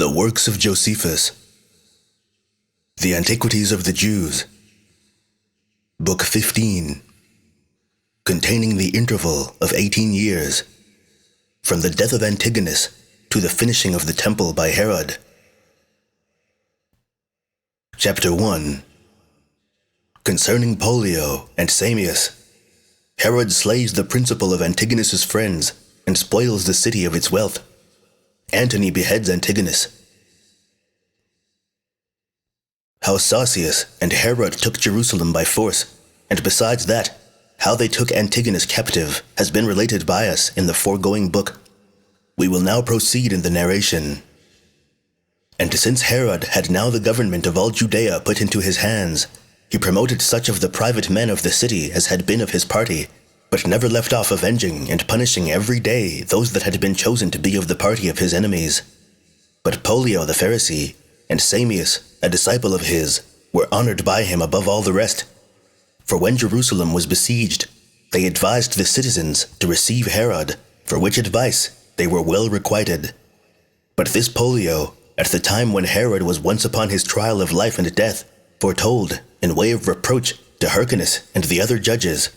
The works of Josephus. The Antiquities of the Jews. Book 15. Containing the interval of 18 years, from the death of Antigonus to the finishing of the temple by Herod. Chapter 1. Concerning Pollio and Samius. Herod slays the principal of Antigonus's friends and spoils the city of its wealth. Antony beheads Antigonus. How Sausius and Herod took Jerusalem by force, and besides that, how they took Antigonus captive has been related by us in the foregoing book. We will now proceed in the narration. And since Herod had now the government of all Judea put into his hands, he promoted such of the private men of the city as had been of his party, but never left off avenging and punishing every day those that had been chosen to be of the party of his enemies. But Pollio the Pharisee, and Samius, a disciple of his, were honored by him above all the rest. For when Jerusalem was besieged, they advised the citizens to receive Herod, for which advice they were well requited. But this Pollio, at the time when Herod was once upon his trial of life and death, foretold, in way of reproach, to Hyrcanus and the other judges,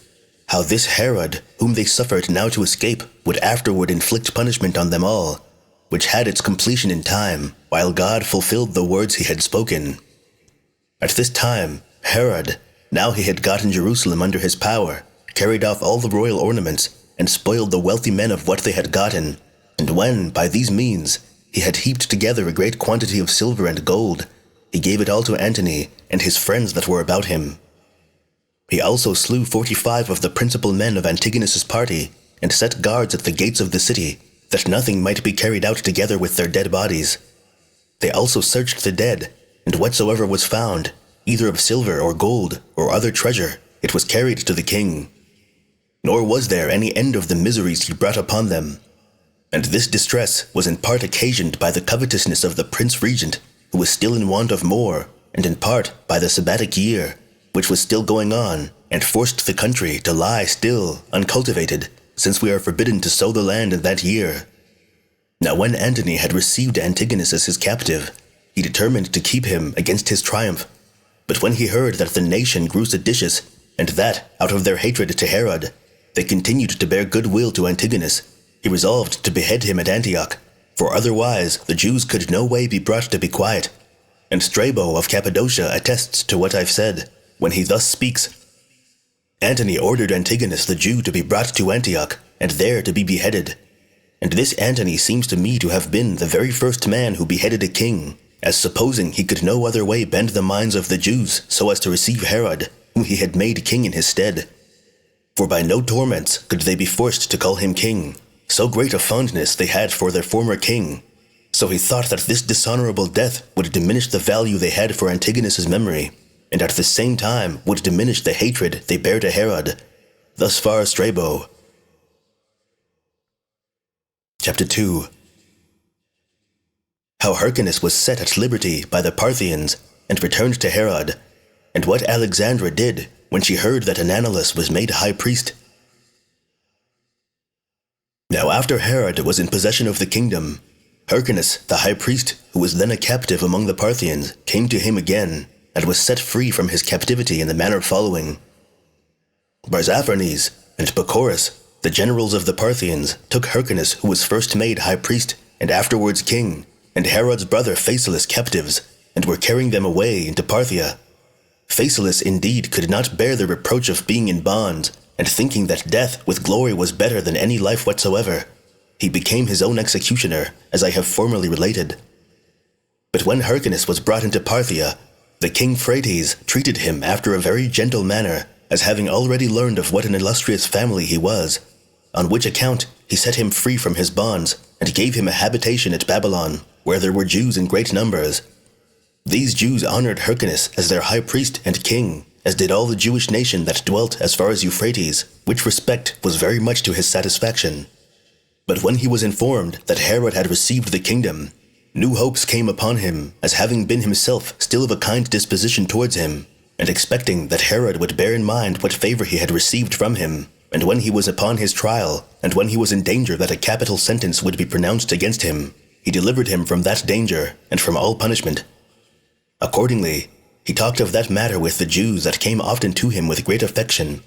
how this Herod, whom they suffered now to escape, would afterward inflict punishment on them all, which had its completion in time, while God fulfilled the words he had spoken. At this time, Herod, now he had gotten Jerusalem under his power, carried off all the royal ornaments, and spoiled the wealthy men of what they had gotten. And when, by these means, he had heaped together a great quantity of silver and gold, he gave it all to Antony and his friends that were about him. He also slew 45 of the principal men of Antigonus's party, and set guards at the gates of the city, that nothing might be carried out together with their dead bodies. They also searched the dead, and whatsoever was found, either of silver or gold or other treasure, it was carried to the king. Nor was there any end of the miseries he brought upon them. And this distress was in part occasioned by the covetousness of the prince regent, who was still in want of more, and in part by the Sabbatic year, which was still going on, and forced the country to lie still, uncultivated, since we are forbidden to sow the land in that year. Now when Antony had received Antigonus as his captive, he determined to keep him against his triumph. But when he heard that the nation grew seditious, and that, out of their hatred to Herod, they continued to bear good will to Antigonus, he resolved to behead him at Antioch, for otherwise the Jews could no way be brought to be quiet. And Strabo of Cappadocia attests to what I've said, when he thus speaks. Antony ordered Antigonus the Jew to be brought to Antioch, and there to be beheaded. And this Antony seems to me to have been the very first man who beheaded a king, as supposing he could no other way bend the minds of the Jews so as to receive Herod, whom he had made king in his stead. For by no torments could they be forced to call him king, so great a fondness they had for their former king. So he thought that this dishonorable death would diminish the value they had for Antigonus's memory, and at the same time would diminish the hatred they bare to Herod. Thus far Strabo. Chapter 2. How Hyrcanus was set at liberty by the Parthians, and returned to Herod, and what Alexandra did when she heard that Ananelus was made high priest. Now after Herod was in possession of the kingdom, Hyrcanus the high priest, who was then a captive among the Parthians, came to him again, and was set free from his captivity in the manner following. Barzapharnes and Pacorus, the generals of the Parthians, took Hyrcanus, who was first made high priest, and afterwards king, and Herod's brother Phasaelus captives, and were carrying them away into Parthia. Phasaelus indeed could not bear the reproach of being in bonds, and thinking that death with glory was better than any life whatsoever, he became his own executioner, as I have formerly related. But when Hyrcanus was brought into Parthia, the king Phraates treated him after a very gentle manner, as having already learned of what an illustrious family he was, on which account he set him free from his bonds, and gave him a habitation at Babylon, where there were Jews in great numbers. These Jews honored Hyrcanus as their high priest and king, as did all the Jewish nation that dwelt as far as Euphrates, which respect was very much to his satisfaction. But when he was informed that Herod had received the kingdom, new hopes came upon him, as having been himself still of a kind disposition towards him, and expecting that Herod would bear in mind what favor he had received from him, and when he was upon his trial, and when he was in danger that a capital sentence would be pronounced against him, he delivered him from that danger and from all punishment. Accordingly, he talked of that matter with the Jews that came often to him with great affection,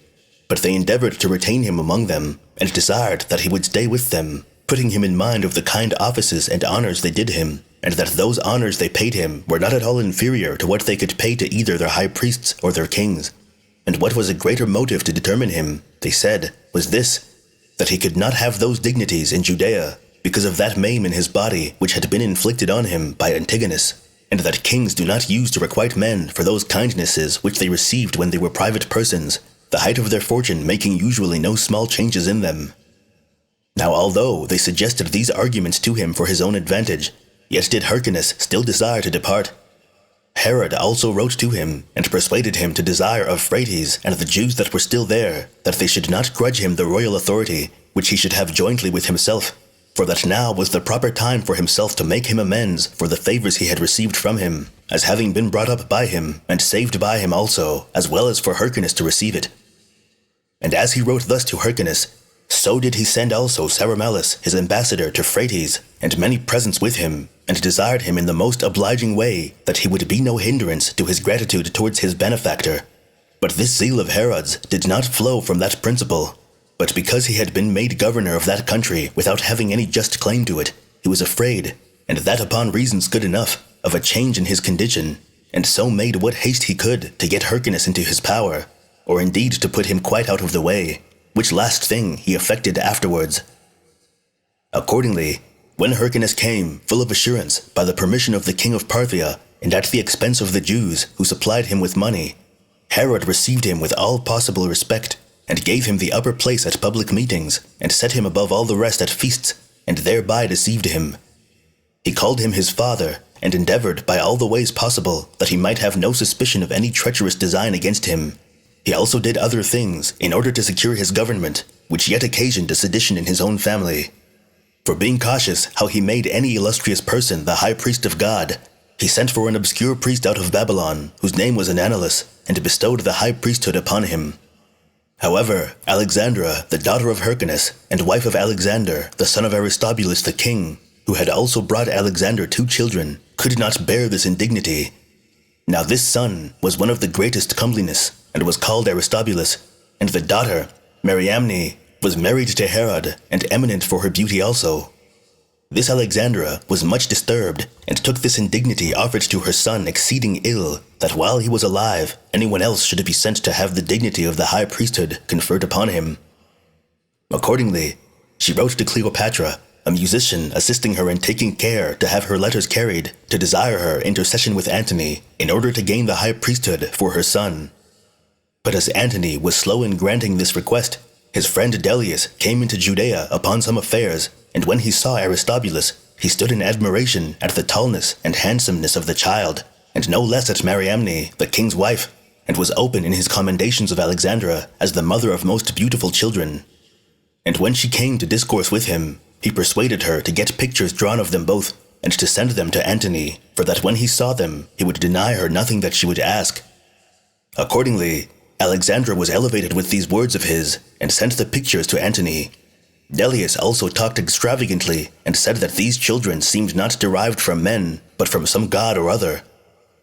but they endeavored to retain him among them, and desired that he would stay with them, putting him in mind of the kind offices and honors they did him, and that those honors they paid him were not at all inferior to what they could pay to either their high priests or their kings. And what was a greater motive to determine him, they said, was this, that he could not have those dignities in Judea, because of that maim in his body which had been inflicted on him by Antigonus, and that kings do not use to requite men for those kindnesses which they received when they were private persons, the height of their fortune making usually no small changes in them. Now although they suggested these arguments to him for his own advantage, yet did Hyrcanus still desire to depart. Herod also wrote to him, and persuaded him to desire of Phraates and the Jews that were still there, that they should not grudge him the royal authority, which he should have jointly with himself, for that now was the proper time for himself to make him amends for the favors he had received from him, as having been brought up by him, and saved by him also, as well as for Hyrcanus to receive it. And as he wrote thus to Hyrcanus, so did he send also Saramalus his ambassador to Phraates, and many presents with him, and desired him in the most obliging way that he would be no hindrance to his gratitude towards his benefactor. But this zeal of Herod's did not flow from that principle, but because he had been made governor of that country without having any just claim to it, he was afraid, and that upon reasons good enough, of a change in his condition, and so made what haste he could to get Hyrcanus into his power, or indeed to put him quite out of the way, which last thing he effected afterwards. Accordingly, when Hyrcanus came, full of assurance, by the permission of the king of Parthia, and at the expense of the Jews who supplied him with money, Herod received him with all possible respect, and gave him the upper place at public meetings, and set him above all the rest at feasts, and thereby deceived him. He called him his father, and endeavored by all the ways possible that he might have no suspicion of any treacherous design against him. He also did other things in order to secure his government, which yet occasioned a sedition in his own family. For being cautious how he made any illustrious person the high priest of God, he sent for an obscure priest out of Babylon, whose name was Ananelus, and bestowed the high priesthood upon him. However, Alexandra, the daughter of Hyrcanus, and wife of Alexander, the son of Aristobulus the king, who had also brought Alexander 2 children, could not bear this indignity. Now this son was one of the greatest comeliness, and was called Aristobulus, and the daughter, Mariamne, was married to Herod, and eminent for her beauty also. This Alexandra was much disturbed, and took this indignity offered to her son exceeding ill, that while he was alive, anyone else should be sent to have the dignity of the high priesthood conferred upon him. Accordingly, she wrote to Cleopatra, a musician assisting her in taking care to have her letters carried, to desire her intercession with Antony, in order to gain the high priesthood for her son. But as Antony was slow in granting this request, his friend Dellius came into Judea upon some affairs, and when he saw Aristobulus, he stood in admiration at the tallness and handsomeness of the child, and no less at Mariamne, the king's wife, and was open in his commendations of Alexandra as the mother of most beautiful children. And when she came to discourse with him, he persuaded her to get pictures drawn of them both, and to send them to Antony, for that when he saw them, he would deny her nothing that she would ask. Accordingly, Alexandra was elevated with these words of his, and sent the pictures to Antony. Dellius also talked extravagantly, and said that these children seemed not derived from men, but from some god or other.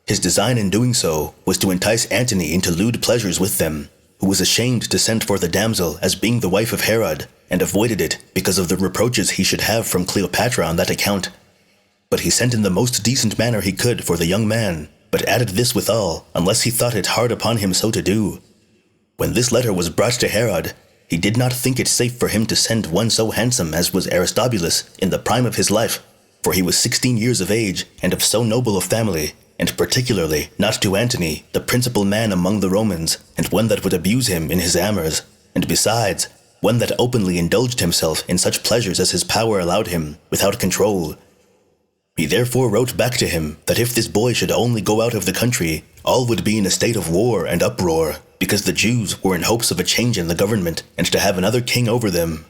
His design in doing so was to entice Antony into lewd pleasures with them, who was ashamed to send for the damsel as being the wife of Herod, and avoided it because of the reproaches he should have from Cleopatra on that account. But he sent in the most decent manner he could for the young man, but added this withal, unless he thought it hard upon him so to do. When this letter was brought to Herod, he did not think it safe for him to send one so handsome as was Aristobulus in the prime of his life, for he was 16 years of age, and of so noble a family, and particularly not to Antony, the principal man among the Romans, and one that would abuse him in his amours, and besides, one that openly indulged himself in such pleasures as his power allowed him, without control. He therefore wrote back to him that if this boy should only go out of the country, all would be in a state of war and uproar, because the Jews were in hopes of a change in the government, and to have another king over them.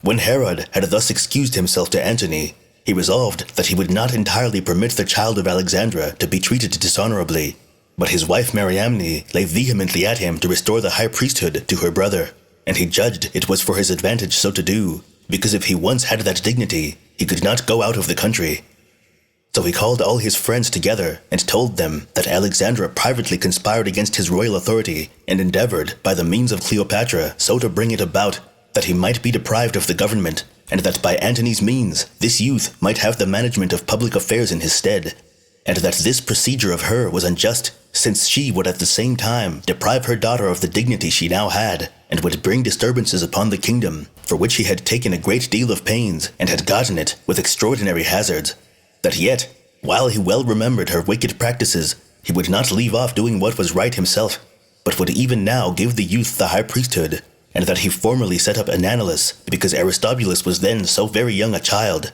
When Herod had thus excused himself to Antony, he resolved that he would not entirely permit the child of Alexandra to be treated dishonorably, but his wife Mariamne lay vehemently at him to restore the high priesthood to her brother, and he judged it was for his advantage so to do, because if he once had that dignity, he could not go out of the country. So he called all his friends together and told them that Alexandra privately conspired against his royal authority and endeavored, by the means of Cleopatra, so to bring it about that he might be deprived of the government, and that by Antony's means this youth might have the management of public affairs in his stead, and that this procedure of her was unjust, since she would at the same time deprive her daughter of the dignity she now had, and would bring disturbances upon the kingdom, for which he had taken a great deal of pains, and had gotten it with extraordinary hazards. That yet, while he well remembered her wicked practices, he would not leave off doing what was right himself, but would even now give the youth the high priesthood, and that he formerly set up Ananelus, because Aristobulus was then so very young a child.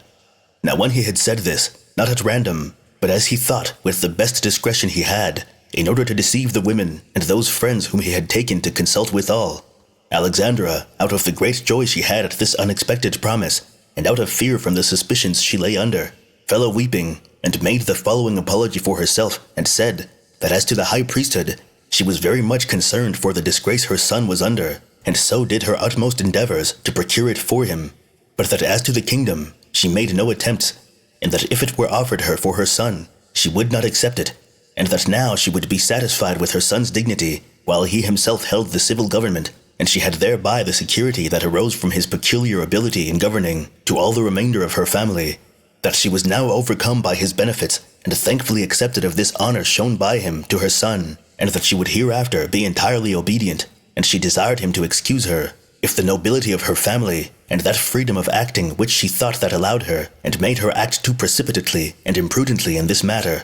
Now when he had said this, not at random, but as he thought with the best discretion he had, in order to deceive the women and those friends whom he had taken to consult withal, Alexandra, out of the great joy she had at this unexpected promise, and out of fear from the suspicions she lay under, fell a weeping, and made the following apology for herself, and said, that as to the high priesthood, she was very much concerned for the disgrace her son was under, and so did her utmost endeavors to procure it for him, but that as to the kingdom, she made no attempts, and that if it were offered her for her son, she would not accept it, and that now she would be satisfied with her son's dignity, while he himself held the civil government, and she had thereby the security that arose from his peculiar ability in governing to all the remainder of her family, that she was now overcome by his benefits, and thankfully accepted of this honor shown by him to her son, and that she would hereafter be entirely obedient, and she desired him to excuse her, if the nobility of her family, and that freedom of acting which she thought that allowed her, and made her act too precipitately and imprudently in this matter.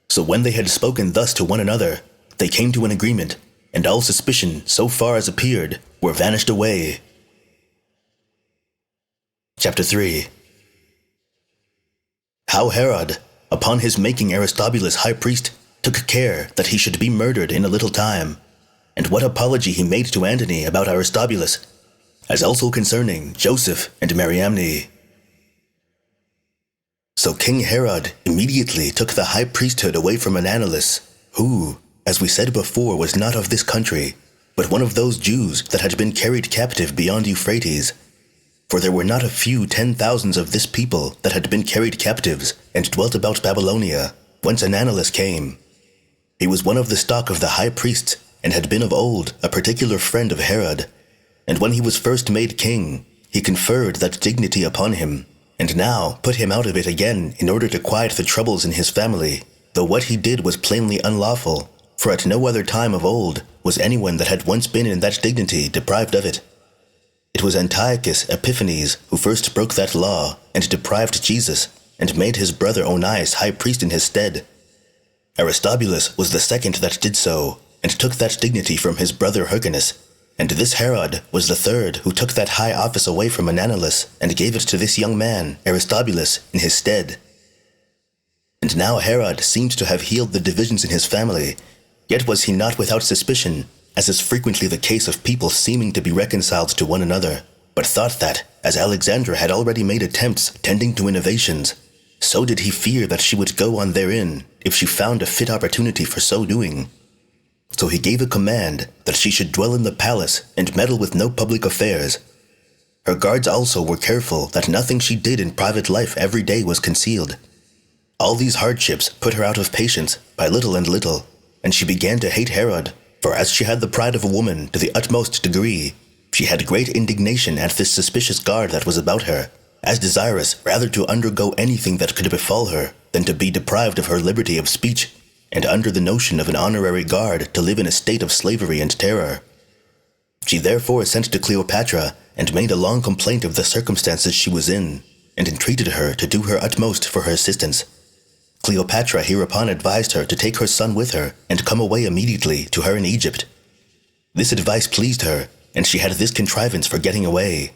So when they had spoken thus to one another, they came to an agreement, and all suspicion, so far as appeared, were vanished away. Chapter 3. How Herod, upon his making Aristobulus high priest, took care that he should be murdered in a little time, and what apology he made to Antony about Aristobulus, as also concerning Joseph and Mariamne. So King Herod immediately took the high priesthood away from Ananelus, who, as we said before, was not of this country, but one of those Jews that had been carried captive beyond Euphrates. For there were not a few 10,000s of this people that had been carried captives and dwelt about Babylonia, whence Ananelus came. He was one of the stock of the high priests, and had been of old a particular friend of Herod. And when he was first made king, he conferred that dignity upon him, and now put him out of it again in order to quiet the troubles in his family, though what he did was plainly unlawful, for at no other time of old was anyone that had once been in that dignity deprived of it. It was Antiochus Epiphanes who first broke that law, and deprived Jesus, and made his brother Onias high priest in his stead. Aristobulus was the second that did so, and took that dignity from his brother Hyrcanus, and this Herod was the third who took that high office away from Ananelus, and gave it to this young man, Aristobulus, in his stead. And now Herod seemed to have healed the divisions in his family, yet was he not without suspicion, as is frequently the case of people seeming to be reconciled to one another, but thought that, as Alexandra had already made attempts tending to innovations, so did he fear that she would go on therein, if she found a fit opportunity for so doing. So he gave a command that she should dwell in the palace and meddle with no public affairs. Her guards also were careful that nothing she did in private life every day was concealed. All these hardships put her out of patience by little and little, and she began to hate Herod, for as she had the pride of a woman to the utmost degree, she had great indignation at this suspicious guard that was about her, as desirous rather to undergo anything that could befall her than to be deprived of her liberty of speech, and under the notion of an honorary guard to live in a state of slavery and terror. She therefore sent to Cleopatra and made a long complaint of the circumstances she was in, and entreated her to do her utmost for her assistance. Cleopatra hereupon advised her to take her son with her and come away immediately to her in Egypt. This advice pleased her, and she had this contrivance for getting away.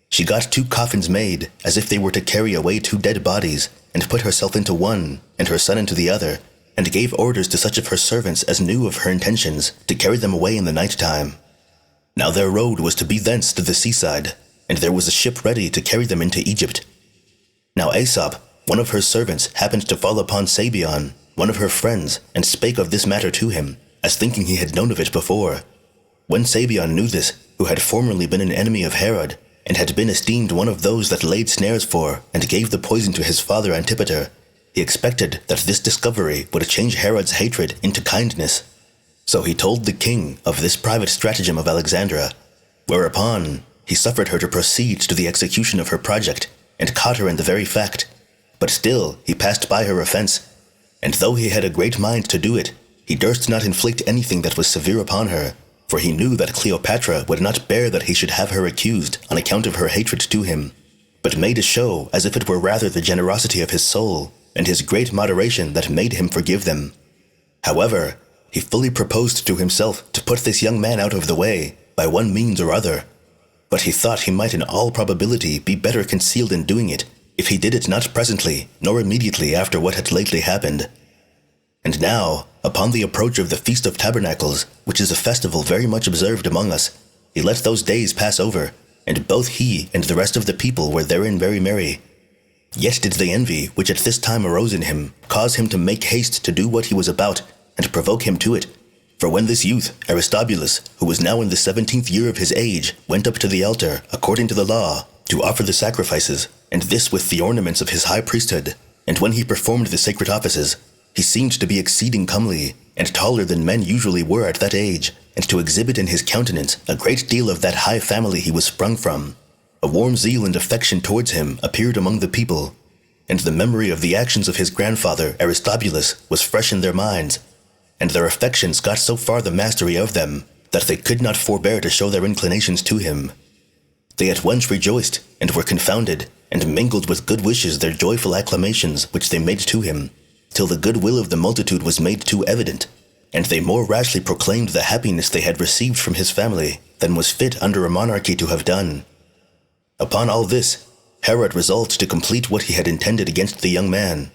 She got 2 coffins made, as if they were to carry away 2 dead bodies, and put herself into one, and her son into the other, and gave orders to such of her servants as knew of her intentions to carry them away in the night time. Now their road was to be thence to the seaside, and there was a ship ready to carry them into Egypt. Now Aesop, one of her servants, happened to fall upon Sabion, one of her friends, and spake of this matter to him, as thinking he had known of it before. When Sabion knew this, who had formerly been an enemy of Herod, and had been esteemed one of those that laid snares for and gave the poison to his father Antipater, he expected that this discovery would change Herod's hatred into kindness. So he told the king of this private stratagem of Alexandra, whereupon he suffered her to proceed to the execution of her project, and caught her in the very fact. But still he passed by her offense, and though he had a great mind to do it, he durst not inflict anything that was severe upon her, for he knew that Cleopatra would not bear that he should have her accused on account of her hatred to him, but made a show as if it were rather the generosity of his soul and his great moderation that made him forgive them. However, he fully proposed to himself to put this young man out of the way by one means or other, but he thought he might in all probability be better concealed in doing it if he did it not presently nor immediately after what had lately happened. And now, upon the approach of the Feast of Tabernacles, which is a festival very much observed among us, he let those days pass over, and both he and the rest of the people were therein very merry. Yet did the envy which at this time arose in him cause him to make haste to do what he was about, and provoke him to it. For when this youth, Aristobulus, who was now in the 17th year of his age, went up to the altar, according to the law, to offer the sacrifices, and this with the ornaments of his high priesthood, and when he performed the sacred offices, he seemed to be exceeding comely, and taller than men usually were at that age, and to exhibit in his countenance a great deal of that high family he was sprung from. A warm zeal and affection towards him appeared among the people, and the memory of the actions of his grandfather Aristobulus was fresh in their minds, and their affections got so far the mastery of them that they could not forbear to show their inclinations to him. They at once rejoiced, and were confounded, and mingled with good wishes their joyful acclamations which they made to him, till the good will of the multitude was made too evident, and they more rashly proclaimed the happiness they had received from his family than was fit under a monarchy to have done. Upon all this, Herod resolved to complete what he had intended against the young man.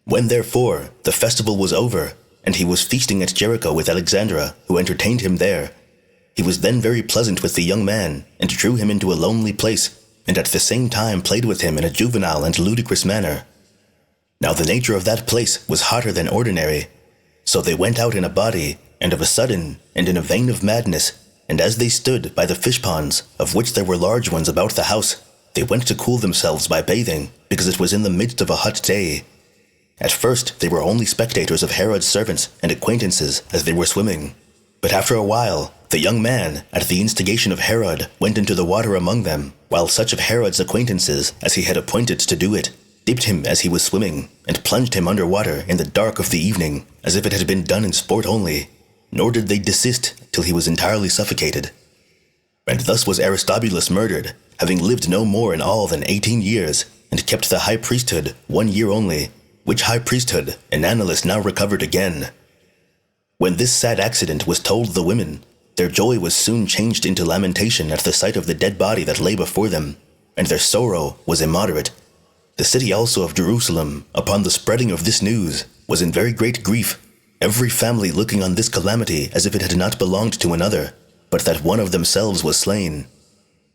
When therefore the festival was over, and he was feasting at Jericho with Alexandra, who entertained him there, he was then very pleasant with the young man, and drew him into a lonely place, and at the same time played with him in a juvenile and ludicrous manner. Now the nature of that place was hotter than ordinary, so they went out in a body, and of a sudden, and in a vein of madness, and as they stood by the fish ponds, of which there were large ones about the house, they went to cool themselves by bathing, because it was in the midst of a hot day. At first they were only spectators of Herod's servants and acquaintances as they were swimming, but after a while the young man, at the instigation of Herod, went into the water among them, while such of Herod's acquaintances as he had appointed to do it dipped him as he was swimming, and plunged him under water in the dark of the evening, as if it had been done in sport only, nor did they desist till he was entirely suffocated. And thus was Aristobulus murdered, having lived no more in all than 18 years, and kept the high priesthood 1 year only, which high priesthood Antigonus now recovered again. When this sad accident was told the women, their joy was soon changed into lamentation at the sight of the dead body that lay before them, and their sorrow was immoderate. The city also of Jerusalem, upon the spreading of this news, was in very great grief, every family looking on this calamity as if it had not belonged to another, but that one of themselves was slain.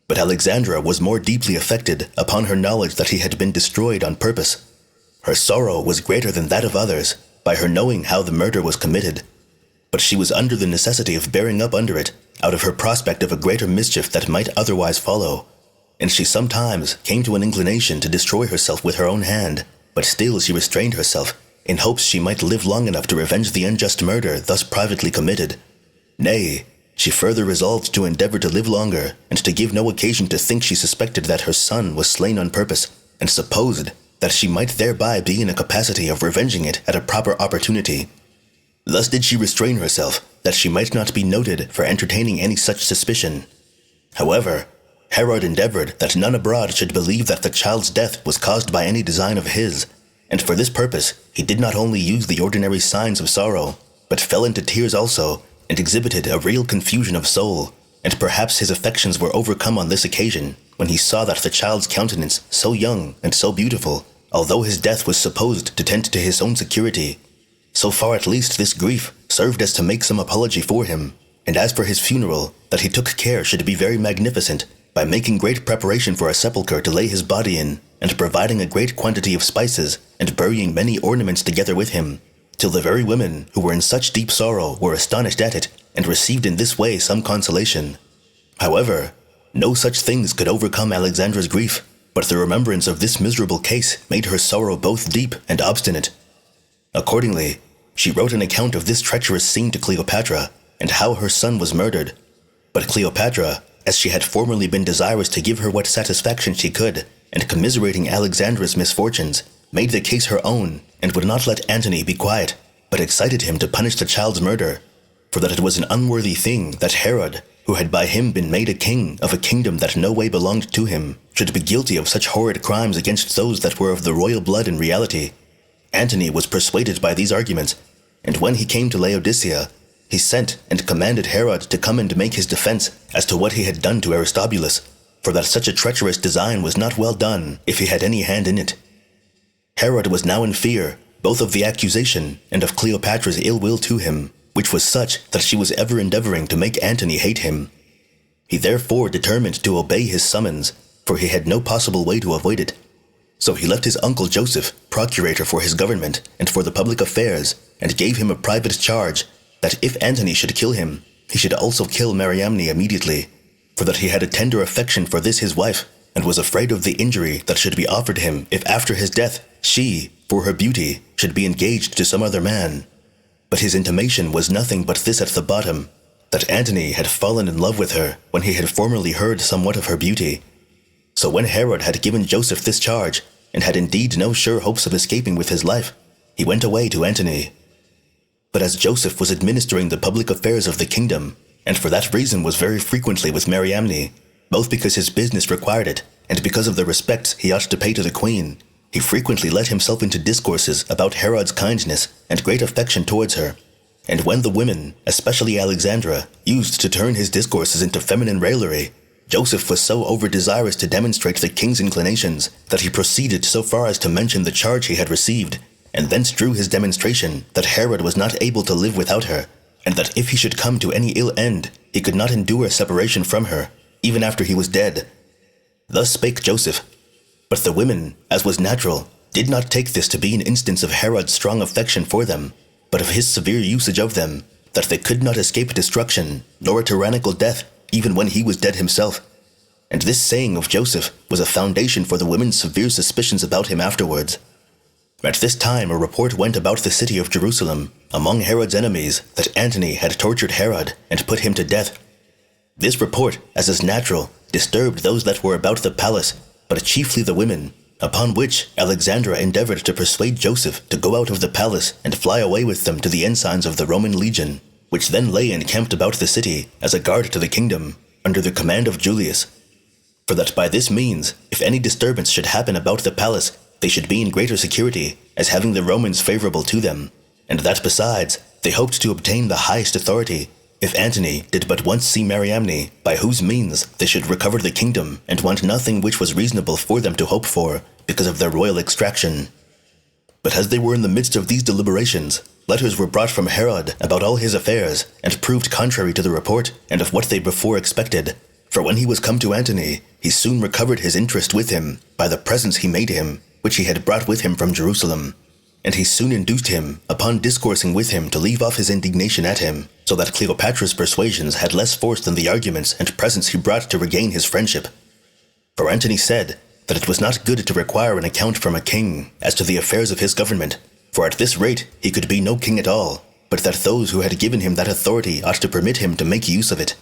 But Alexandra was more deeply affected upon her knowledge that he had been destroyed on purpose. Her sorrow was greater than that of others, by her knowing how the murder was committed, but she was under the necessity of bearing up under it, out of her prospect of a greater mischief that might otherwise follow, and she sometimes came to an inclination to destroy herself with her own hand, but still she restrained herself, in hopes she might live long enough to revenge the unjust murder thus privately committed. Nay, she further resolved to endeavor to live longer, and to give no occasion to think she suspected that her son was slain on purpose, and supposed that she might thereby be in a capacity of revenging it at a proper opportunity. Thus did she restrain herself, that she might not be noted for entertaining any such suspicion. However, Herod endeavored that none abroad should believe that the child's death was caused by any design of his, and for this purpose he did not only use the ordinary signs of sorrow, but fell into tears also, and exhibited a real confusion of soul, and perhaps his affections were overcome on this occasion, when he saw that the child's countenance, so young and so beautiful, although his death was supposed to tend to his own security, so far at least this grief served as to make some apology for him, and as for his funeral, that he took care should be very magnificent, by making great preparation for a sepulchre to lay his body in, and providing a great quantity of spices, and burying many ornaments together with him, till the very women who were in such deep sorrow were astonished at it, and received in this way some consolation. However, No such things could overcome Alexandra's grief, but the remembrance of this miserable case made her sorrow both deep and obstinate. Accordingly, she wrote an account of this treacherous scene to Cleopatra, and how her son was murdered. But Cleopatra, as she had formerly been desirous to give her what satisfaction she could, and commiserating Alexandra's misfortunes, made the case her own, and would not let Antony be quiet, but excited him to punish the child's murder, for that it was an unworthy thing that Herod, who had by him been made a king of a kingdom that no way belonged to him, should be guilty of such horrid crimes against those that were of the royal blood in reality. Antony was persuaded by these arguments, and when he came to Laodicea, he sent and commanded Herod to come and make his defense as to what he had done to Aristobulus, for that such a treacherous design was not well done if he had any hand in it. Herod was now in fear, both of the accusation and of Cleopatra's ill will to him, which was such that she was ever endeavoring to make Antony hate him. He therefore determined to obey his summons, for he had no possible way to avoid it. So he left his uncle Joseph procurator for his government and for the public affairs, and gave him a private charge that if Antony should kill him, he should also kill Mariamne immediately, for that he had a tender affection for this his wife, and was afraid of the injury that should be offered him if after his death she, for her beauty, should be engaged to some other man. But his intimation was nothing but this at the bottom, that Antony had fallen in love with her when he had formerly heard somewhat of her beauty. So when Herod had given Joseph this charge, and had indeed no sure hopes of escaping with his life, he went away to Antony. But as Joseph was administering the public affairs of the kingdom, and for that reason was very frequently with Mariamne, both because his business required it, and because of the respects he ought to pay to the queen, he frequently let himself into discourses about Herod's kindness and great affection towards her. And when the women, especially Alexandra, used to turn his discourses into feminine raillery, Joseph was so over-desirous to demonstrate the king's inclinations that he proceeded so far as to mention the charge he had received, and thence drew his demonstration that Herod was not able to live without her, and that if he should come to any ill end, he could not endure separation from her, even after he was dead. Thus spake Joseph. But the women, as was natural, did not take this to be an instance of Herod's strong affection for them, but of his severe usage of them, that they could not escape destruction, nor a tyrannical death, even when he was dead himself. And this saying of Joseph was a foundation for the women's severe suspicions about him afterwards. At this time a report went about the city of Jerusalem, among Herod's enemies, that Antony had tortured Herod and put him to death. This report, as is natural, disturbed those that were about the palace, but chiefly the women, upon which Alexandra endeavored to persuade Joseph to go out of the palace and fly away with them to the ensigns of the Roman legion, which then lay encamped about the city as a guard to the kingdom, under the command of Julius. For that by this means, if any disturbance should happen about the palace, they should be in greater security, as having the Romans favorable to them, and that besides, they hoped to obtain the highest authority, if Antony did but once see Mariamne, by whose means they should recover the kingdom, and want nothing which was reasonable for them to hope for, because of their royal extraction. But as they were in the midst of these deliberations, letters were brought from Herod about all his affairs, and proved contrary to the report, and of what they before expected. For when he was come to Antony, he soon recovered his interest with him, by the presents he made him, which he had brought with him from Jerusalem. And he soon induced him, upon discoursing with him, to leave off his indignation at him, so that Cleopatra's persuasions had less force than the arguments and presents he brought to regain his friendship. For Antony said that it was not good to require an account from a king as to the affairs of his government, for at this rate he could be no king at all, but that those who had given him that authority ought to permit him to make use of it.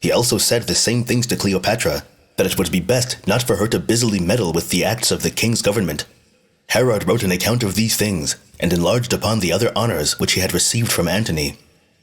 He also said the same things to Cleopatra, that it would be best not for her to busily meddle with the acts of the king's government. Herod wrote an account of these things, and enlarged upon the other honors which he had received from Antony,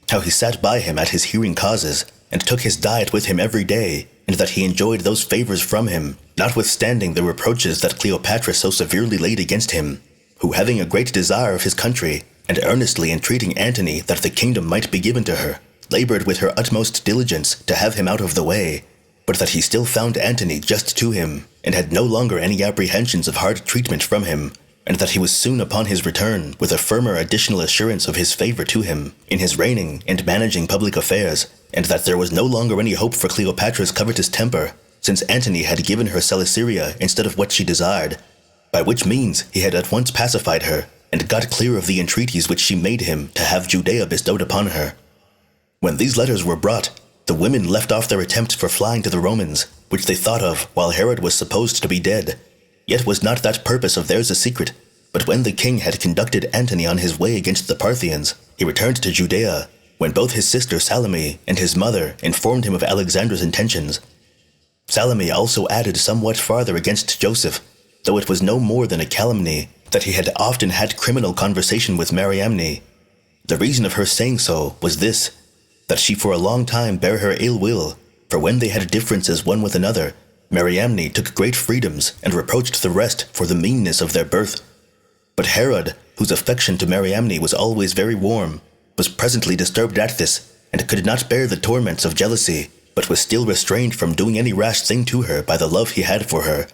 how he sat by him at his hearing causes, and took his diet with him every day, and that he enjoyed those favors from him, notwithstanding the reproaches that Cleopatra so severely laid against him, who having a great desire of his country, and earnestly entreating Antony that the kingdom might be given to her, labored with her utmost diligence to have him out of the way, but that he still found Antony just to him, and had no longer any apprehensions of hard treatment from him, and that he was soon upon his return with a firmer additional assurance of his favor to him in his reigning and managing public affairs, and that there was no longer any hope for Cleopatra's covetous temper, since Antony had given her Celesyria instead of what she desired, by which means he had at once pacified her, and got clear of the entreaties which she made him to have Judea bestowed upon her. When these letters were brought, The women left off their attempt for flying to the Romans, which they thought of while Herod was supposed to be dead. Yet was not that purpose of theirs a secret, but when the king had conducted Antony on his way against the Parthians, he returned to Judea, when both his sister Salome and his mother informed him of Alexandra's intentions. Salome also added somewhat farther against Joseph, though it was no more than a calumny, that he had often had criminal conversation with Mariamne. The reason of her saying so was this, that she for a long time bare her ill will, for when they had differences one with another, Mariamne took great freedoms and reproached the rest for the meanness of their birth. But Herod, whose affection to Mariamne was always very warm, was presently disturbed at this, and could not bear the torments of jealousy, but was still restrained from doing any rash thing to her by the love he had for her.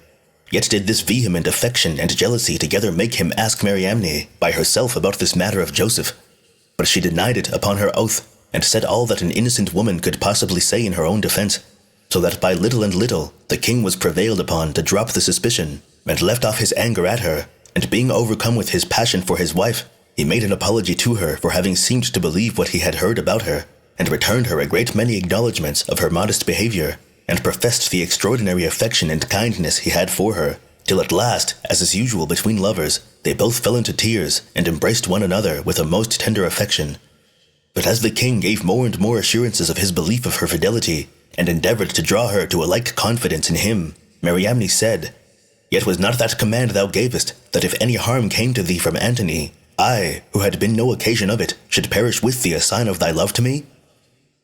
Yet did this vehement affection and jealousy together make him ask Mariamne by herself about this matter of Joseph. But she denied it upon her oath, and said all that an innocent woman could possibly say in her own defense, so that by little and little the king was prevailed upon to drop the suspicion, and left off his anger at her, and being overcome with his passion for his wife, he made an apology to her for having seemed to believe what he had heard about her, and returned her a great many acknowledgments of her modest behavior, and professed the extraordinary affection and kindness he had for her, till at last, as is usual between lovers, they both fell into tears, and embraced one another with a most tender affection. But as the king gave more and more assurances of his belief of her fidelity, and endeavored to draw her to a like confidence in him, Mariamne said, "Yet was not that command thou gavest, that if any harm came to thee from Antony, I, who had been no occasion of it, should perish with thee a sign of thy love to me?"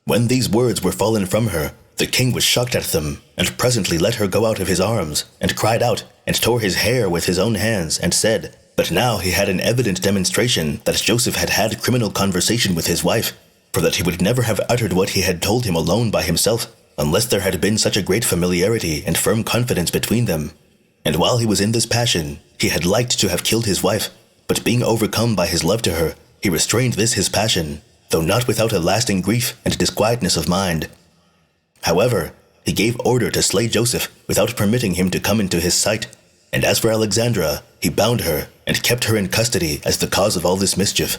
When these words were fallen from her, the king was shocked at them, and presently let her go out of his arms, and cried out, and tore his hair with his own hands, and said, but now he had an evident demonstration that Joseph had had criminal conversation with his wife, for that he would never have uttered what he had told him alone by himself, unless there had been such a great familiarity and firm confidence between them. And while he was in this passion, he had liked to have killed his wife, but being overcome by his love to her, he restrained this his passion, though not without a lasting grief and disquietness of mind. However, he gave order to slay Joseph without permitting him to come into his sight, and as for Alexandra, he bound her and kept her in custody as the cause of all this mischief.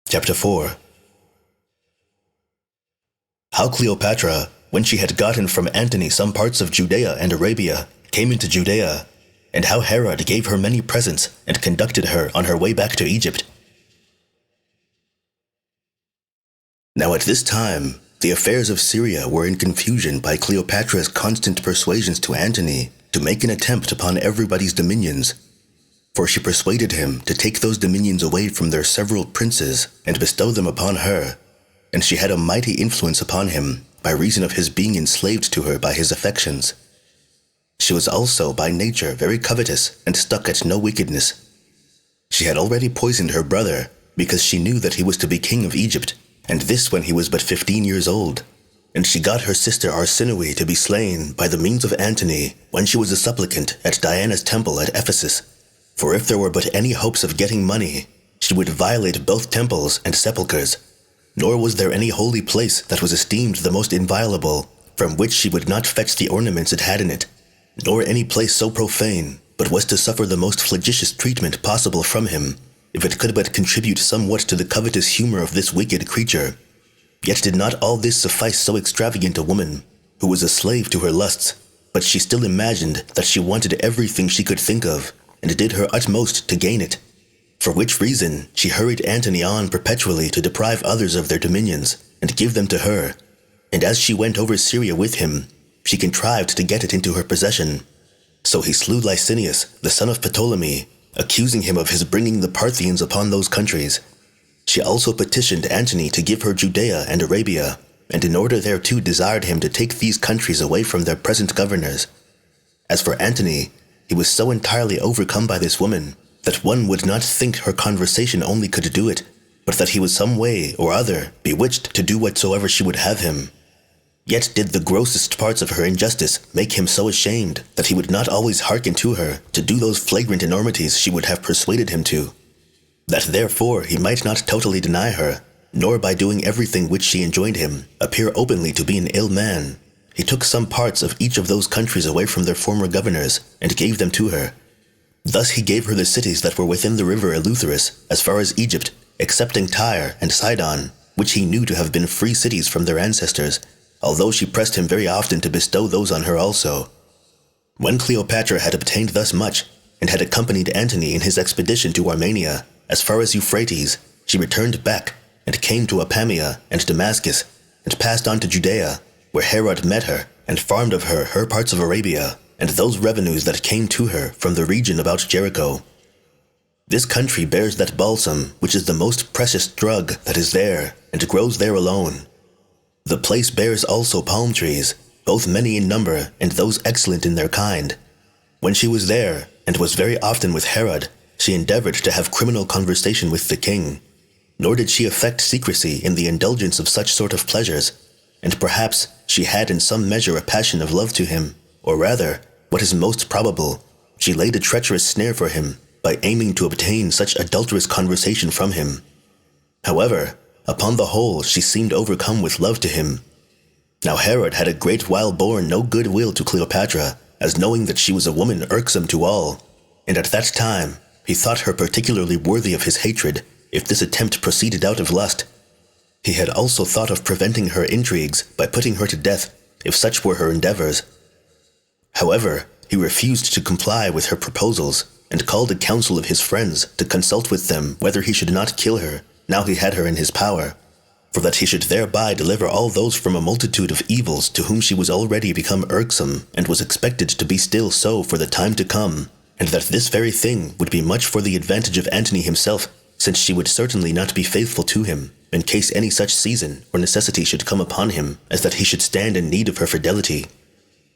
Chapter 4. How Cleopatra, when she had gotten from Antony some parts of Judea and Arabia, came into Judea, and how Herod gave her many presents and conducted her on her way back to Egypt. Now at this time, the affairs of Syria were in confusion by Cleopatra's constant persuasions to Antony to make an attempt upon everybody's dominions. For she persuaded him to take those dominions away from their several princes and bestow them upon her, and she had a mighty influence upon him by reason of his being enslaved to her by his affections. She was also by nature very covetous and stuck at no wickedness. She had already poisoned her brother because she knew that he was to be king of Egypt, and this when he was but 15 years old. And she got her sister Arsinoe to be slain by the means of Antony when she was a supplicant at Diana's temple at Ephesus. For if there were but any hopes of getting money, she would violate both temples and sepulchres. Nor was there any holy place that was esteemed the most inviolable, from which she would not fetch the ornaments it had in it, nor any place so profane, but was to suffer the most flagitious treatment possible from him, if it could but contribute somewhat to the covetous humor of this wicked creature. Yet did not all this suffice so extravagant a woman, who was a slave to her lusts, but she still imagined that she wanted everything she could think of, and did her utmost to gain it. For which reason she hurried Antony on perpetually to deprive others of their dominions, and give them to her. And as she went over Syria with him, she contrived to get it into her possession. So he slew Licinius, the son of Ptolemy, accusing him of his bringing the Parthians upon those countries. She also petitioned Antony to give her Judea and Arabia, and in order thereto desired him to take these countries away from their present governors. As for Antony, he was so entirely overcome by this woman, that one would not think her conversation only could do it, but that he was some way or other bewitched to do whatsoever she would have him. Yet did the grossest parts of her injustice make him so ashamed that he would not always hearken to her to do those flagrant enormities she would have persuaded him to. That therefore he might not totally deny her, nor by doing everything which she enjoined him, appear openly to be an ill man, he took some parts of each of those countries away from their former governors, and gave them to her. Thus he gave her the cities that were within the river Eleutherus, as far as Egypt, excepting Tyre and Sidon, which he knew to have been free cities from their ancestors, although she pressed him very often to bestow those on her also. When Cleopatra had obtained thus much, and had accompanied Antony in his expedition to Armenia, as far as Euphrates, she returned back, and came to Apamea and Damascus, and passed on to Judea, where Herod met her, and farmed of her parts of Arabia, and those revenues that came to her from the region about Jericho. This country bears that balsam, which is the most precious drug that is there, and grows there alone. The place bears also palm trees, both many in number, and those excellent in their kind. When she was there, and was very often with Herod, she endeavored to have criminal conversation with the king. Nor did she affect secrecy in the indulgence of such sort of pleasures, and perhaps she had in some measure a passion of love to him, or rather, what is most probable, she laid a treacherous snare for him, by aiming to obtain such adulterous conversation from him. However, upon the whole she seemed overcome with love to him. Now Herod had a great while borne no good will to Cleopatra, as knowing that she was a woman irksome to all, and at that time he thought her particularly worthy of his hatred, if this attempt proceeded out of lust. He had also thought of preventing her intrigues by putting her to death, if such were her endeavors. However, he refused to comply with her proposals, and called a council of his friends to consult with them whether he should not kill her, now he had her in his power, for that he should thereby deliver all those from a multitude of evils to whom she was already become irksome, and was expected to be still so for the time to come, and that this very thing would be much for the advantage of Antony himself, since she would certainly not be faithful to him, in case any such season or necessity should come upon him, as that he should stand in need of her fidelity.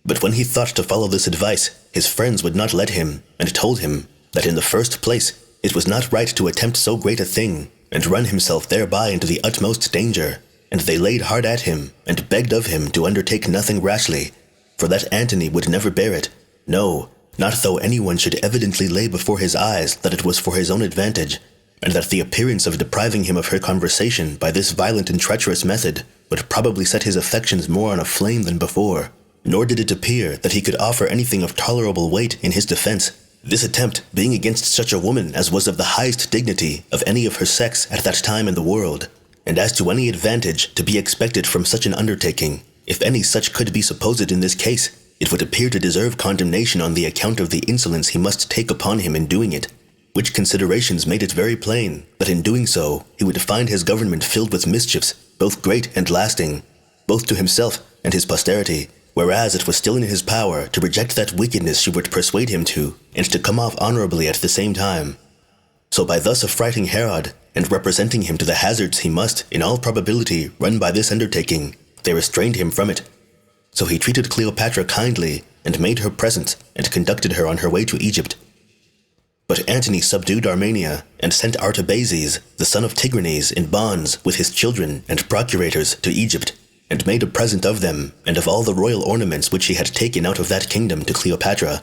But when he thought to follow this advice, his friends would not let him, and told him that in the first place it was not right to attempt so great a thing, and run himself thereby into the utmost danger, and they laid hard at him, and begged of him to undertake nothing rashly, for that Antony would never bear it, no, not though anyone should evidently lay before his eyes that it was for his own advantage, and that the appearance of depriving him of her conversation by this violent and treacherous method would probably set his affections more on a flame than before. Nor did it appear that he could offer anything of tolerable weight in his defense, this attempt being against such a woman as was of the highest dignity of any of her sex at that time in the world. And as to any advantage to be expected from such an undertaking, if any such could be supposed in this case, it would appear to deserve condemnation on the account of the insolence he must take upon him in doing it, which considerations made it very plain that in doing so he would find his government filled with mischiefs, both great and lasting, both to himself and his posterity, whereas it was still in his power to reject that wickedness she would persuade him to, and to come off honorably at the same time. So by thus affrighting Herod, and representing him to the hazards he must, in all probability, run by this undertaking, they restrained him from it. So he treated Cleopatra kindly, and made her presents, and conducted her on her way to Egypt. But Antony subdued Armenia, and sent Artabases, the son of Tigranes, in bonds, with his children and procurators, to Egypt, and made a present of them, and of all the royal ornaments which he had taken out of that kingdom to Cleopatra.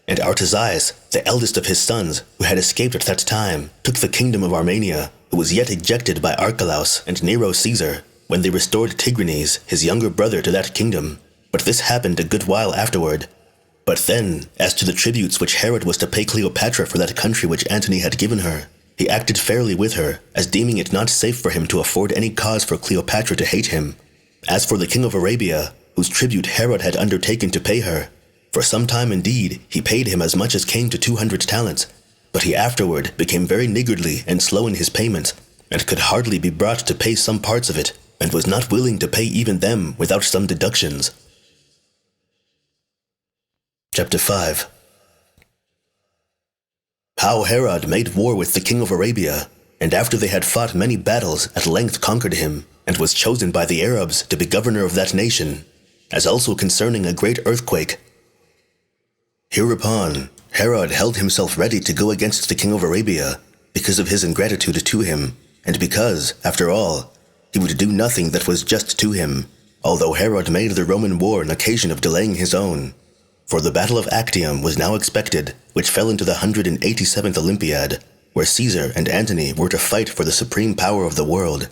And Artazias, the eldest of his sons, who had escaped at that time, took the kingdom of Armenia, who was yet ejected by Archelaus and Nero Caesar, when they restored Tigranes, his younger brother, to that kingdom. But this happened a good while afterward. But then, as to the tributes which Herod was to pay Cleopatra for that country which Antony had given her, he acted fairly with her, as deeming it not safe for him to afford any cause for Cleopatra to hate him. As for the king of Arabia, whose tribute Herod had undertaken to pay her, for some time indeed he paid him as much as came to 200 talents, but he afterward became very niggardly and slow in his payments, and could hardly be brought to pay some parts of it, and was not willing to pay even them without some deductions. Chapter 5. How Herod made war with the king of Arabia, and after they had fought many battles at length conquered him, and was chosen by the Arabs to be governor of that nation, as also concerning a great earthquake. Hereupon Herod held himself ready to go against the king of Arabia, because of his ingratitude to him, and because, after all, he would do nothing that was just to him, although Herod made the Roman war an occasion of delaying his own. For the battle of Actium was now expected, which fell into the 187th Olympiad, where Caesar and Antony were to fight for the supreme power of the world.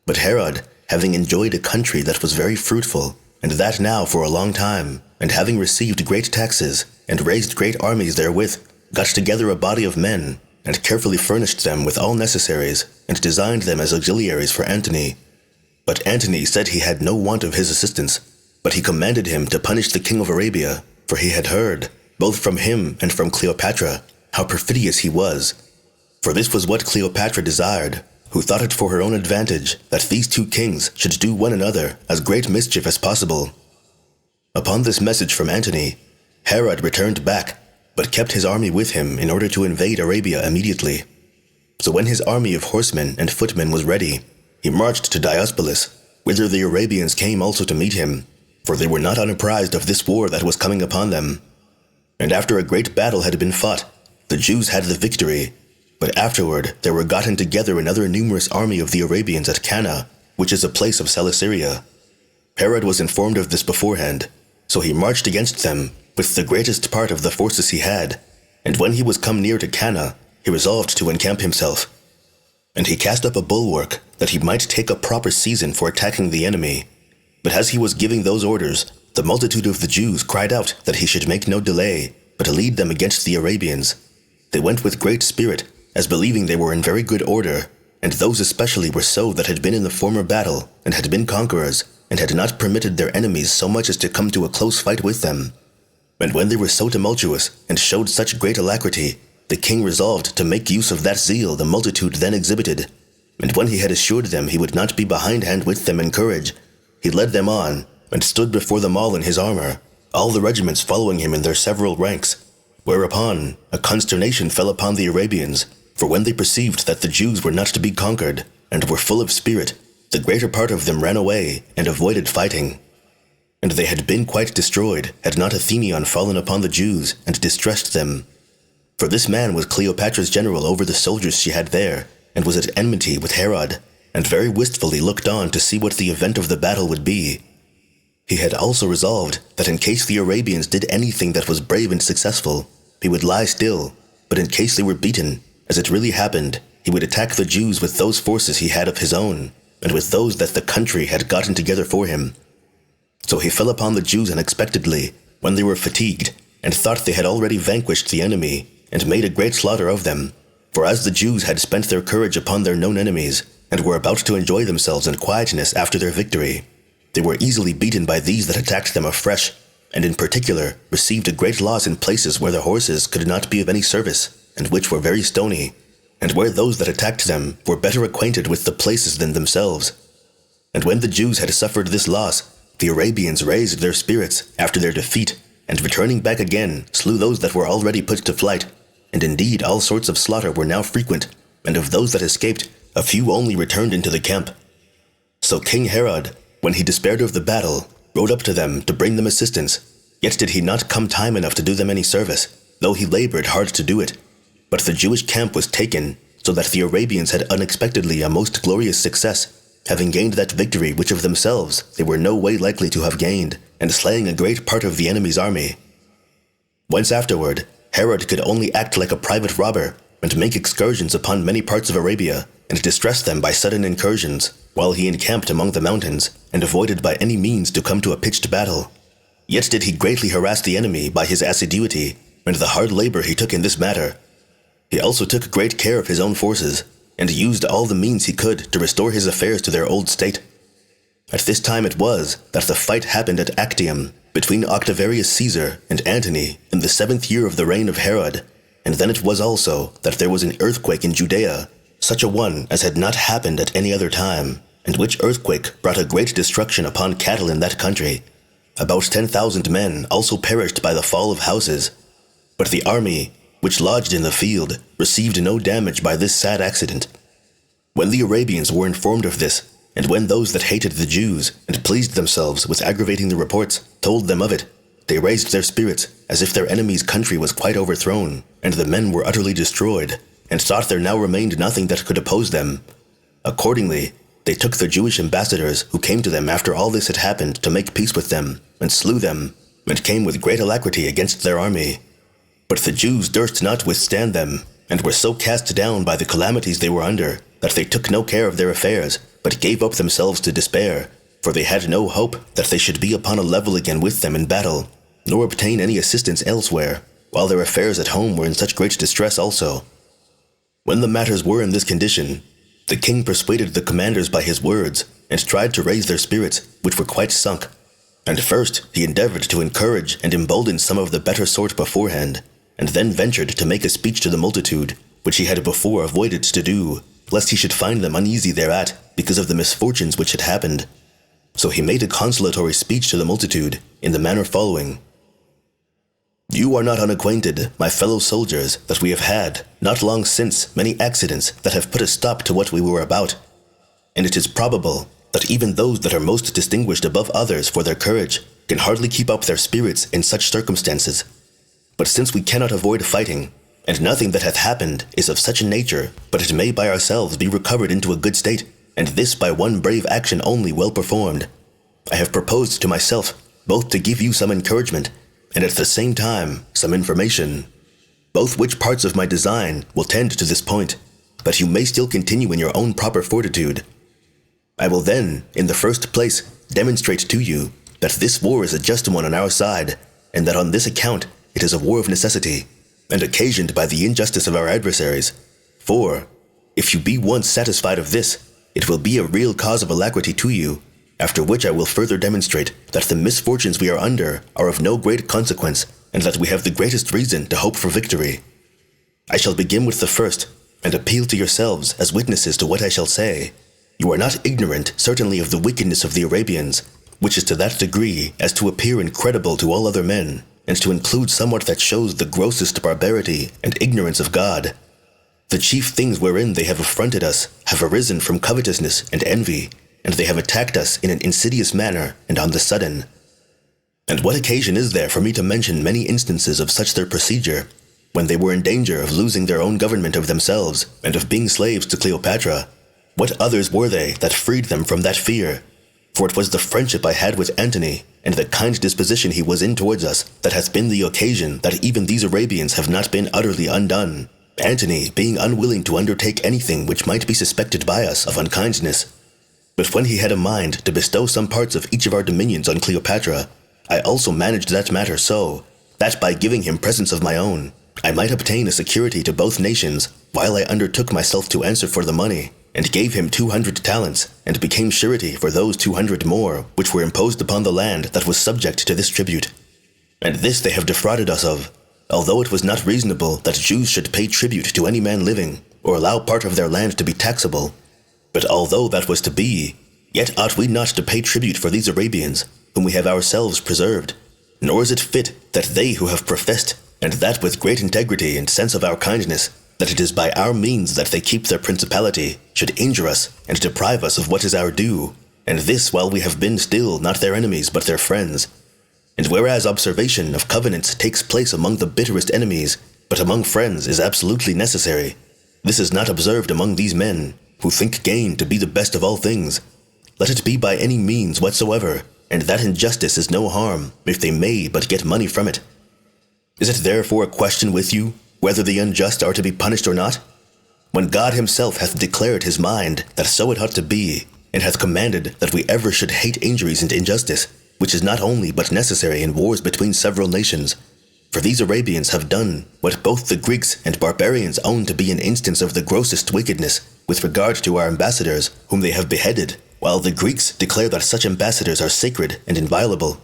But Herod, having enjoyed a country that was very fruitful, and that now for a long time, and having received great taxes, and raised great armies therewith, got together a body of men, and carefully furnished them with all necessaries, and designed them as auxiliaries for Antony. But Antony said he had no want of his assistance, but he commanded him to punish the king of Arabia, for he had heard, both from him and from Cleopatra, how perfidious he was. For this was what Cleopatra desired, who thought it for her own advantage that these two kings should do one another as great mischief as possible. Upon this message from Antony, Herod returned back, but kept his army with him in order to invade Arabia immediately. So when his army of horsemen and footmen was ready, he marched to Diospolus, whither the Arabians came also to meet him, for they were not unapprised of this war that was coming upon them. And after a great battle had been fought, the Jews had the victory, but afterward there were gotten together another numerous army of the Arabians at Cana, which is a place of Celesyria. Herod was informed of this beforehand, so he marched against them with the greatest part of the forces he had, and when he was come near to Cana, he resolved to encamp himself. And he cast up a bulwark that he might take a proper season for attacking the enemy. But as he was giving those orders, the multitude of the Jews cried out that he should make no delay, but to lead them against the Arabians. They went with great spirit, as believing they were in very good order, and those especially were so that had been in the former battle, and had been conquerors, and had not permitted their enemies so much as to come to a close fight with them. And when they were so tumultuous, and showed such great alacrity, the king resolved to make use of that zeal the multitude then exhibited. And when he had assured them he would not be behindhand with them in courage, he led them on, and stood before them all in his armor, all the regiments following him in their several ranks. Whereupon a consternation fell upon the Arabians, for when they perceived that the Jews were not to be conquered, and were full of spirit, the greater part of them ran away, and avoided fighting. And they had been quite destroyed, had not Athenion fallen upon the Jews, and distressed them. For this man was Cleopatra's general over the soldiers she had there, and was at enmity with Herod, and very wistfully looked on to see what the event of the battle would be. He had also resolved that in case the Arabians did anything that was brave and successful, he would lie still, but in case they were beaten, as it really happened, he would attack the Jews with those forces he had of his own, and with those that the country had gotten together for him. So he fell upon the Jews unexpectedly, when they were fatigued, and thought they had already vanquished the enemy, and made a great slaughter of them. For as the Jews had spent their courage upon their known enemies, and were about to enjoy themselves in quietness after their victory, they were easily beaten by these that attacked them afresh, and in particular received a great loss in places where the horses could not be of any service, and which were very stony, and where those that attacked them were better acquainted with the places than themselves. And when the Jews had suffered this loss, the Arabians raised their spirits after their defeat, and returning back again, slew those that were already put to flight, and indeed all sorts of slaughter were now frequent, and of those that escaped, a few only returned into the camp. So King Herod, when he despaired of the battle, rode up to them to bring them assistance, yet did he not come time enough to do them any service, though he labored hard to do it. But the Jewish camp was taken, so that the Arabians had unexpectedly a most glorious success, having gained that victory which of themselves they were no way likely to have gained, and slaying a great part of the enemy's army. Whence afterward, Herod could only act like a private robber, and make excursions upon many parts of Arabia, and distress them by sudden incursions, while he encamped among the mountains, and avoided by any means to come to a pitched battle. Yet did he greatly harass the enemy by his assiduity, and the hard labor he took in this matter. He also took great care of his own forces, and used all the means he could to restore his affairs to their old state. At this time it was that the fight happened at Actium, between Octavarius Caesar and Antony, in the 7th year of the reign of Herod, and then it was also that there was an earthquake in Judea, such a one as had not happened at any other time, and which earthquake brought a great destruction upon cattle in that country. About 10,000 men also perished by the fall of houses. But the army, which lodged in the field, received no damage by this sad accident. When the Arabians were informed of this, and when those that hated the Jews, and pleased themselves with aggravating the reports, told them of it, they raised their spirits, as if their enemy's country was quite overthrown, and the men were utterly destroyed, and thought there now remained nothing that could oppose them. Accordingly, they took the Jewish ambassadors who came to them after all this had happened to make peace with them, and slew them, and came with great alacrity against their army. But the Jews durst not withstand them, and were so cast down by the calamities they were under, that they took no care of their affairs, but gave up themselves to despair, for they had no hope that they should be upon a level again with them in battle, nor obtain any assistance elsewhere, while their affairs at home were in such great distress also. When the matters were in this condition, The king persuaded the commanders by his words, and tried to raise their spirits, which were quite sunk. And first he endeavored to encourage and embolden some of the better sort beforehand, and then ventured to make a speech to the multitude, which he had before avoided to do, lest he should find them uneasy thereat, because of the misfortunes which had happened. So he made a consolatory speech to the multitude, in the manner following. You are not unacquainted, my fellow soldiers, that we have had, not long since, many accidents that have put a stop to what we were about. And it is probable that even those that are most distinguished above others for their courage can hardly keep up their spirits in such circumstances. But since we cannot avoid fighting, and nothing that hath happened is of such a nature, but it may by ourselves be recovered into a good state, and this by one brave action only well performed, I have proposed to myself both to give you some encouragement, and at the same time some information, both which parts of my design will tend to this point, but you may still continue in your own proper fortitude. I will then, in the first place, demonstrate to you that this war is a just one on our side, and that on this account it is a war of necessity, and occasioned by the injustice of our adversaries. For, if you be once satisfied of this, it will be a real cause of alacrity to you, after which I will further demonstrate that the misfortunes we are under are of no great consequence, and that we have the greatest reason to hope for victory. I shall begin with the first, and appeal to yourselves as witnesses to what I shall say. You are not ignorant, certainly, of the wickedness of the Arabians, which is to that degree as to appear incredible to all other men, and to include somewhat that shows the grossest barbarity and ignorance of God. The chief things wherein they have affronted us have arisen from covetousness and envy, and they have attacked us in an insidious manner and on the sudden. And what occasion is there for me to mention many instances of such their procedure, when they were in danger of losing their own government of themselves, and of being slaves to Cleopatra? What others were they that freed them from that fear? For it was the friendship I had with Antony, and the kind disposition he was in towards us, that hath been the occasion that even these Arabians have not been utterly undone, Antony being unwilling to undertake anything which might be suspected by us of unkindness. But when he had a mind to bestow some parts of each of our dominions on Cleopatra, I also managed that matter so, that by giving him presents of my own, I might obtain a security to both nations, while I undertook myself to answer for the money, and gave him 200 talents, and became surety for those 200 more, which were imposed upon the land that was subject to this tribute. And this they have defrauded us of, although it was not reasonable that Jews should pay tribute to any man living, or allow part of their land to be taxable. But although that was to be, yet ought we not to pay tribute for these Arabians, whom we have ourselves preserved, nor is it fit that they who have professed, and that with great integrity and sense of our kindness, that it is by our means that they keep their principality, should injure us, and deprive us of what is our due, and this while we have been still not their enemies but their friends. And whereas observation of covenants takes place among the bitterest enemies, but among friends is absolutely necessary, this is not observed among these men, who think gain to be the best of all things. Let it be by any means whatsoever, and that injustice is no harm, if they may but get money from it. Is it therefore a question with you, whether the unjust are to be punished or not? When God himself hath declared his mind that so it ought to be, and hath commanded that we ever should hate injuries and injustice, which is not only but necessary in wars between several nations. For these Arabians have done what both the Greeks and barbarians own to be an instance of the grossest wickedness, with regard to our ambassadors, whom they have beheaded, while the Greeks declare that such ambassadors are sacred and inviolable.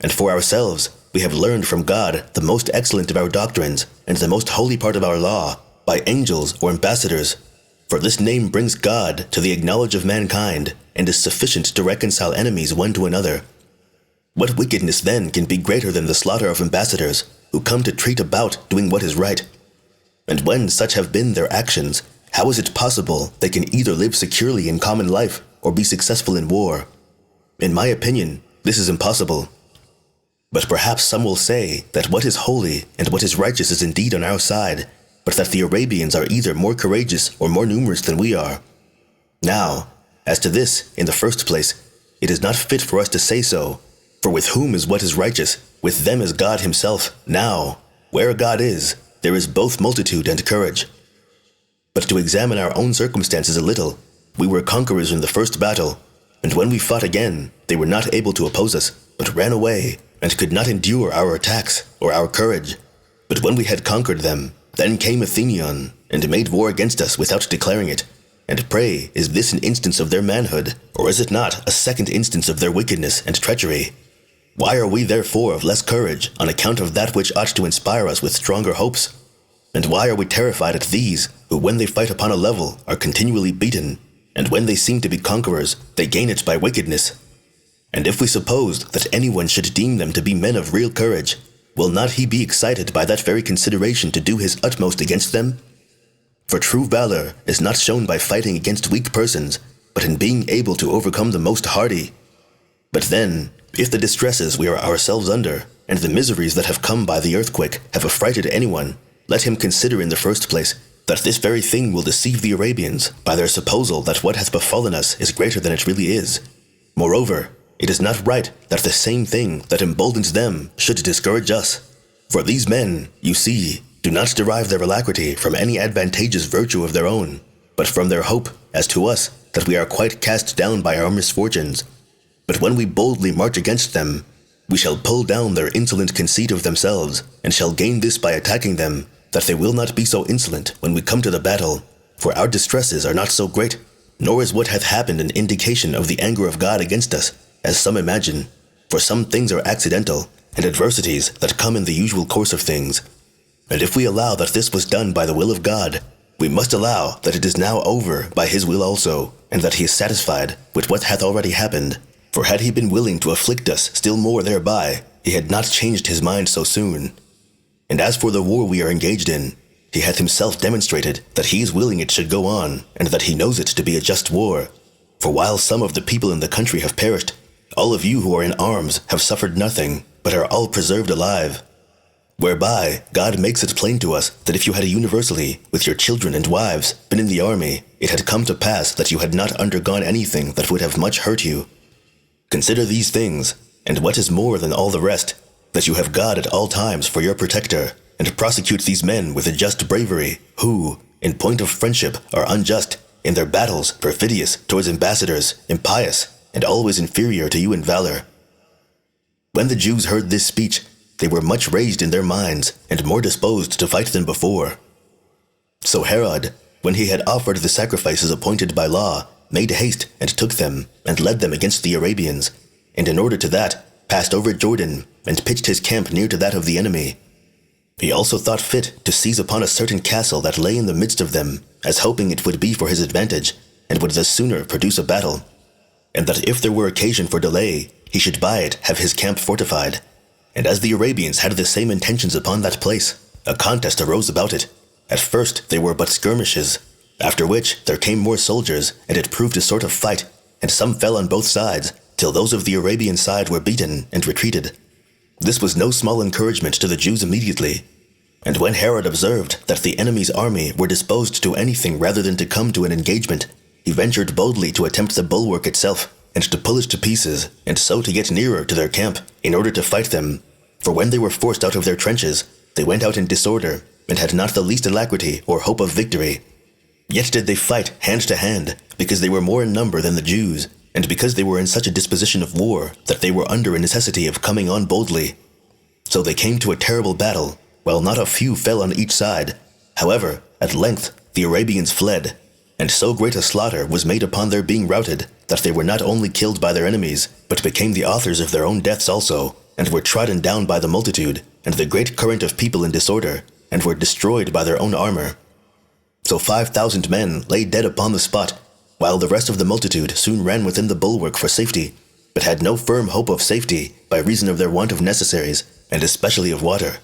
And for ourselves, we have learned from God the most excellent of our doctrines, and the most holy part of our law, by angels or ambassadors. For this name brings God to the knowledge of mankind, and is sufficient to reconcile enemies one to another. What wickedness then can be greater than the slaughter of ambassadors, who come to treat about doing what is right? And when such have been their actions, how is it possible they can either live securely in common life, or be successful in war? In my opinion, this is impossible. But perhaps some will say that what is holy and what is righteous is indeed on our side, but that the Arabians are either more courageous or more numerous than we are. Now, as to this, in the first place, it is not fit for us to say so, for with whom is what is righteous? With them is God himself. Now, where God is, there is both multitude and courage. But to examine our own circumstances a little, we were conquerors in the first battle, and when we fought again, they were not able to oppose us, but ran away, and could not endure our attacks or our courage. But when we had conquered them, then came Athenion, and made war against us without declaring it, And pray, is this an instance of their manhood, or is it not a second instance of their wickedness and treachery? Why are we therefore of less courage on account of that which ought to inspire us with stronger hopes? And why are we terrified at these, who when they fight upon a level are continually beaten, and when they seem to be conquerors, they gain it by wickedness? And if we supposed that anyone should deem them to be men of real courage, will not he be excited by that very consideration to do his utmost against them? For true valor is not shown by fighting against weak persons, but in being able to overcome the most hardy. But then, if the distresses we are ourselves under, and the miseries that have come by the earthquake have affrighted anyone, let him consider in the first place that this very thing will deceive the Arabians by their supposal that what hath befallen us is greater than it really is. Moreover, it is not right that the same thing that emboldens them should discourage us. For these men, you see, do not derive their alacrity from any advantageous virtue of their own, but from their hope, as to us, that we are quite cast down by our misfortunes. But when we boldly march against them, we shall pull down their insolent conceit of themselves, and shall gain this by attacking them, that they will not be so insolent when we come to the battle. For our distresses are not so great, nor is what hath happened an indication of the anger of God against us, as some imagine. For some things are accidental, and adversities that come in the usual course of things. And if we allow that this was done by the will of God, we must allow that it is now over by his will also, and that he is satisfied with what hath already happened. For had he been willing to afflict us still more thereby, he had not changed his mind so soon. And as for the war we are engaged in, he hath himself demonstrated that he is willing it should go on, and that he knows it to be a just war. For while some of the people in the country have perished, all of you who are in arms have suffered nothing, but are all preserved alive. Whereby God makes it plain to us that if you had universally, with your children and wives, been in the army, it had come to pass that you had not undergone anything that would have much hurt you. Consider these things, and what is more than all the rest, that you have God at all times for your protector, and prosecute these men with a just bravery, who, in point of friendship, are unjust, in their battles perfidious towards ambassadors, impious, and always inferior to you in valor. When the Jews heard this speech, they were much raised in their minds, and more disposed to fight than before. So Herod, when he had offered the sacrifices appointed by law, made haste and took them, and led them against the Arabians, and in order to that, passed over Jordan, and pitched his camp near to that of the enemy. He also thought fit to seize upon a certain castle that lay in the midst of them, as hoping it would be for his advantage, and would the sooner produce a battle, and that if there were occasion for delay, he should by it have his camp fortified. And as the Arabians had the same intentions upon that place, a contest arose about it. At first they were but skirmishes, after which there came more soldiers, and it proved a sort of fight, and some fell on both sides, till those of the Arabian side were beaten and retreated. This was no small encouragement to the Jews immediately. And when Herod observed that the enemy's army were disposed to anything rather than to come to an engagement, he ventured boldly to attempt the bulwark itself, and to pull it to pieces, and so to get nearer to their camp, in order to fight them. For when they were forced out of their trenches, they went out in disorder, and had not the least alacrity or hope of victory. Yet did they fight hand to hand, because they were more in number than the Jews, and because they were in such a disposition of war that they were under a necessity of coming on boldly. So they came to a terrible battle, while not a few fell on each side. However, at length the Arabians fled, and so great a slaughter was made upon their being routed, that they were not only killed by their enemies, but became the authors of their own deaths also, and were trodden down by the multitude, and the great current of people in disorder, and were destroyed by their own armor. So 5,000 men lay dead upon the spot, while the rest of the multitude soon ran within the bulwark for safety, but had no firm hope of safety by reason of their want of necessaries, and especially of water.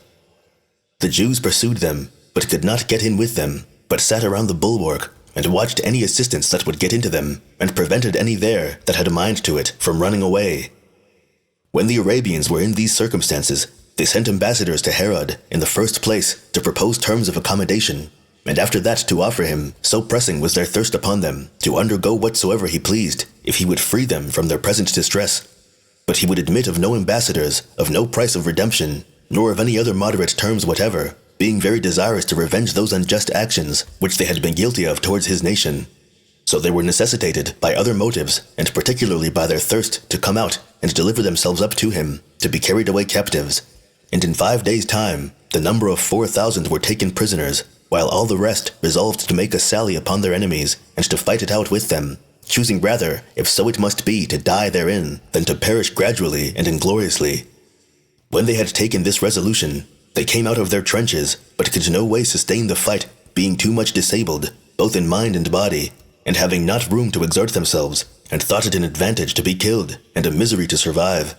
The Jews pursued them, but could not get in with them, but sat around the bulwark, and watched any assistance that would get into them, and prevented any there that had a mind to it from running away. When the Arabians were in these circumstances, they sent ambassadors to Herod, in the first place, to propose terms of accommodation, and after that to offer him, so pressing was their thirst upon them, to undergo whatsoever he pleased, if he would free them from their present distress. But he would admit of no ambassadors, of no price of redemption, nor of any other moderate terms whatever, being very desirous to revenge those unjust actions which they had been guilty of towards his nation. So they were necessitated by other motives, and particularly by their thirst, to come out and deliver themselves up to him, to be carried away captives. And in 5 days' time, the number of 4,000 were taken prisoners, while all the rest resolved to make a sally upon their enemies and to fight it out with them, choosing rather, if so it must be, to die therein, than to perish gradually and ingloriously. When they had taken this resolution, they came out of their trenches, but could no way sustain the fight, being too much disabled, both in mind and body, and having not room to exert themselves, and thought it an advantage to be killed, and a misery to survive.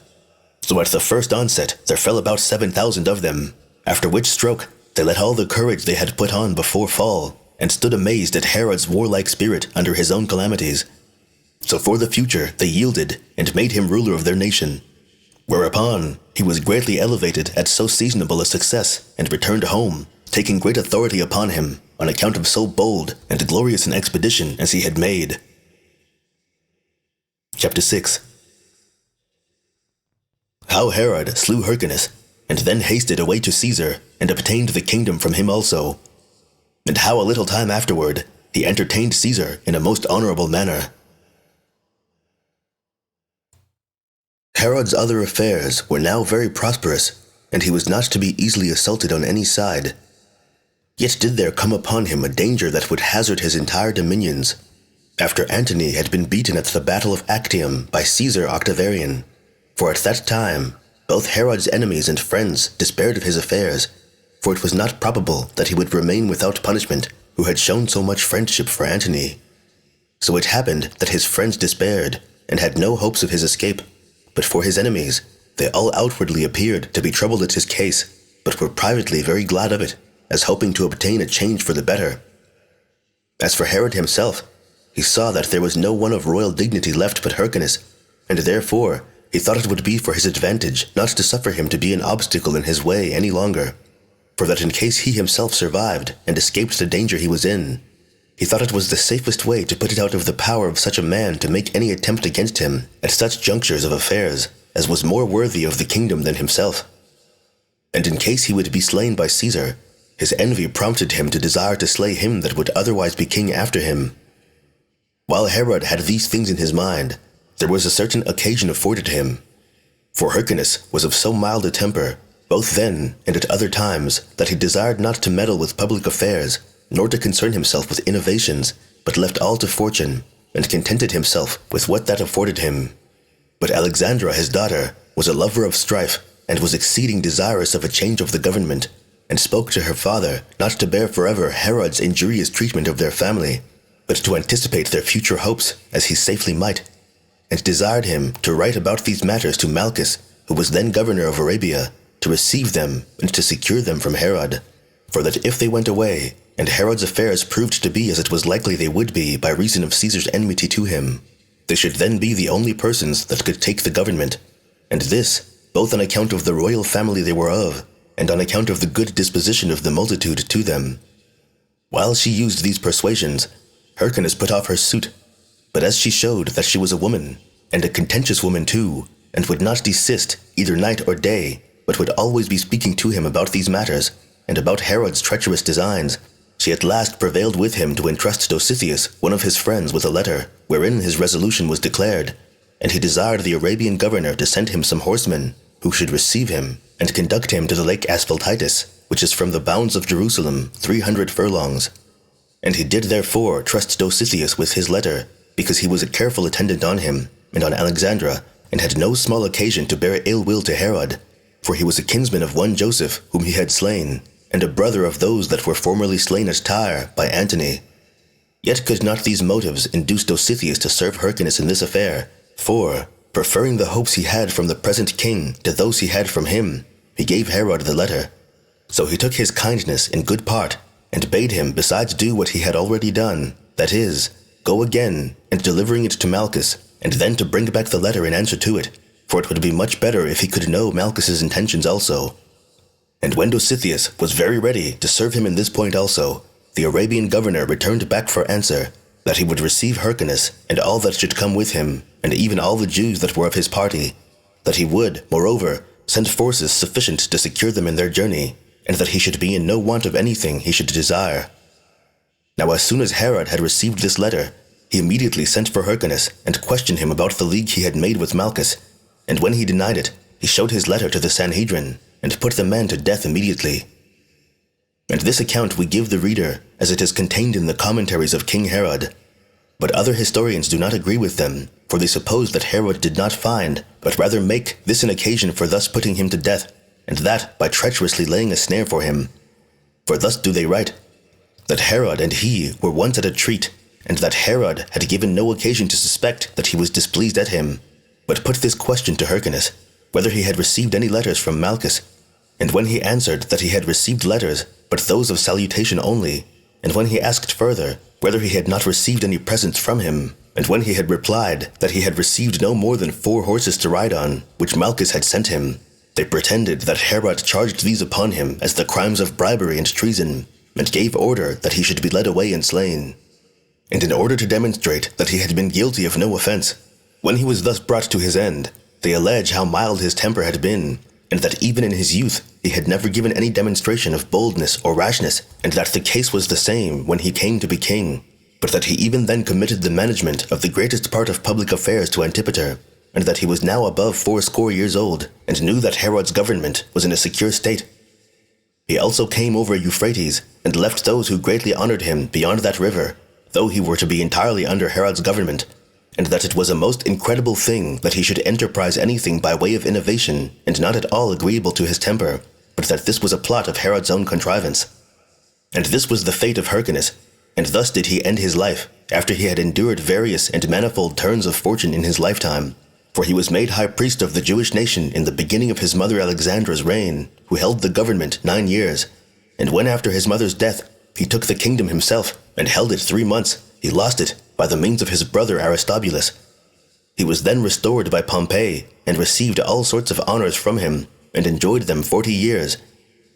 So at the first onset there fell about 7,000 of them, after which stroke they let all the courage they had put on before fall, and stood amazed at Herod's warlike spirit under his own calamities. So for the future they yielded, and made him ruler of their nation. Whereupon he was greatly elevated at so seasonable a success, and returned home, taking great authority upon him, on account of so bold and glorious an expedition as he had made. Chapter 6. How Herod slew Hyrcanus, and then hasted away to Caesar, and obtained the kingdom from him also. And how a little time afterward he entertained Caesar in a most honorable manner. Herod's other affairs were now very prosperous, and he was not to be easily assaulted on any side. Yet did there come upon him a danger that would hazard his entire dominions, after Antony had been beaten at the battle of Actium by Caesar Octavian. For at that time both Herod's enemies and friends despaired of his affairs, for it was not probable that he would remain without punishment who had shown so much friendship for Antony. So it happened that his friends despaired, and had no hopes of his escape. But for his enemies, they all outwardly appeared to be troubled at his case, but were privately very glad of it, as hoping to obtain a change for the better. As for Herod himself, he saw that there was no one of royal dignity left but Hyrcanus, and therefore he thought it would be for his advantage not to suffer him to be an obstacle in his way any longer, for that in case he himself survived and escaped the danger he was in, he thought it was the safest way to put it out of the power of such a man to make any attempt against him at such junctures of affairs as was more worthy of the kingdom than himself. And in case he would be slain by Caesar, his envy prompted him to desire to slay him that would otherwise be king after him. While Herod had these things in his mind, there was a certain occasion afforded him. For Hyrcanus was of so mild a temper, both then and at other times, that he desired not to meddle with public affairs, nor to concern himself with innovations, but left all to fortune, and contented himself with what that afforded him. But Alexandra his daughter was a lover of strife, and was exceeding desirous of a change of the government, and spoke to her father not to bear forever Herod's injurious treatment of their family, but to anticipate their future hopes as he safely might, and desired him to write about these matters to Malchus, who was then governor of Arabia, to receive them and to secure them from Herod, for that if they went away, and Herod's affairs proved to be as it was likely they would be by reason of Caesar's enmity to him, they should then be the only persons that could take the government, and this both on account of the royal family they were of, and on account of the good disposition of the multitude to them. While she used these persuasions, Hyrcanus put off her suit, but as she showed that she was a woman, and a contentious woman too, and would not desist either night or day, but would always be speaking to him about these matters, and about Herod's treacherous designs, she at last prevailed with him to entrust Josephus, one of his friends, with a letter, wherein his resolution was declared, and he desired the Arabian governor to send him some horsemen, who should receive him, and conduct him to the lake Asphaltitis, which is from the bounds of Jerusalem 300 furlongs. And he did therefore trust Josephus with his letter, because he was a careful attendant on him, and on Alexandra, and had no small occasion to bear ill will to Herod, for he was a kinsman of one Joseph, whom he had slain, and a brother of those that were formerly slain at Tyre by Antony. Yet could not these motives induce Josephus to serve Hyrcanus in this affair, for, preferring the hopes he had from the present king to those he had from him, he gave Herod the letter. So he took his kindness in good part, and bade him besides do what he had already done, that is, go again, and delivering it to Malchus, and then to bring back the letter in answer to it, for it would be much better if he could know Malchus's intentions also. And when Josephus was very ready to serve him in this point also, the Arabian governor returned back for answer, that he would receive Hyrcanus and all that should come with him, and even all the Jews that were of his party, that he would, moreover, send forces sufficient to secure them in their journey, and that he should be in no want of anything he should desire. Now as soon as Herod had received this letter, he immediately sent for Hyrcanus, and questioned him about the league he had made with Malchus, and when he denied it, he showed his letter to the Sanhedrin, and put the man to death immediately. And this account we give the reader as it is contained in the commentaries of King Herod. But other historians do not agree with them, for they suppose that Herod did not find, but rather make this an occasion for thus putting him to death, and that by treacherously laying a snare for him. For thus do they write, that Herod and he were once at a treat, and that Herod had given no occasion to suspect that he was displeased at him, but put this question to Hyrcanus, whether he had received any letters from Malchus. And when he answered that he had received letters, but those of salutation only, and when he asked further whether he had not received any presents from him, and when he had replied that he had received no more than 4 horses to ride on, which Malchus had sent him, they pretended that Herod charged these upon him as the crimes of bribery and treason, and gave order that he should be led away and slain. And in order to demonstrate that he had been guilty of no offense, when he was thus brought to his end, they allege how mild his temper had been, and that even in his youth he had never given any demonstration of boldness or rashness, and that the case was the same when he came to be king, but that he even then committed the management of the greatest part of public affairs to Antipater, and that he was now above 80 years old, and knew that Herod's government was in a secure state. He also came over Euphrates, and left those who greatly honored him beyond that river, though he were to be entirely under Herod's government, and that it was a most incredible thing that he should enterprise anything by way of innovation, and not at all agreeable to his temper, but that this was a plot of Herod's own contrivance. And this was the fate of Hyrcanus, and thus did he end his life, after he had endured various and manifold turns of fortune in his lifetime. For he was made high priest of the Jewish nation in the beginning of his mother Alexandra's reign, who held the government 9 years. And when after his mother's death he took the kingdom himself, and held it 3 months, he lost it by the means of his brother Aristobulus. He was then restored by Pompey, and received all sorts of honors from him, and enjoyed them 40 years.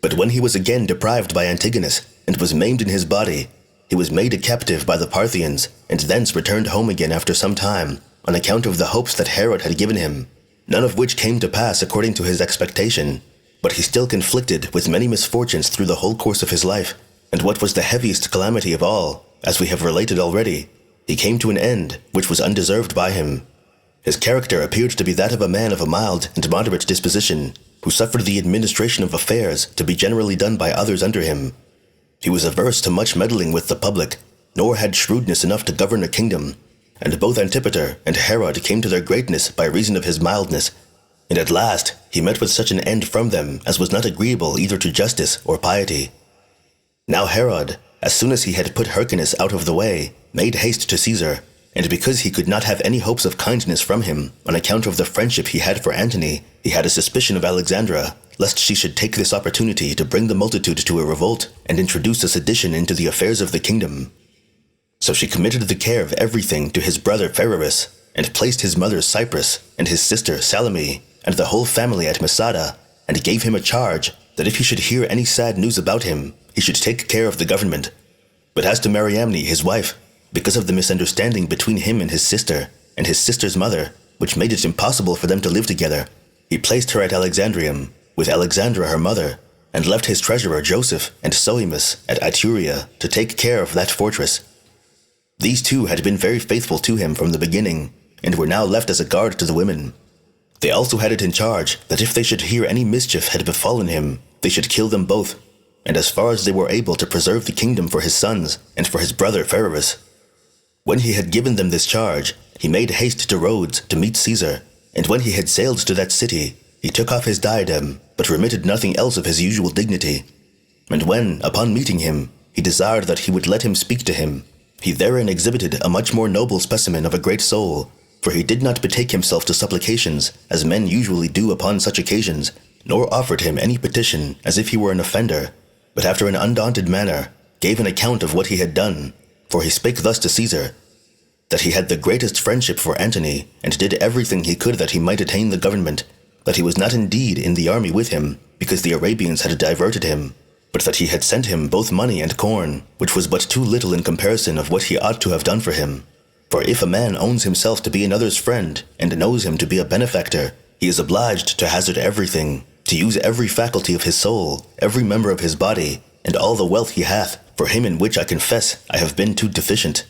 But when he was again deprived by Antigonus, and was maimed in his body, he was made a captive by the Parthians, and thence returned home again after some time, on account of the hopes that Herod had given him, none of which came to pass according to his expectation. But he still conflicted with many misfortunes through the whole course of his life, and what was the heaviest calamity of all, as we have related already, he came to an end which was undeserved by him. His character appeared to be that of a man of a mild and moderate disposition, who suffered the administration of affairs to be generally done by others under him. He was averse to much meddling with the public, nor had shrewdness enough to govern a kingdom, and both Antipater and Herod came to their greatness by reason of his mildness, and at last he met with such an end from them as was not agreeable either to justice or piety. Now Herod, as soon as he had put Hyrcanus out of the way, made haste to Caesar, and because he could not have any hopes of kindness from him, on account of the friendship he had for Antony, he had a suspicion of Alexandra, lest she should take this opportunity to bring the multitude to a revolt, and introduce a sedition into the affairs of the kingdom. So she committed the care of everything to his brother Pheroras, and placed his mother Cypris, and his sister Salome, and the whole family at Masada, and gave him a charge, that if he should hear any sad news about him, he should take care of the government. But as to Mariamne, his wife, because of the misunderstanding between him and his sister's mother, which made it impossible for them to live together, he placed her at Alexandrium, with Alexandra her mother, and left his treasurer Joseph and Soemus at Iturea to take care of that fortress. These two had been very faithful to him from the beginning, and were now left as a guard to the women. They also had it in charge that if they should hear any mischief had befallen him, they should kill them both, and as far as they were able to preserve the kingdom for his sons and for his brother Pheroras. When he had given them this charge, he made haste to Rhodes to meet Caesar, and when he had sailed to that city, he took off his diadem, but remitted nothing else of his usual dignity. And when, upon meeting him, he desired that he would let him speak to him, he therein exhibited a much more noble specimen of a great soul, for he did not betake himself to supplications, as men usually do upon such occasions, nor offered him any petition as if he were an offender, but after an undaunted manner gave an account of what he had done, for he spake thus to Caesar, that he had the greatest friendship for Antony, and did everything he could that he might attain the government, that he was not indeed in the army with him, because the Arabians had diverted him, but that he had sent him both money and corn, which was but too little in comparison of what he ought to have done for him. For if a man owns himself to be another's friend, and knows him to be a benefactor, he is obliged to hazard everything, to use every faculty of his soul, every member of his body, and all the wealth he hath, for him in which I confess I have been too deficient.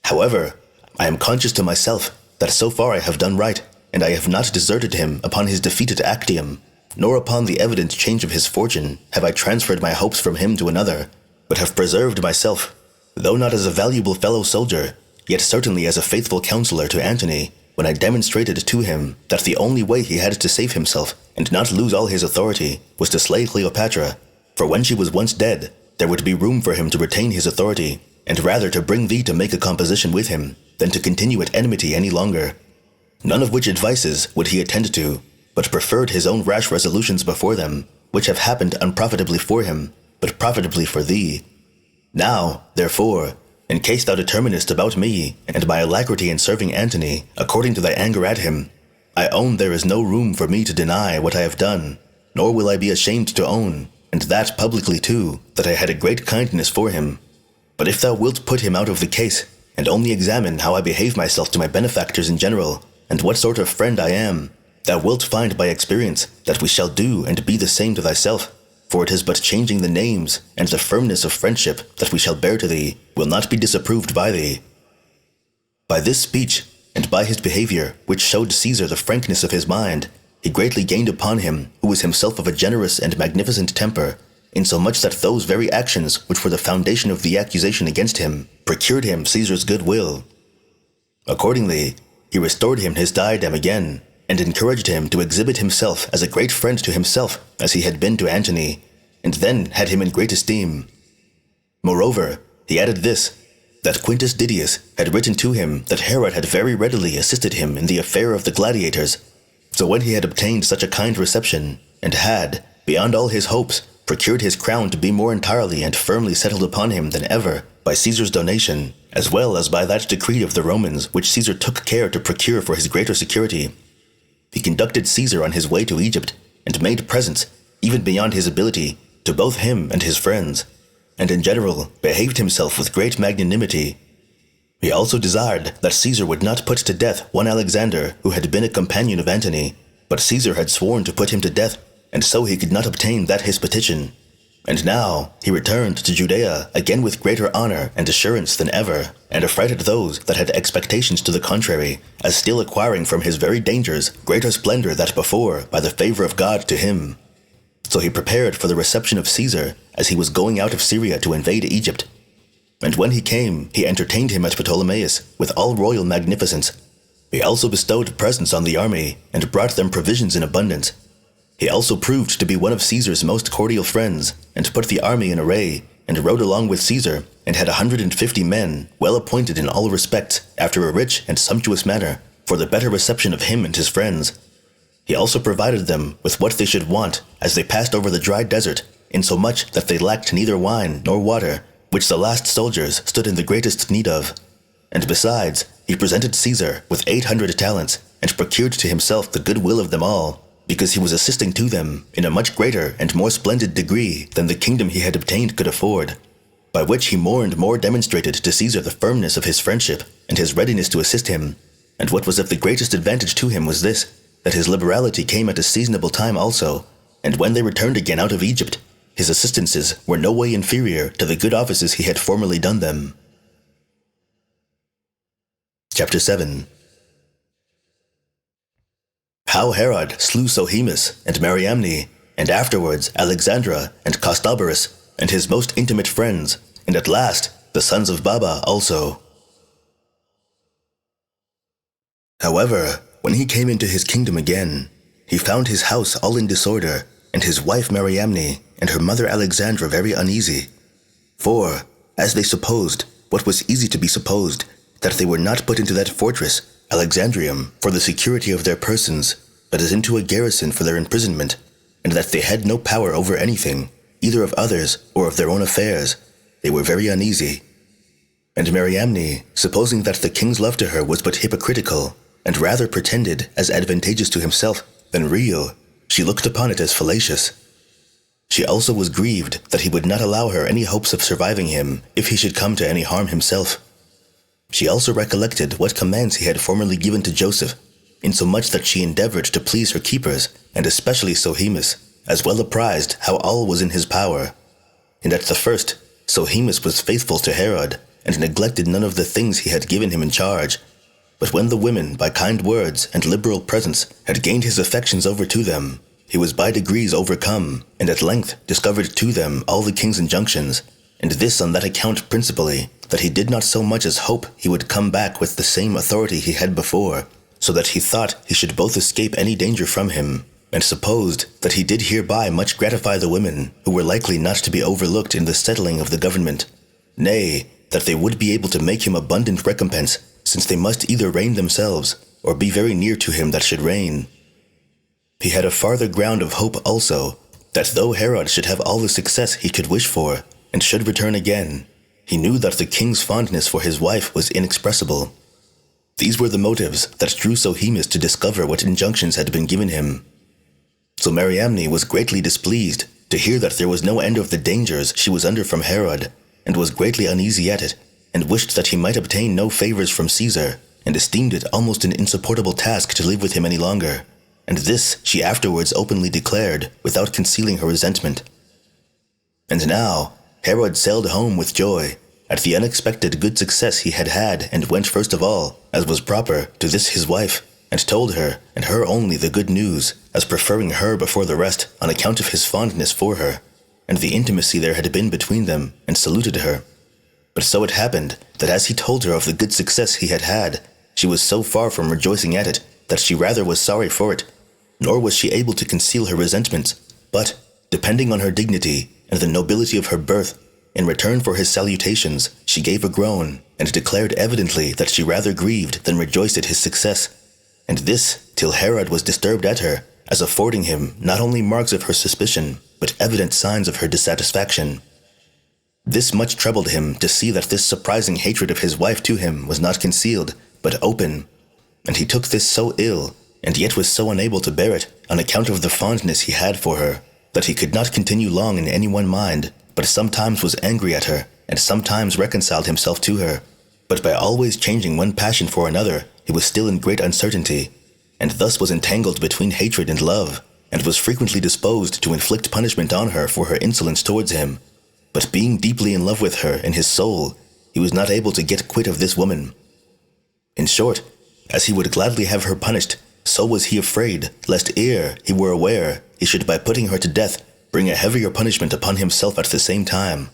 However, I am conscious to myself that so far I have done right, and I have not deserted him upon his defeat at Actium, nor upon the evident change of his fortune have I transferred my hopes from him to another, but have preserved myself, though not as a valuable fellow soldier, yet certainly as a faithful counselor to Antony, when I demonstrated to him that the only way he had to save himself and not lose all his authority was to slay Cleopatra, for when she was once dead, there would be room for him to retain his authority, and rather to bring thee to make a composition with him, than to continue at enmity any longer. None of which advices would he attend to, but preferred his own rash resolutions before them, which have happened unprofitably for him, but profitably for thee. Now, therefore, in case thou determinest about me, and my alacrity in serving Antony, according to thy anger at him, I own there is no room for me to deny what I have done, nor will I be ashamed to own, and that publicly too, that I had a great kindness for him. But if thou wilt put him out of the case, and only examine how I behave myself to my benefactors in general, and what sort of friend I am, thou wilt find by experience that we shall do and be the same to thyself, for it is but changing the names, and the firmness of friendship that we shall bear to thee will not be disapproved by thee. By this speech, and by his behavior, which showed Caesar the frankness of his mind, he greatly gained upon him, who was himself of a generous and magnificent temper, insomuch that those very actions which were the foundation of the accusation against him procured him Caesar's good will. Accordingly, he restored him his diadem again, and encouraged him to exhibit himself as a great friend to himself as he had been to Antony, and then had him in great esteem. Moreover, he added this, that Quintus Didius had written to him that Herod had very readily assisted him in the affair of the gladiators. So when he had obtained such a kind reception, and had, beyond all his hopes, procured his crown to be more entirely and firmly settled upon him than ever, by Caesar's donation, as well as by that decree of the Romans which Caesar took care to procure for his greater security, he conducted Caesar on his way to Egypt, and made presents, even beyond his ability, to both him and his friends, and in general behaved himself with great magnanimity. He also desired that Caesar would not put to death one Alexander who had been a companion of Antony, but Caesar had sworn to put him to death, and so he could not obtain that his petition. And now he returned to Judea again with greater honor and assurance than ever, and affrighted those that had expectations to the contrary, as still acquiring from his very dangers greater splendor than before by the favor of God to him. So he prepared for the reception of Caesar, as he was going out of Syria to invade Egypt. And when he came, he entertained him at Ptolemais with all royal magnificence. He also bestowed presents on the army, and brought them provisions in abundance. He also proved to be one of Caesar's most cordial friends, and put the army in array, and rode along with Caesar, and had 150 men, well appointed in all respects, after a rich and sumptuous manner, for the better reception of him and his friends. He also provided them with what they should want, as they passed over the dry desert, insomuch that they lacked neither wine nor water, which the last soldiers stood in the greatest need of. And besides, he presented Caesar with 800 talents, and procured to himself the good will of them all, because he was assisting to them in a much greater and more splendid degree than the kingdom he had obtained could afford, by which he more and more demonstrated to Caesar the firmness of his friendship and his readiness to assist him. And what was of the greatest advantage to him was this, that his liberality came at a seasonable time also, and when they returned again out of Egypt, his assistances were no way inferior to the good offices he had formerly done them. Chapter 7. How Herod slew Sohemus and Mariamne, and afterwards Alexandra and Costobarus, and his most intimate friends, and at last the sons of Baba also. However, when he came into his kingdom again, he found his house all in disorder, and his wife Mariamne and her mother Alexandra very uneasy. For, as they supposed, what was easy to be supposed, that they were not put into that fortress, Alexandrium, for the security of their persons, but as into a garrison for their imprisonment, and that they had no power over anything, either of others or of their own affairs, they were very uneasy. And Mariamne, supposing that the king's love to her was but hypocritical, and rather pretended as advantageous to himself than real, she looked upon it as fallacious. She also was grieved that he would not allow her any hopes of surviving him if he should come to any harm himself. She also recollected what commands he had formerly given to Joseph, insomuch that she endeavored to please her keepers, and especially Sohemus, as well apprised how all was in his power. And at the first, Sohemus was faithful to Herod, and neglected none of the things he had given him in charge. But when the women, by kind words and liberal presents, had gained his affections over to them, he was by degrees overcome, and at length discovered to them all the king's injunctions, and this on that account principally, that he did not so much as hope he would come back with the same authority he had before, so that he thought he should both escape any danger from him, and supposed that he did hereby much gratify the women, who were likely not to be overlooked in the settling of the government. Nay, that they would be able to make him abundant recompense, since they must either reign themselves, or be very near to him that should reign. He had a farther ground of hope also, that though Herod should have all the success he could wish for, and should return again, he knew that the king's fondness for his wife was inexpressible. These were the motives that drew Sohemus to discover what injunctions had been given him. So Mariamne was greatly displeased to hear that there was no end of the dangers she was under from Herod, and was greatly uneasy at it, and wished that he might obtain no favors from Caesar, and esteemed it almost an insupportable task to live with him any longer. And this she afterwards openly declared, without concealing her resentment. And now Herod sailed home with joy at the unexpected good success he had had, and went first of all, as was proper, to this his wife, and told her, and her only, the good news, as preferring her before the rest on account of his fondness for her, and the intimacy there had been between them, and saluted her. But so it happened that as he told her of the good success he had had, she was so far from rejoicing at it that she rather was sorry for it, nor was she able to conceal her resentments, but, depending on her dignity and the nobility of her birth, in return for his salutations, she gave a groan, and declared evidently that she rather grieved than rejoiced at his success, and this till Herod was disturbed at her, as affording him not only marks of her suspicion, but evident signs of her dissatisfaction. This much troubled him to see that this surprising hatred of his wife to him was not concealed, but open, and he took this so ill, and yet was so unable to bear it, on account of the fondness he had for her, that he could not continue long in any one mind, but sometimes was angry at her, and sometimes reconciled himself to her. But by always changing one passion for another, he was still in great uncertainty, and thus was entangled between hatred and love, and was frequently disposed to inflict punishment on her for her insolence towards him. But being deeply in love with her in his soul, he was not able to get quit of this woman. In short, as he would gladly have her punished, so was he afraid, lest ere he were aware, he should by putting her to death bring a heavier punishment upon himself at the same time.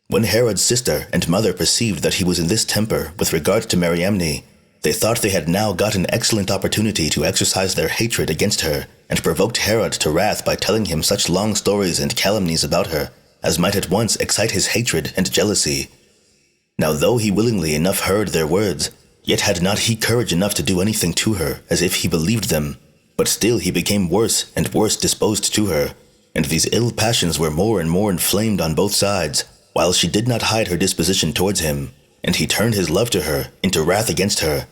When Herod's sister and mother perceived that he was in this temper with regard to Mariamne, they thought they had now got an excellent opportunity to exercise their hatred against her, and provoked Herod to wrath by telling him such long stories and calumnies about her, as might at once excite his hatred and jealousy. Now though he willingly enough heard their words, yet had not he courage enough to do anything to her, as if he believed them, but still he became worse and worse disposed to her, and these ill passions were more and more inflamed on both sides, while she did not hide her disposition towards him, and he turned his love to her into wrath against her.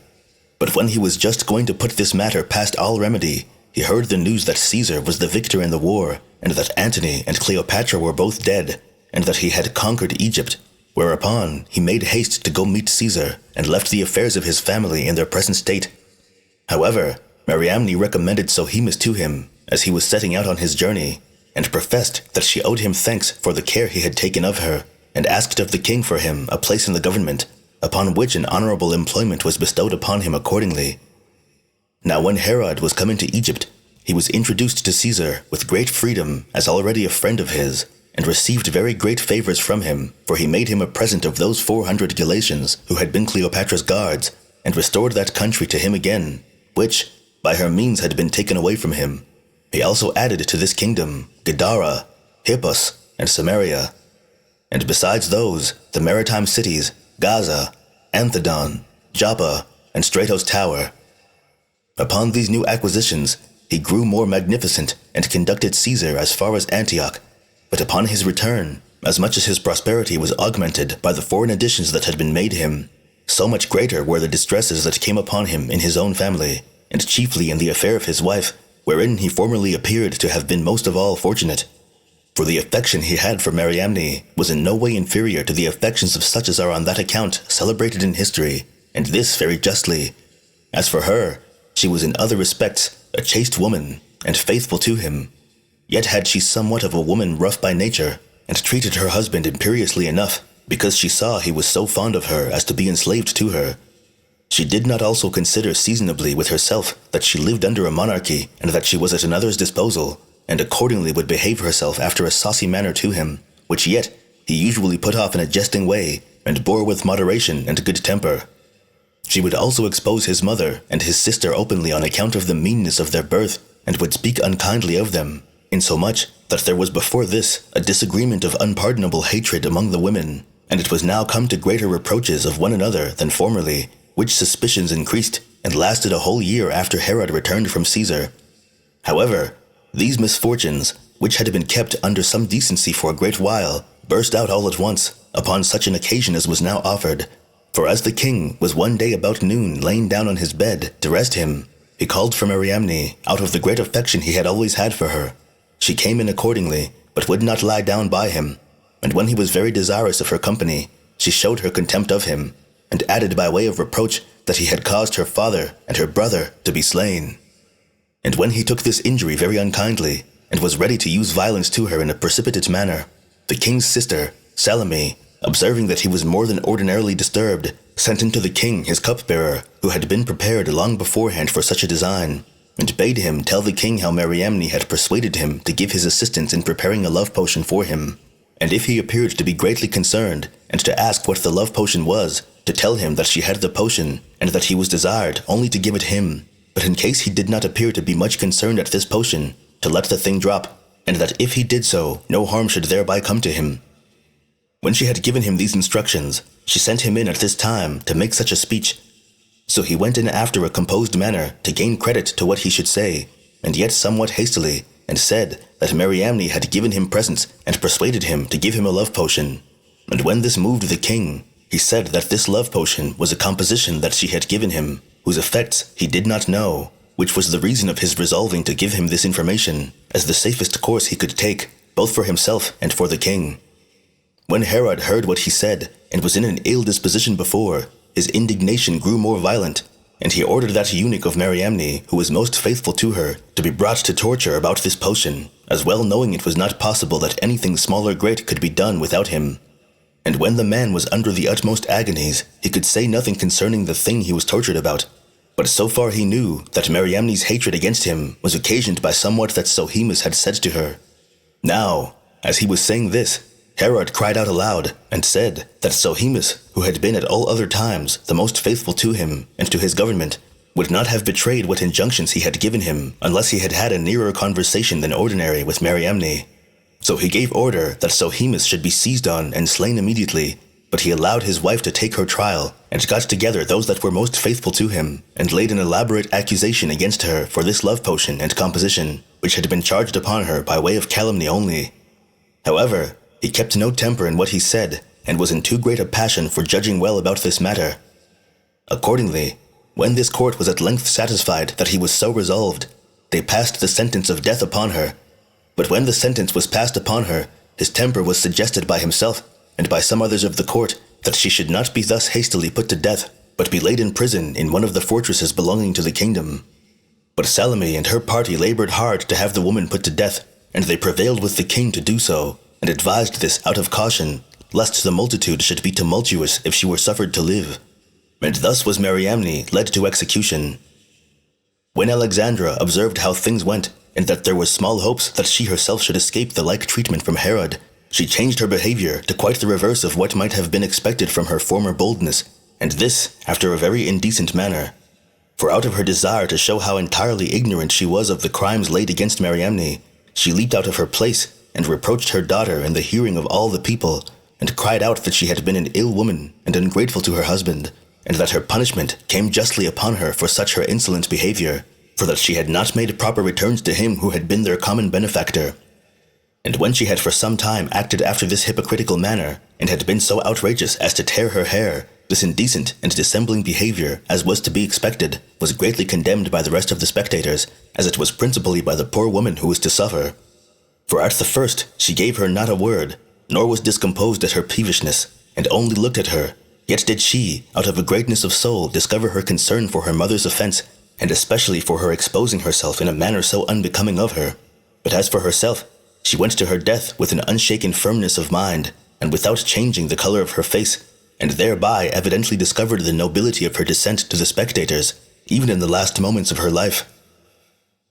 But when he was just going to put this matter past all remedy, he heard the news that Caesar was the victor in the war, and that Antony and Cleopatra were both dead, and that he had conquered Egypt, whereupon he made haste to go meet Caesar, and left the affairs of his family in their present state. However, Mariamne recommended Sohemus to him, as he was setting out on his journey, and professed that she owed him thanks for the care he had taken of her, and asked of the king for him a place in the government, upon which an honorable employment was bestowed upon him accordingly. Now when Herod was come into Egypt, he was introduced to Caesar with great freedom as already a friend of his, and received very great favors from him, for he made him a present of those 400 Galatians who had been Cleopatra's guards, and restored that country to him again, which, by her means had been taken away from him. He also added to this kingdom Gadara, Hippos, and Samaria, and besides those, the maritime cities, Gaza, Anthedon, Joppa, and Strato's Tower. Upon these new acquisitions, he grew more magnificent, and conducted Caesar as far as Antioch. But upon his return, as much as his prosperity was augmented by the foreign additions that had been made him, so much greater were the distresses that came upon him in his own family, and chiefly in the affair of his wife, wherein he formerly appeared to have been most of all fortunate. For the affection he had for Mariamne was in no way inferior to the affections of such as are on that account celebrated in history, and this very justly. As for her, she was in other respects a chaste woman, and faithful to him. Yet had she somewhat of a woman rough by nature, and treated her husband imperiously enough, because she saw he was so fond of her as to be enslaved to her. She did not also consider seasonably with herself that she lived under a monarchy and that she was at another's disposal, and accordingly would behave herself after a saucy manner to him, which yet he usually put off in a jesting way, and bore with moderation and good temper. She would also expose his mother and his sister openly on account of the meanness of their birth, and would speak unkindly of them, insomuch that there was before this a disagreement of unpardonable hatred among the women, and it was now come to greater reproaches of one another than formerly, which suspicions increased, and lasted a whole year after Herod returned from Caesar. However, these misfortunes, which had been kept under some decency for a great while, burst out all at once, upon such an occasion as was now offered. For as the king was one day about noon lain down on his bed to rest him, he called for Mariamne, out of the great affection he had always had for her. She came in accordingly, but would not lie down by him, and when he was very desirous of her company, she showed her contempt of him, and added by way of reproach that he had caused her father and her brother to be slain. And when he took this injury very unkindly, and was ready to use violence to her in a precipitate manner, the king's sister, Salome, observing that he was more than ordinarily disturbed, sent unto the king his cupbearer, who had been prepared long beforehand for such a design, and bade him tell the king how Mariamne had persuaded him to give his assistance in preparing a love potion for him, and if he appeared to be greatly concerned, and to ask what the love potion was, to tell him that she had the potion, and that he was desired only to give it him, but in case he did not appear to be much concerned at this potion, to let the thing drop, and that if he did so, no harm should thereby come to him. When she had given him these instructions, she sent him in at this time to make such a speech. So he went in after a composed manner to gain credit to what he should say, and yet somewhat hastily, and said that Mariamne had given him presents and persuaded him to give him a love potion. And when this moved the king, he said that this love potion was a composition that she had given him, whose effects he did not know, which was the reason of his resolving to give him this information, as the safest course he could take, both for himself and for the king. When Herod heard what he said, and was in an ill disposition before, his indignation grew more violent, and he ordered that eunuch of Mariamne, who was most faithful to her, to be brought to torture about this potion, as well knowing it was not possible that anything small or great could be done without him. And when the man was under the utmost agonies, he could say nothing concerning the thing he was tortured about, but so far he knew that Mariamne's hatred against him was occasioned by somewhat that Sohemus had said to her. Now, as he was saying this, Herod cried out aloud, and said that Sohemus, who had been at all other times the most faithful to him and to his government, would not have betrayed what injunctions he had given him unless he had had a nearer conversation than ordinary with Mariamne. So he gave order that Sohemus should be seized on and slain immediately, but he allowed his wife to take her trial, and got together those that were most faithful to him, and laid an elaborate accusation against her for this love potion and composition, which had been charged upon her by way of calumny only. However, he kept no temper in what he said, and was in too great a passion for judging well about this matter. Accordingly, when this court was at length satisfied that he was so resolved, they passed the sentence of death upon her. But when the sentence was passed upon her, his temper was suggested by himself, and by some others of the court, that she should not be thus hastily put to death, but be laid in prison in one of the fortresses belonging to the kingdom. But Salome and her party labored hard to have the woman put to death, and they prevailed with the king to do so, and advised this out of caution, lest the multitude should be tumultuous if she were suffered to live. And thus was Mariamne led to execution. When Alexandra observed how things went, and that there was small hopes that she herself should escape the like treatment from Herod, she changed her behavior to quite the reverse of what might have been expected from her former boldness, and this after a very indecent manner. For out of her desire to show how entirely ignorant she was of the crimes laid against Mariamne, she leaped out of her place, and reproached her daughter in the hearing of all the people, and cried out that she had been an ill woman and ungrateful to her husband, and that her punishment came justly upon her for such her insolent behavior, for that she had not made proper returns to him who had been their common benefactor. And when she had for some time acted after this hypocritical manner, and had been so outrageous as to tear her hair, this indecent and dissembling behavior, as was to be expected, was greatly condemned by the rest of the spectators, as it was principally by the poor woman who was to suffer. For at the first she gave her not a word, nor was discomposed at her peevishness, and only looked at her. Yet did she, out of a greatness of soul, discover her concern for her mother's offense, and especially for her exposing herself in a manner so unbecoming of her. But as for herself, she went to her death with an unshaken firmness of mind, and without changing the color of her face, and thereby evidently discovered the nobility of her descent to the spectators, even in the last moments of her life.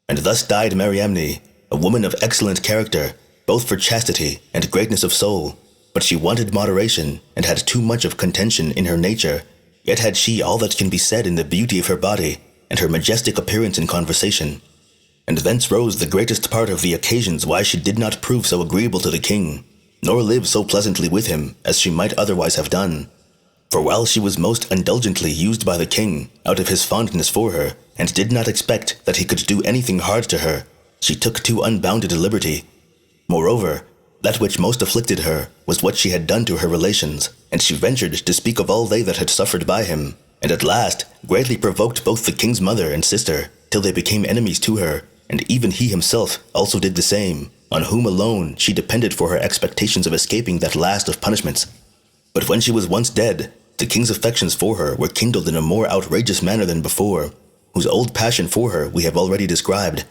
And thus died Mariamne, a woman of excellent character, both for chastity and greatness of soul, but she wanted moderation, and had too much of contention in her nature, yet had she all that can be said in the beauty of her body, and her majestic appearance in conversation. And thence rose the greatest part of the occasions why she did not prove so agreeable to the king, nor live so pleasantly with him as she might otherwise have done. For while she was most indulgently used by the king, out of his fondness for her, and did not expect that he could do anything hard to her, she took too unbounded a liberty. Moreover, that which most afflicted her was what she had done to her relations, and she ventured to speak of all they that had suffered by him, and at last greatly provoked both the king's mother and sister, till they became enemies to her, and even he himself also did the same, on whom alone she depended for her expectations of escaping that last of punishments. But when she was once dead, the king's affections for her were kindled in a more outrageous manner than before, whose old passion for her we have already described.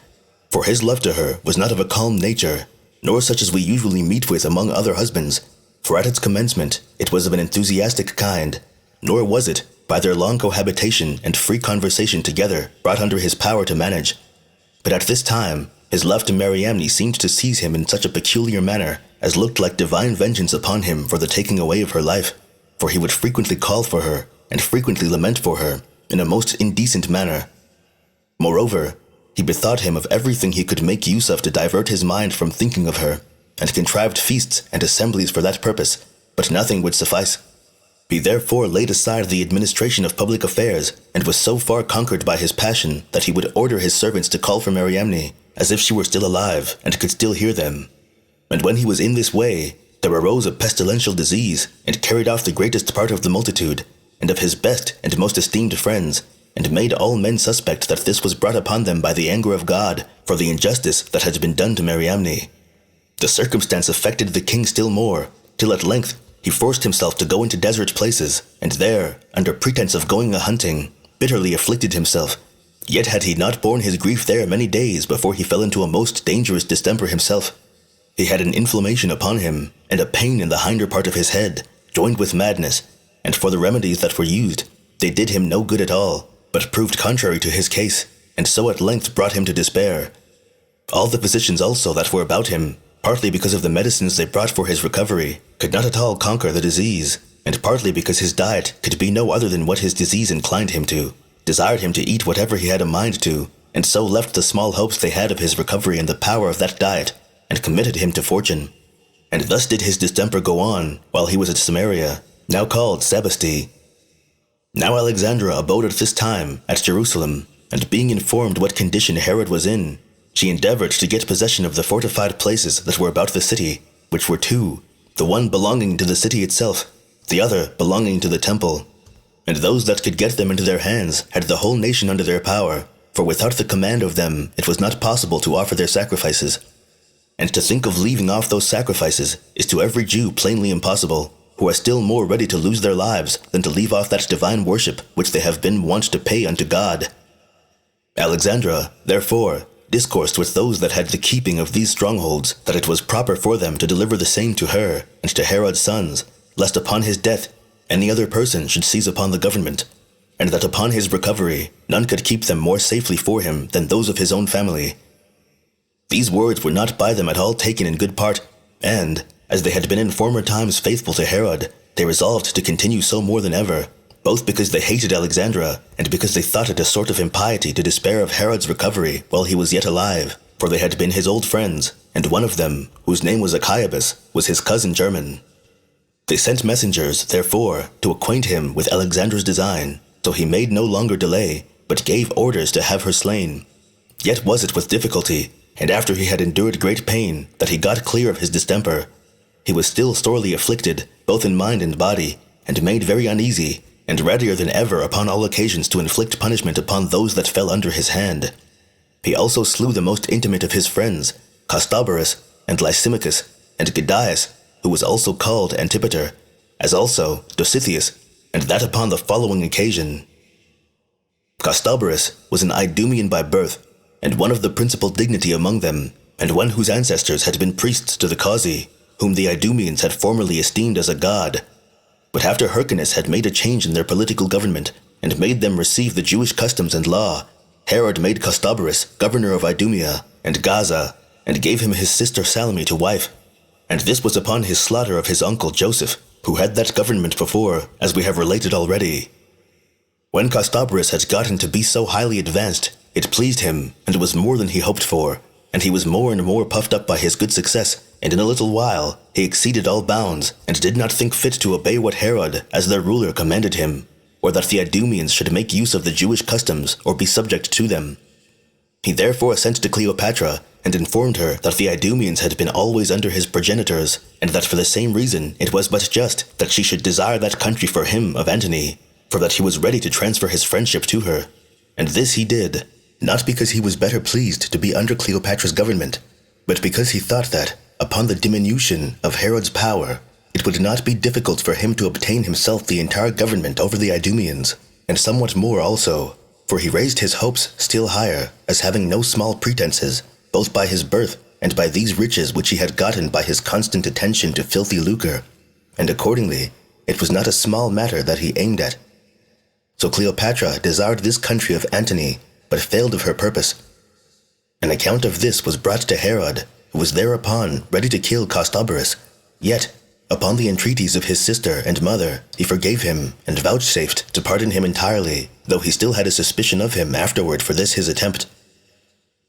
For his love to her was not of a calm nature, nor such as we usually meet with among other husbands, for at its commencement it was of an enthusiastic kind, nor was it, by their long cohabitation and free conversation together, brought under his power to manage. But at this time, his love to Mariamne seemed to seize him in such a peculiar manner as looked like divine vengeance upon him for the taking away of her life, for he would frequently call for her, and frequently lament for her, in a most indecent manner. Moreover, he bethought him of everything he could make use of to divert his mind from thinking of her, and contrived feasts and assemblies for that purpose, but nothing would suffice. He therefore laid aside the administration of public affairs, and was so far conquered by his passion that he would order his servants to call for Mariamne, as if she were still alive, and could still hear them. And when he was in this way, there arose a pestilential disease, and carried off the greatest part of the multitude, and of his best and most esteemed friends, and made all men suspect that this was brought upon them by the anger of God, for the injustice that had been done to Mariamne. The circumstance affected the king still more, till at length he forced himself to go into desert places, and there, under pretence of going a-hunting, bitterly afflicted himself. Yet had he not borne his grief there many days before he fell into a most dangerous distemper himself. He had an inflammation upon him, and a pain in the hinder part of his head, joined with madness, and for the remedies that were used, they did him no good at all, but proved contrary to his case, and so at length brought him to despair. All the physicians also that were about him, partly because of the medicines they brought for his recovery, could not at all conquer the disease, and partly because his diet could be no other than what his disease inclined him to, desired him to eat whatever he had a mind to, and so left the small hopes they had of his recovery in the power of that diet, and committed him to fortune. And thus did his distemper go on, while he was at Samaria, now called Sebaste. Now Alexandra abode at this time at Jerusalem, and being informed what condition Herod was in, she endeavored to get possession of the fortified places that were about the city, which were two, the one belonging to the city itself, the other belonging to the temple. And those that could get them into their hands had the whole nation under their power, for without the command of them it was not possible to offer their sacrifices. And to think of leaving off those sacrifices is to every Jew plainly impossible, who are still more ready to lose their lives than to leave off that divine worship which they have been wont to pay unto God. Alexandra, therefore, discoursed with those that had the keeping of these strongholds, that it was proper for them to deliver the same to her and to Herod's sons, lest upon his death any other person should seize upon the government, and that upon his recovery none could keep them more safely for him than those of his own family. These words were not by them at all taken in good part, and, as they had been in former times faithful to Herod, they resolved to continue so more than ever, both because they hated Alexandra, and because they thought it a sort of impiety to despair of Herod's recovery while he was yet alive, for they had been his old friends, and one of them, whose name was Archiabus, was his cousin german. They sent messengers, therefore, to acquaint him with Alexandra's design, so he made no longer delay, but gave orders to have her slain. Yet was it with difficulty, and after he had endured great pain, that he got clear of his distemper. He was still sorely afflicted, both in mind and body, and made very uneasy, and readier than ever upon all occasions to inflict punishment upon those that fell under his hand. He also slew the most intimate of his friends, Aristobulus, and Lysimachus, and Gaius, who was also called Antipater, as also Josephus, and that upon the following occasion. Aristobulus was an Idumean by birth, and one of the principal dignity among them, and one whose ancestors had been priests to the Causi, whom the Idumeans had formerly esteemed as a god. But after Hyrcanus had made a change in their political government, and made them receive the Jewish customs and law, Herod made Costobarus governor of Idumea and Gaza, and gave him his sister Salome to wife. And this was upon his slaughter of his uncle Joseph, who had that government before, as we have related already. When Costobarus had gotten to be so highly advanced, it pleased him, and was more than he hoped for, and he was more and more puffed up by his good success, and in a little while he exceeded all bounds, and did not think fit to obey what Herod, as their ruler, commanded him, or that the Idumeans should make use of the Jewish customs, or be subject to them. He therefore sent to Cleopatra, and informed her that the Idumeans had been always under his progenitors, and that for the same reason it was but just that she should desire that country for him of Antony, for that he was ready to transfer his friendship to her. And this he did, not because he was better pleased to be under Cleopatra's government, but because he thought that, upon the diminution of Herod's power, it would not be difficult for him to obtain himself the entire government over the Idumeans, and somewhat more also, for he raised his hopes still higher, as having no small pretenses, both by his birth and by these riches which he had gotten by his constant attention to filthy lucre, and accordingly it was not a small matter that he aimed at. So Cleopatra desired this country of Antony, but failed of her purpose. An account of this was brought to Herod, who was thereupon ready to kill Costobarus, yet, upon the entreaties of his sister and mother, he forgave him, and vouchsafed to pardon him entirely, though he still had a suspicion of him afterward for this his attempt.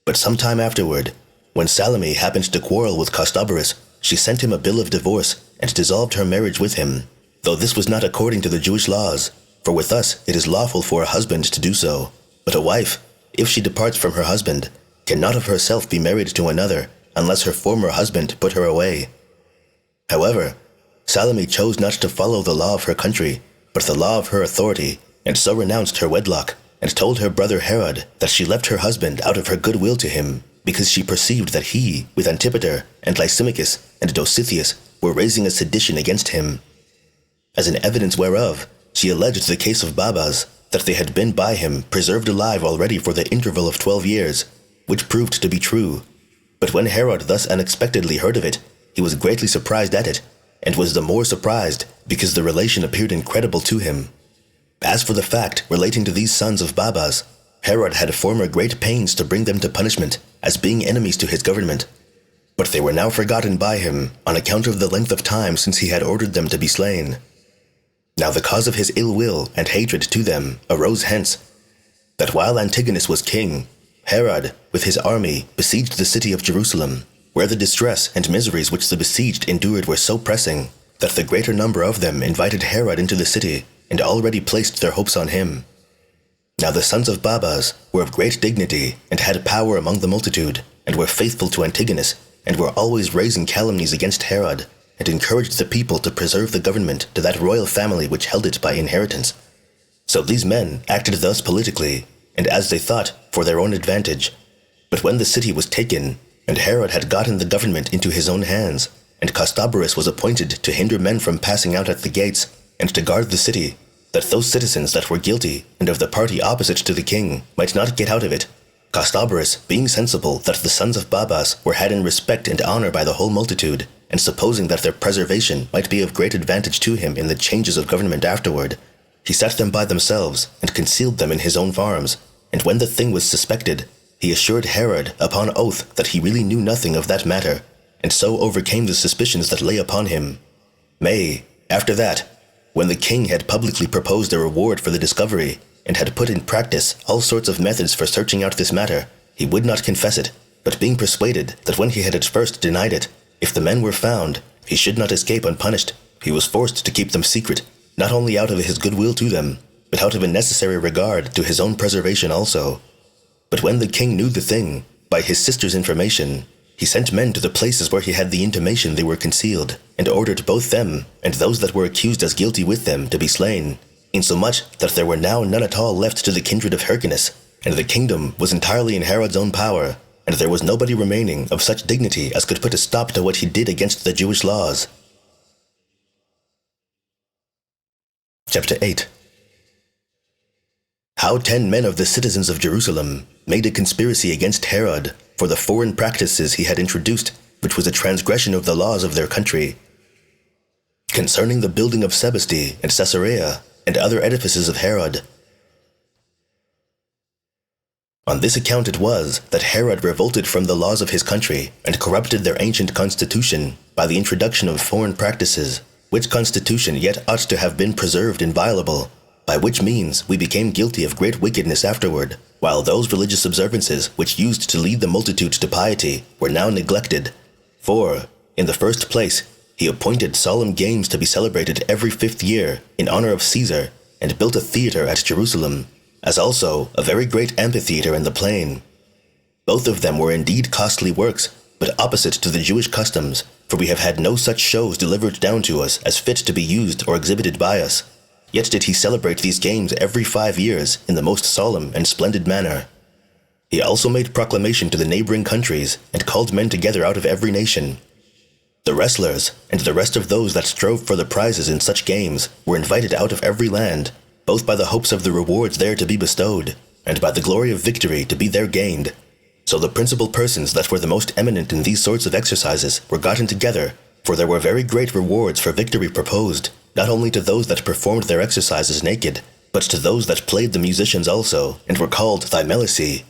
But some time afterward, when Salome happened to quarrel with Costobarus, she sent him a bill of divorce, and dissolved her marriage with him, though this was not according to the Jewish laws, for with us it is lawful for a husband to do so, but a wife, if she departs from her husband, cannot of herself be married to another, unless her former husband put her away. However, Salome chose not to follow the law of her country, but the law of her authority, and so renounced her wedlock, and told her brother Herod that she left her husband out of her good will to him, because she perceived that he, with Antipater, and Lysimachus, and Dositheus, were raising a sedition against him. As an evidence whereof, she alleged the case of Babas, that they had been by him preserved alive already for the interval of 12 years, which proved to be true. But when Herod thus unexpectedly heard of it, he was greatly surprised at it, and was the more surprised because the relation appeared incredible to him. As for the fact relating to these sons of Babas, Herod had former great pains to bring them to punishment, as being enemies to his government. But they were now forgotten by him, on account of the length of time since he had ordered them to be slain. Now the cause of his ill will and hatred to them arose hence, that while Antigonus was king, Herod, with his army, besieged the city of Jerusalem, where the distress and miseries which the besieged endured were so pressing, that the greater number of them invited Herod into the city, and already placed their hopes on him. Now the sons of Babas were of great dignity, and had power among the multitude, and were faithful to Antigonus, and were always raising calumnies against Herod, and encouraged the people to preserve the government to that royal family which held it by inheritance. So these men acted thus politically, and as they thought, for their own advantage. But when the city was taken, and Herod had gotten the government into his own hands, and Costobarus was appointed to hinder men from passing out at the gates, and to guard the city, that those citizens that were guilty, and of the party opposite to the king, might not get out of it, Costobarus, being sensible that the sons of Babas were had in respect and honor by the whole multitude, and supposing that their preservation might be of great advantage to him in the changes of government afterward, he set them by themselves, and concealed them in his own farms, and when the thing was suspected, he assured Herod upon oath that he really knew nothing of that matter, and so overcame the suspicions that lay upon him. After that, when the king had publicly proposed a reward for the discovery, and had put in practice all sorts of methods for searching out this matter, he would not confess it, but being persuaded that when he had at first denied it, if the men were found, he should not escape unpunished, he was forced to keep them secret, not only out of his goodwill to them, but out of a necessary regard to his own preservation also. But when the king knew the thing, by his sister's information, he sent men to the places where he had the intimation they were concealed, and ordered both them, and those that were accused as guilty with them, to be slain, insomuch that there were now none at all left to the kindred of Hyrcanus, and the kingdom was entirely in Herod's own power, and there was nobody remaining of such dignity as could put a stop to what he did against the Jewish laws. Chapter 8. How 10 men of the citizens of Jerusalem made a conspiracy against Herod for the foreign practices he had introduced, which was a transgression of the laws of their country. concerning the building of Sebaste and Caesarea, and other edifices of Herod. On this account it was that Herod revolted from the laws of his country, and corrupted their ancient constitution by the introduction of foreign practices, which constitution yet ought to have been preserved inviolable, by which means we became guilty of great wickedness afterward, while those religious observances which used to lead the multitude to piety were now neglected. For, in the first place, he appointed solemn games to be celebrated every 5th year in honor of Caesar, and built a theater at Jerusalem, as also a very great amphitheater in the plain. Both of them were indeed costly works, but opposite to the Jewish customs, for we have had no such shows delivered down to us as fit to be used or exhibited by us. Yet did he celebrate these games every 5 years in the most solemn and splendid manner. He also made proclamation to the neighboring countries, and called men together out of every nation. The wrestlers, and the rest of those that strove for the prizes in such games, were invited out of every land, both by the hopes of the rewards there to be bestowed, and by the glory of victory to be there gained. So the principal persons that were the most eminent in these sorts of exercises were gotten together, for there were very great rewards for victory proposed, not only to those that performed their exercises naked, but to those that played the musicians also, and were called thymelaci.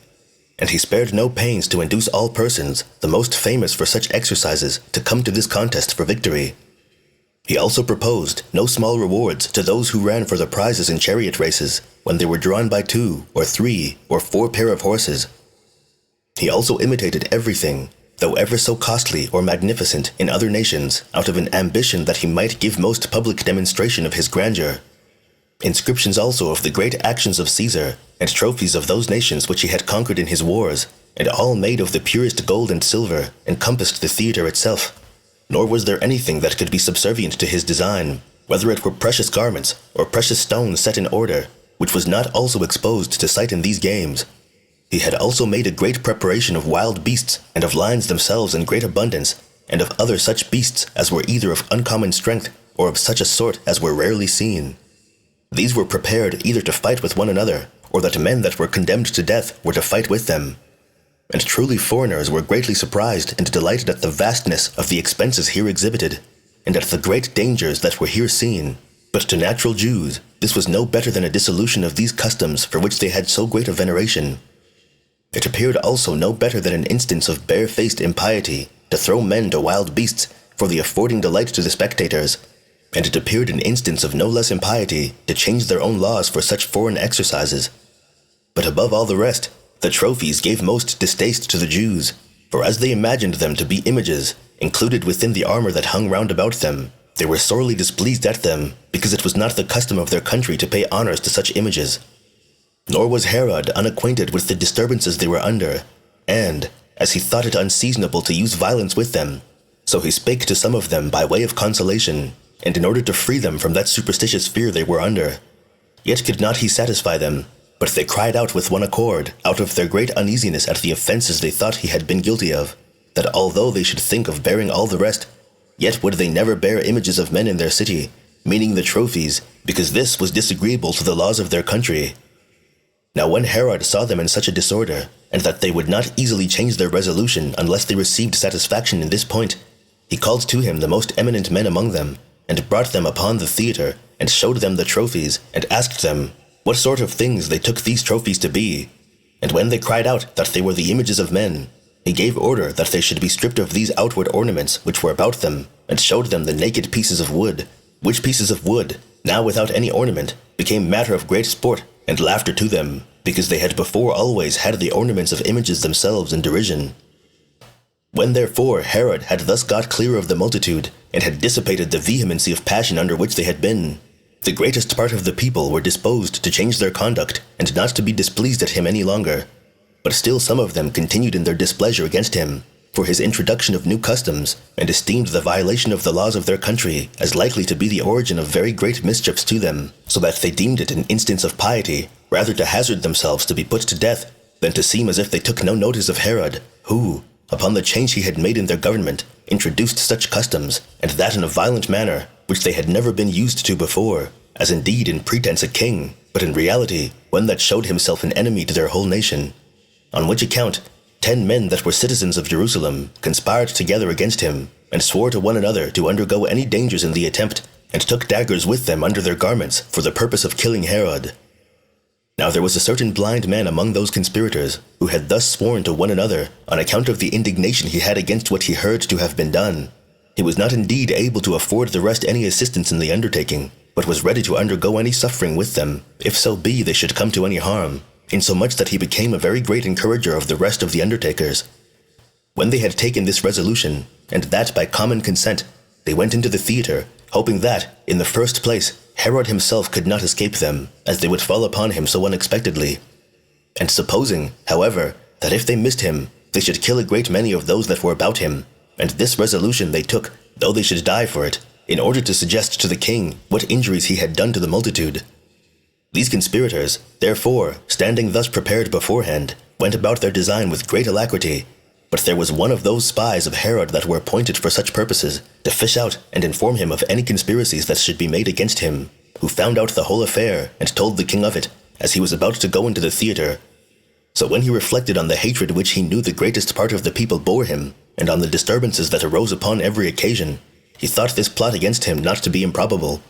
And he spared no pains to induce all persons, the most famous for such exercises, to come to this contest for victory. He also proposed no small rewards to those who ran for the prizes in chariot races, when they were drawn by 2 or 3 or 4 pair of horses. He also imitated everything, though ever so costly or magnificent in other nations, out of an ambition that he might give most public demonstration of his grandeur. Inscriptions also of the great actions of Caesar, and trophies of those nations which he had conquered in his wars, and all made of the purest gold and silver, encompassed the theater itself. Nor was there anything that could be subservient to his design, whether it were precious garments, or precious stones set in order, which was not also exposed to sight in these games. He had also made a great preparation of wild beasts, and of lions themselves in great abundance, and of other such beasts as were either of uncommon strength, or of such a sort as were rarely seen. These were prepared either to fight with one another, or that men that were condemned to death were to fight with them. And truly foreigners were greatly surprised and delighted at the vastness of the expenses here exhibited, and at the great dangers that were here seen. But to natural Jews, this was no better than a dissolution of these customs for which they had so great a veneration. It appeared also no better than an instance of bare-faced impiety, to throw men to wild beasts, for the affording delight to the spectators, and it appeared an instance of no less impiety, to change their own laws for such foreign exercises. But above all the rest, the trophies gave most distaste to the Jews, for as they imagined them to be images, included within the armor that hung round about them, they were sorely displeased at them, because it was not the custom of their country to pay honors to such images. Nor was Herod unacquainted with the disturbances they were under, and, as he thought it unseasonable to use violence with them, so he spake to some of them by way of consolation, and in order to free them from that superstitious fear they were under. Yet could not he satisfy them, but they cried out with one accord, out of their great uneasiness at the offenses they thought he had been guilty of, that although they should think of bearing all the rest, yet would they never bear images of men in their city, meaning the trophies, because this was disagreeable to the laws of their country. Now when Herod saw them in such a disorder, and that they would not easily change their resolution unless they received satisfaction in this point, he called to him the most eminent men among them, and brought them upon the theater, and showed them the trophies, and asked them what sort of things they took these trophies to be. And when they cried out that they were the images of men, he gave order that they should be stripped of these outward ornaments which were about them, and showed them the naked pieces of wood, which pieces of wood, now without any ornament, became matter of great sport and laughter to them, because they had before always had the ornaments of images themselves in derision. When therefore Herod had thus got clear of the multitude, and had dissipated the vehemency of passion under which they had been, the greatest part of the people were disposed to change their conduct, and not to be displeased at him any longer. But still some of them continued in their displeasure against him, for his introduction of new customs, and esteemed the violation of the laws of their country as likely to be the origin of very great mischiefs to them, so that they deemed it an instance of piety, rather to hazard themselves to be put to death, than to seem as if they took no notice of Herod, who, upon the change he had made in their government, introduced such customs, and that in a violent manner, which they had never been used to before, as indeed in pretense a king, but in reality one that showed himself an enemy to their whole nation. On which account 10 men that were citizens of Jerusalem conspired together against him, and swore to one another to undergo any dangers in the attempt, and took daggers with them under their garments for the purpose of killing Herod. Now there was a certain blind man among those conspirators, who had thus sworn to one another on account of the indignation he had against what he heard to have been done. He was not indeed able to afford the rest any assistance in the undertaking, but was ready to undergo any suffering with them, if so be they should come to any harm, insomuch that he became a very great encourager of the rest of the undertakers. When they had taken this resolution, and that by common consent, they went into the theatre, hoping that, in the first place, Herod himself could not escape them, as they would fall upon him so unexpectedly. And supposing, however, that if they missed him, they should kill a great many of those that were about him, and this resolution they took, though they should die for it, in order to suggest to the king what injuries he had done to the multitude. These conspirators, therefore, standing thus prepared beforehand, went about their design with great alacrity. But there was one of those spies of Herod that were appointed for such purposes, to fish out and inform him of any conspiracies that should be made against him, who found out the whole affair and told the king of it, as he was about to go into the theatre. So when he reflected on the hatred which he knew the greatest part of the people bore him, and on the disturbances that arose upon every occasion, he thought this plot against him not to be improbable.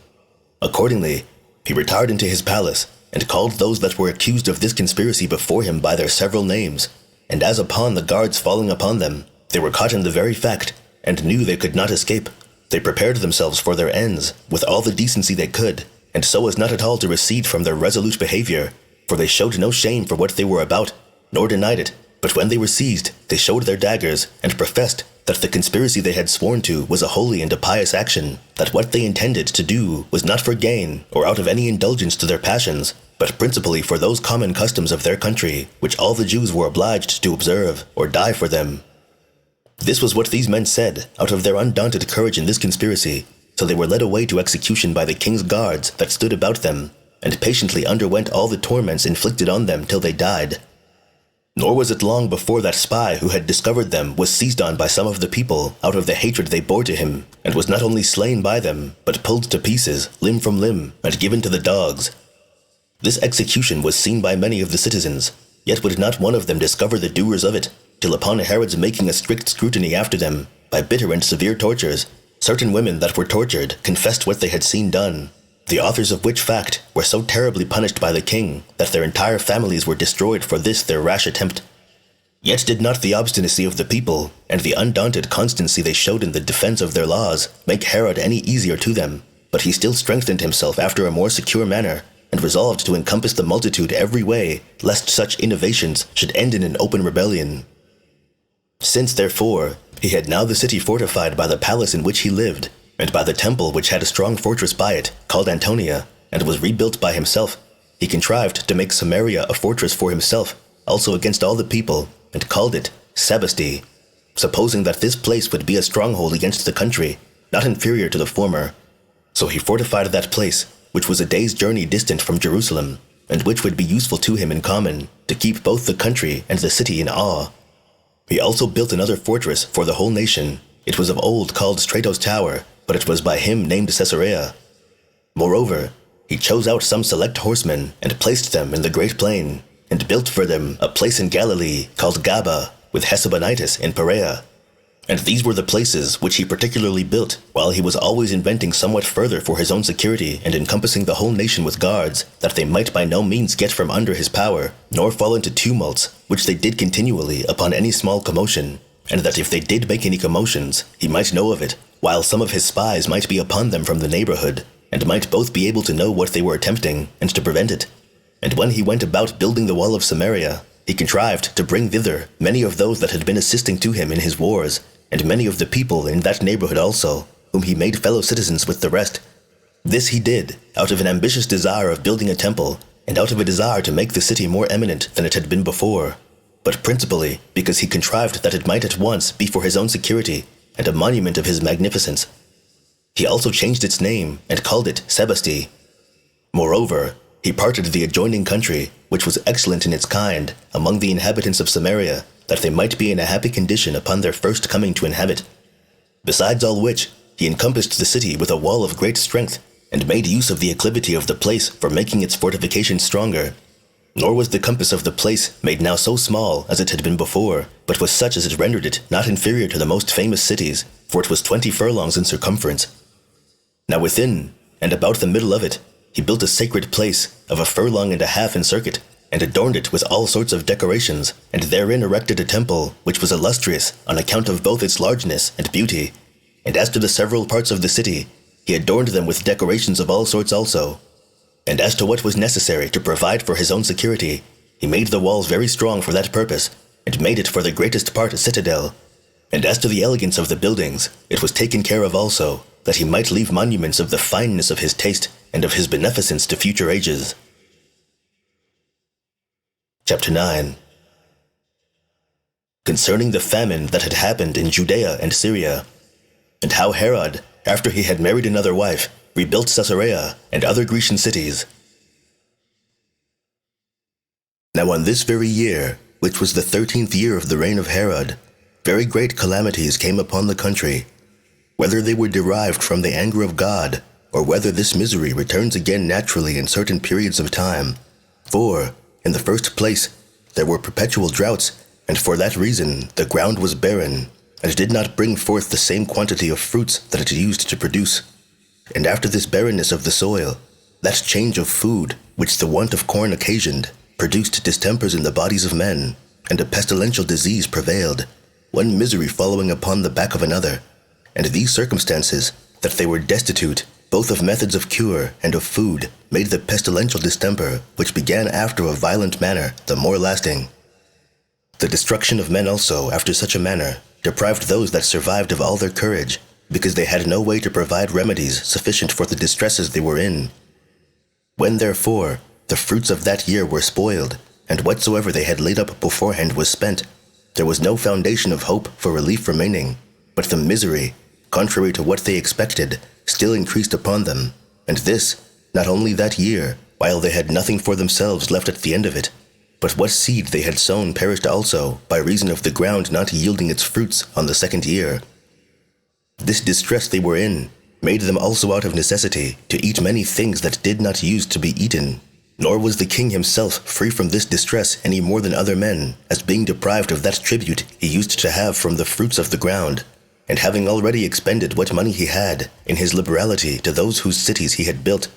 Accordingly, he retired into his palace, and called those that were accused of this conspiracy before him by their several names, and as upon the guards falling upon them, they were caught in the very fact, and knew they could not escape, they prepared themselves for their ends, with all the decency they could, and so as not at all to recede from their resolute behavior, for they showed no shame for what they were about, nor denied it, but when they were seized, they showed their daggers, and professed that the conspiracy they had sworn to was a holy and a pious action, that what they intended to do was not for gain, or out of any indulgence to their passions, but principally for those common customs of their country, which all the Jews were obliged to observe, or die for them. This was what these men said, out of their undaunted courage in this conspiracy, till they were led away to execution by the king's guards that stood about them, and patiently underwent all the torments inflicted on them till they died. Nor was it long before that spy who had discovered them was seized on by some of the people out of the hatred they bore to him, and was not only slain by them, but pulled to pieces, limb from limb, and given to the dogs. This execution was seen by many of the citizens, yet would not one of them discover the doers of it, till upon Herod's making a strict scrutiny after them, by bitter and severe tortures, certain women that were tortured confessed what they had seen done, the authors of which fact were so terribly punished by the king that their entire families were destroyed for this their rash attempt. Yet did not the obstinacy of the people, and the undaunted constancy they showed in the defense of their laws, make Herod any easier to them, but he still strengthened himself after a more secure manner, and resolved to encompass the multitude every way, lest such innovations should end in an open rebellion. Since, therefore, he had now the city fortified by the palace in which he lived, and by the temple which had a strong fortress by it, called Antonia, and was rebuilt by himself, he contrived to make Samaria a fortress for himself, also against all the people, and called it Sebaste, supposing that this place would be a stronghold against the country, not inferior to the former. So he fortified that place, which was a day's journey distant from Jerusalem, and which would be useful to him in common, to keep both the country and the city in awe. He also built another fortress for the whole nation. It was of old called Strato's Tower, but it was by him named Caesarea. Moreover, he chose out some select horsemen, and placed them in the great plain, and built for them a place in Galilee called Gaba, with Hesebonitis in Perea. And these were the places which he particularly built, while he was always inventing somewhat further for his own security, and encompassing the whole nation with guards, that they might by no means get from under his power, nor fall into tumults, which they did continually upon any small commotion, and that if they did make any commotions, he might know of it, while some of his spies might be upon them from the neighborhood, and might both be able to know what they were attempting, and to prevent it. And when he went about building the wall of Samaria, he contrived to bring thither many of those that had been assisting to him in his wars, and many of the people in that neighborhood also, whom he made fellow citizens with the rest. This he did, out of an ambitious desire of building a temple, and out of a desire to make the city more eminent than it had been before, but principally because he contrived that it might at once be for his own security, and a monument of his magnificence. He also changed its name, and called it Sebaste. Moreover, he parted the adjoining country, which was excellent in its kind, among the inhabitants of Samaria, that they might be in a happy condition upon their first coming to inhabit. Besides all which, he encompassed the city with a wall of great strength, and made use of the acclivity of the place for making its fortifications stronger. Nor was the compass of the place made now so small as it had been before, but was such as it rendered it not inferior to the most famous cities, for it was 20 furlongs in circumference. Now within, and about the middle of it, he built a sacred place of a furlong and a half in circuit, and adorned it with all sorts of decorations, and therein erected a temple, which was illustrious on account of both its largeness and beauty. And as to the several parts of the city, he adorned them with decorations of all sorts also. And as to what was necessary to provide for his own security, he made the walls very strong for that purpose, and made it for the greatest part a citadel. And as to the elegance of the buildings, it was taken care of also, that he might leave monuments of the fineness of his taste and of his beneficence to future ages. Chapter 9. Concerning the famine that had happened in Judea and Syria, and how Herod, after he had married another wife, rebuilt Caesarea and other Grecian cities. Now on this very year, which was the 13th year of the reign of Herod, very great calamities came upon the country, whether they were derived from the anger of God, or whether this misery returns again naturally in certain periods of time. For, in the first place, there were perpetual droughts, and for that reason the ground was barren, and did not bring forth the same quantity of fruits that it used to produce. And after this barrenness of the soil, that change of food, which the want of corn occasioned, produced distempers in the bodies of men, and a pestilential disease prevailed, one misery following upon the back of another. And these circumstances, that they were destitute both of methods of cure and of food, made the pestilential distemper, which began after a violent manner, the more lasting. The destruction of men also, after such a manner, deprived those that survived of all their courage, because they had no way to provide remedies sufficient for the distresses they were in. When, therefore, the fruits of that year were spoiled, and whatsoever they had laid up beforehand was spent, there was no foundation of hope for relief remaining, but the misery, contrary to what they expected, still increased upon them, and this, not only that year, while they had nothing for themselves left at the end of it, but what seed they had sown perished also, by reason of the ground not yielding its fruits on the second year. This distress they were in made them also out of necessity to eat many things that did not use to be eaten, nor was the king himself free from this distress any more than other men, as being deprived of that tribute he used to have from the fruits of the ground, and having already expended what money he had in his liberality to those whose cities he had built,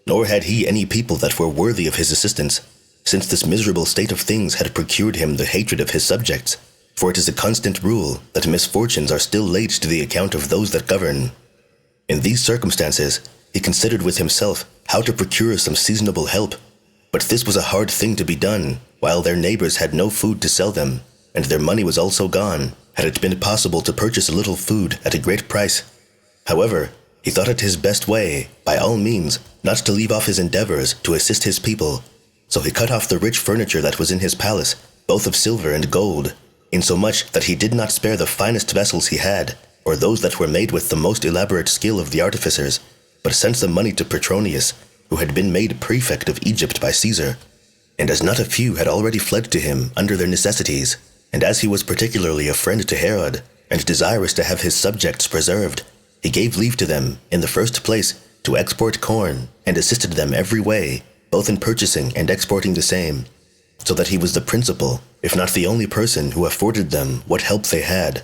nor had he any people that were worthy of his assistance, since this miserable state of things had procured him the hatred of his subjects. For it is a constant rule that misfortunes are still laid to the account of those that govern. In these circumstances, he considered with himself how to procure some seasonable help, but this was a hard thing to be done, while their neighbors had no food to sell them, and their money was also gone, had it been possible to purchase a little food at a great price. However, he thought it his best way, by all means, not to leave off his endeavors to assist his people, so he cut off the rich furniture that was in his palace, both of silver and gold, insomuch that he did not spare the finest vessels he had, or those that were made with the most elaborate skill of the artificers, but sent the money to Petronius, who had been made prefect of Egypt by Caesar. And as not a few had already fled to him under their necessities, and as he was particularly a friend to Herod, and desirous to have his subjects preserved, he gave leave to them, in the first place, to export corn, and assisted them every way, both in purchasing and exporting the same, so that he was the principal, if not the only person who afforded them what help they had.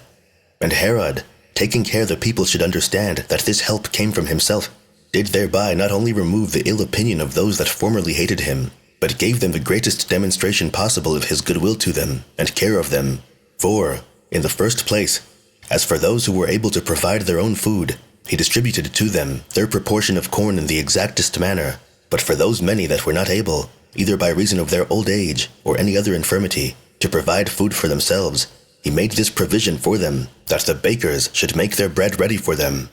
And Herod, taking care the people should understand that this help came from himself, did thereby not only remove the ill opinion of those that formerly hated him, but gave them the greatest demonstration possible of his goodwill to them, and care of them. For, in the first place, as for those who were able to provide their own food, he distributed to them their proportion of corn in the exactest manner. But for those many that were not able, either by reason of their old age or any other infirmity, to provide food for themselves, he made this provision for them, that the bakers should make their bread ready for them.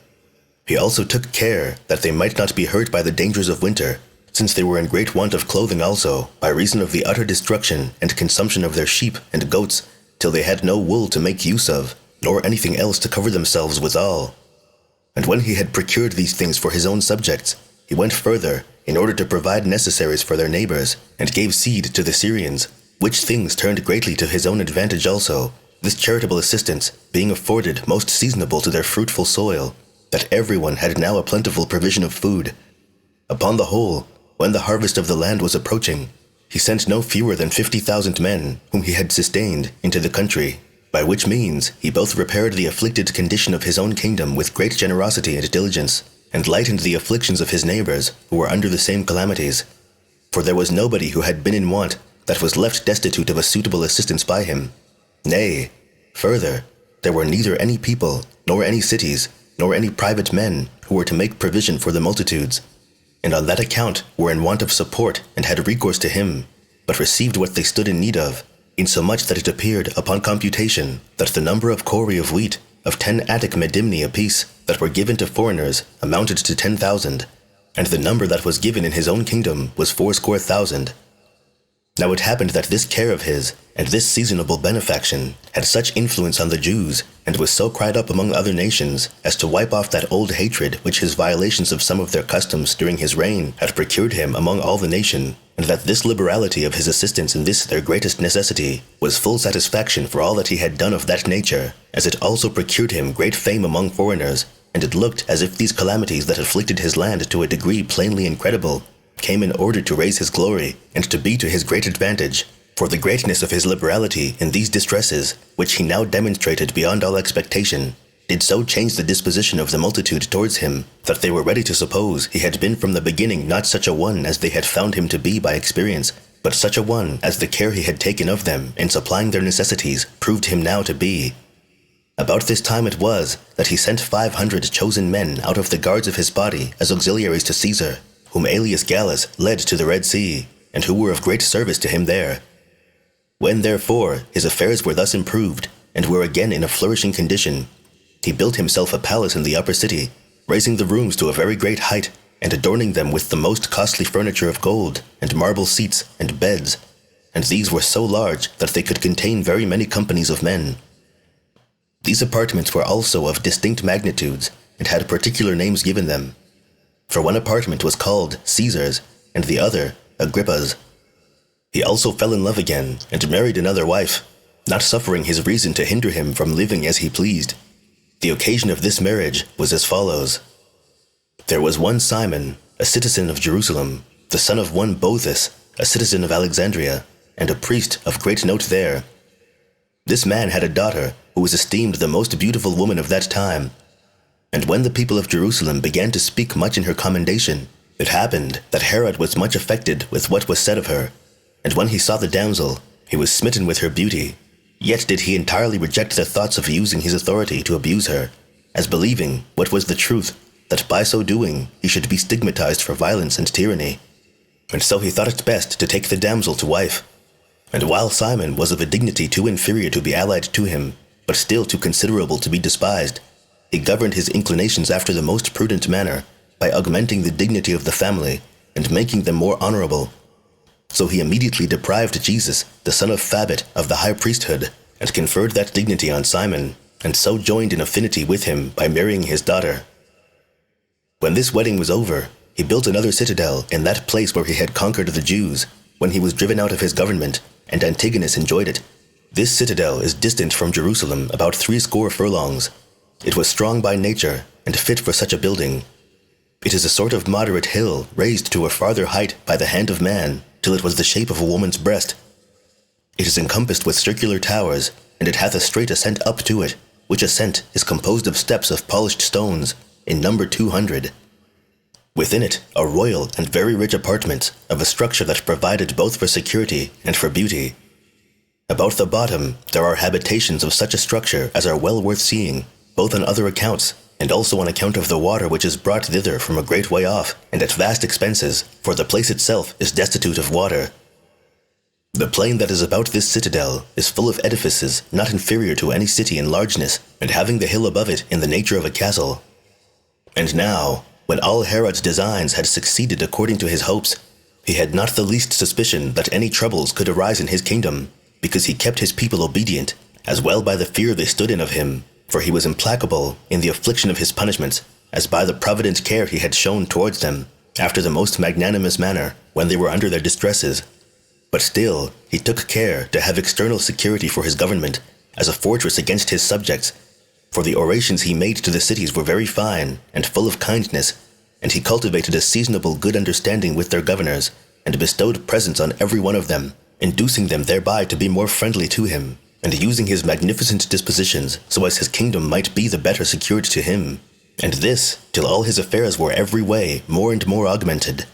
He also took care that they might not be hurt by the dangers of winter, since they were in great want of clothing also, by reason of the utter destruction and consumption of their sheep and goats, till they had no wool to make use of, nor anything else to cover themselves withal. And when he had procured these things for his own subjects, he went further, in order to provide necessaries for their neighbors, and gave seed to the Syrians, which things turned greatly to his own advantage also, this charitable assistance being afforded most seasonable to their fruitful soil, that everyone had now a plentiful provision of food. Upon the whole, when the harvest of the land was approaching, he sent no fewer than 50,000 men, whom he had sustained, into the country, by which means he both repaired the afflicted condition of his own kingdom with great generosity and diligence, and lightened the afflictions of his neighbors who were under the same calamities. For there was nobody who had been in want that was left destitute of a suitable assistance by him. Nay, further, there were neither any people, nor any cities, nor any private men who were to make provision for the multitudes, and on that account were in want of support and had recourse to him, but received what they stood in need of, insomuch that it appeared upon computation that the number of cori of wheat of 10 Attic medimni apiece that were given to foreigners amounted to 10,000, and the number that was given in his own kingdom was 80,000. Now it happened that this care of his, and this seasonable benefaction, had such influence on the Jews, and was so cried up among other nations, as to wipe off that old hatred which his violations of some of their customs during his reign had procured him among all the nation, and that this liberality of his assistance in this their greatest necessity was full satisfaction for all that he had done of that nature, as it also procured him great fame among foreigners, and it looked as if these calamities that afflicted his land to a degree plainly incredible came in order to raise his glory, and to be to his great advantage, for the greatness of his liberality in these distresses, which he now demonstrated beyond all expectation, did so change the disposition of the multitude towards him, that they were ready to suppose he had been from the beginning not such a one as they had found him to be by experience, but such a one as the care he had taken of them in supplying their necessities proved him now to be. About this time it was that he sent 500 chosen men out of the guards of his body as auxiliaries to Caesar, whom Aelius Gallus led to the Red Sea, and who were of great service to him there. When, therefore, his affairs were thus improved, and were again in a flourishing condition, he built himself a palace in the upper city, raising the rooms to a very great height, and adorning them with the most costly furniture of gold, and marble seats, and beds, and these were so large that they could contain very many companies of men. These apartments were also of distinct magnitudes, and had particular names given them. For one apartment was called Caesar's, and the other Agrippa's. He also fell in love again, and married another wife, not suffering his reason to hinder him from living as he pleased. The occasion of this marriage was as follows. There was one Simon, a citizen of Jerusalem, the son of one Boethus, a citizen of Alexandria, and a priest of great note there. This man had a daughter, who was esteemed the most beautiful woman of that time. And when the people of Jerusalem began to speak much in her commendation, it happened that Herod was much affected with what was said of her. And when he saw the damsel, he was smitten with her beauty. Yet did he entirely reject the thoughts of using his authority to abuse her, as believing, what was the truth, that by so doing he should be stigmatized for violence and tyranny. And so he thought it best to take the damsel to wife. And while Simon was of a dignity too inferior to be allied to him, but still too considerable to be despised, he governed his inclinations after the most prudent manner, by augmenting the dignity of the family, and making them more honorable. So he immediately deprived Jesus, the son of Phabit, of the high priesthood, and conferred that dignity on Simon, and so joined in affinity with him by marrying his daughter. When this wedding was over, he built another citadel in that place where he had conquered the Jews, when he was driven out of his government, and Antigonus enjoyed it. This citadel is distant from Jerusalem about 60 furlongs. It was strong by nature, and fit for such a building. It is a sort of moderate hill, raised to a farther height by the hand of man, till it was the shape of a woman's breast. It is encompassed with circular towers, and it hath a straight ascent up to it, which ascent is composed of steps of polished stones, in number 200. Within it are royal and very rich apartments, of a structure that provided both for security and for beauty. About the bottom there are habitations of such a structure as are well worth seeing, both on other accounts, and also on account of the water which is brought thither from a great way off, and at vast expenses, for the place itself is destitute of water. The plain that is about this citadel is full of edifices not inferior to any city in largeness, and having the hill above it in the nature of a castle. And now, when all Herod's designs had succeeded according to his hopes, he had not the least suspicion that any troubles could arise in his kingdom, because he kept his people obedient, as well by the fear they stood in of him, for he was implacable in the affliction of his punishments, as by the provident care he had shown towards them, after the most magnanimous manner, when they were under their distresses. But still he took care to have external security for his government, as a fortress against his subjects, for the orations he made to the cities were very fine, and full of kindness, and he cultivated a seasonable good understanding with their governors, and bestowed presents on every one of them, inducing them thereby to be more friendly to him, and using his magnificent dispositions so as his kingdom might be the better secured to him. and this till all his affairs were every way more and more augmented.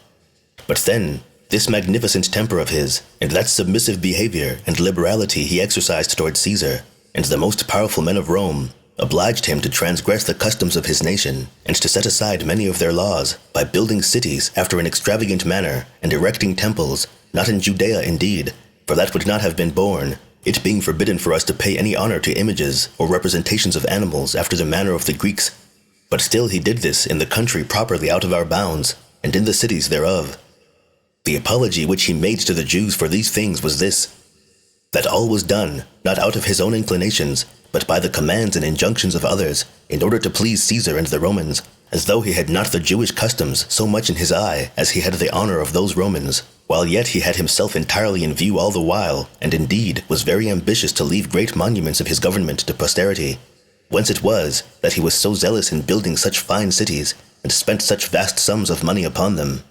But then, this magnificent temper of his, and that submissive behavior and liberality he exercised toward Caesar, and the most powerful men of Rome, obliged him to transgress the customs of his nation, and to set aside many of their laws, by building cities after an extravagant manner, and erecting temples, not in Judea indeed, for that would not have been borne, it being forbidden for us to pay any honor to images or representations of animals after the manner of the Greeks. But still he did this in the country properly out of our bounds, and in the cities thereof. The apology which he made to the Jews for these things was this, that all was done, not out of his own inclinations, but by the commands and injunctions of others, in order to please Caesar and the Romans, as though he had not the Jewish customs so much in his eye as he had the honor of those Romans, while yet he had himself entirely in view all the while, and indeed was very ambitious to leave great monuments of his government to posterity. Whence it was that he was so zealous in building such fine cities, and spent such vast sums of money upon them.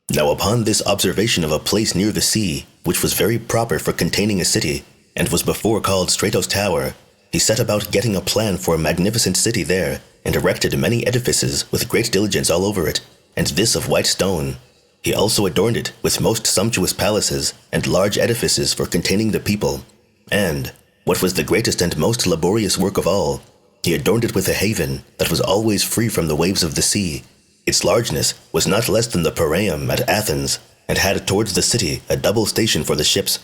Now upon this observation of a place near the sea, which was very proper for containing a city, and was before called Stratos Tower, he set about getting a plan for a magnificent city there, and erected many edifices with great diligence all over it, and this of white stone. He also adorned it with most sumptuous palaces, and large edifices for containing the people, and, what was the greatest and most laborious work of all, he adorned it with a haven that was always free from the waves of the sea. Its largeness was not less than the Piraeum at Athens, and had towards the city a double station for the ships.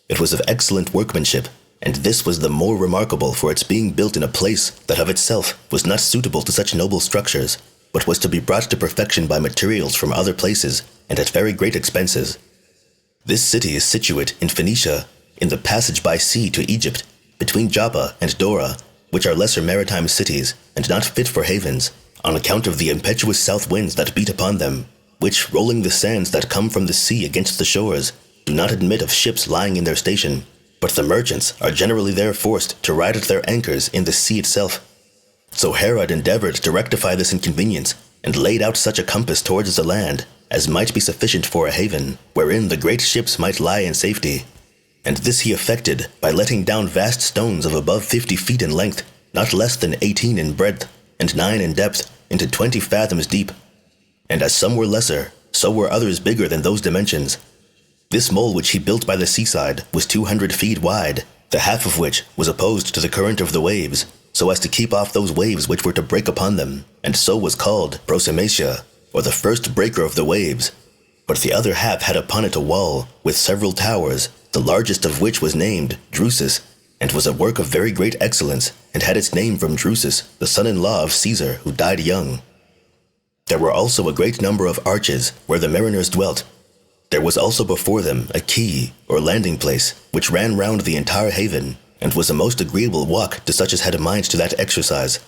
It was of excellent workmanship, and this was the more remarkable for its being built in a place that of itself was not suitable to such noble structures, but was to be brought to perfection by materials from other places, and at very great expenses. This city is situate in Phoenicia, in the passage by sea to Egypt, between Joppa and Dora, which are lesser maritime cities, and not fit for havens, on account of the impetuous south winds that beat upon them, which, rolling the sands that come from the sea against the shores, do not admit of ships lying in their station, but the merchants are generally there forced to ride at their anchors in the sea itself. So Herod endeavored to rectify this inconvenience, and laid out such a compass towards the land as might be sufficient for a haven, wherein the great ships might lie in safety. And this he effected by letting down vast stones of above 50 feet in length, not less than 18 in breadth, and 9 in depth, into 20 fathoms deep. And as some were lesser, so were others bigger than those dimensions. This mole which he built by the seaside was 200 feet wide, the half of which was opposed to the current of the waves, so as to keep off those waves which were to break upon them, and so was called Prosomatia, or the first breaker of the waves. But the other half had upon it a wall, with several towers, the largest of which was named Drusus, and was a work of very great excellence, and had its name from Drusus, the son-in-law of Caesar, who died young. There were also a great number of arches, where the mariners dwelt. There was also before them a quay, or landing place, which ran round the entire haven, and was a most agreeable walk to such as had a mind to that exercise.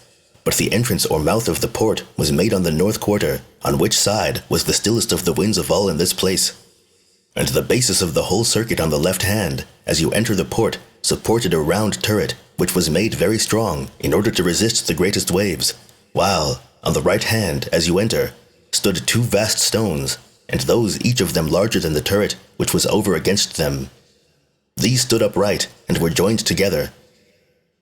But the entrance or mouth of the port was made on the north quarter, on which side was the stillest of the winds of all in this place. And the basis of the whole circuit on the left hand, as you enter the port, supported a round turret, which was made very strong, in order to resist the greatest waves, while, on the right hand, as you enter, stood 2 vast stones, and those each of them larger than the turret, which was over against them. These stood upright, and were joined together.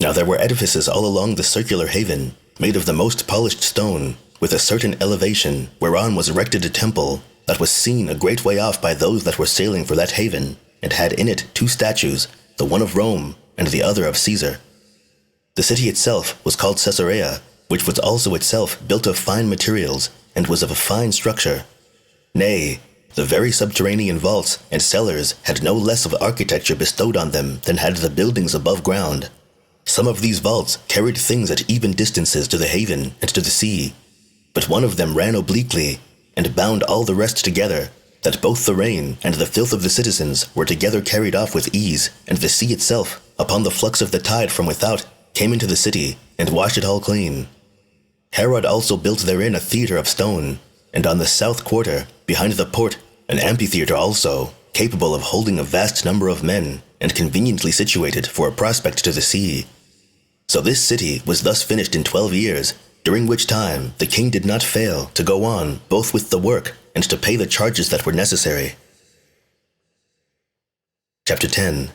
Now there were edifices all along the circular haven, made of the most polished stone, with a certain elevation, whereon was erected a temple, that was seen a great way off by those that were sailing for that haven, and had in it 2 statues, the one of Rome, and the other of Caesar. The city itself was called Caesarea, which was also itself built of fine materials, and was of a fine structure. Nay, the very subterranean vaults and cellars had no less of architecture bestowed on them than had the buildings above ground. Some of these vaults carried things at even distances to the haven and to the sea, but one of them ran obliquely, and bound all the rest together, that both the rain and the filth of the citizens were together carried off with ease, and the sea itself, upon the flux of the tide from without, came into the city, and washed it all clean. Herod also built therein a theatre of stone, and on the south quarter, behind the port, an amphitheatre also, capable of holding a vast number of men, and conveniently situated for a prospect to the sea. So this city was thus finished in 12 years, during which time the king did not fail to go on both with the work and to pay the charges that were necessary. Chapter 10.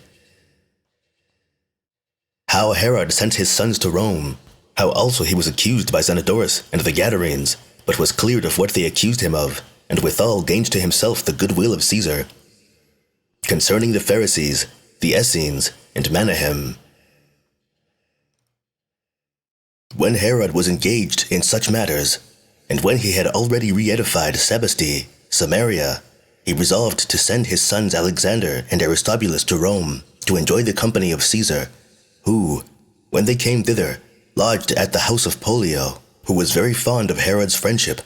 How Herod sent his sons to Rome, How also he was accused by Zenodorus and the Gadarenes, but was cleared of what they accused him of, and withal gained to himself the goodwill of Caesar. Concerning the Pharisees, the Essenes, and Manahem. When Herod was engaged in such matters, and when he had already re-edified Sebaste, Samaria, he resolved to send his sons Alexander and Aristobulus to Rome, to enjoy the company of Caesar, who, when they came thither, lodged at the house of Pollio, who was very fond of Herod's friendship,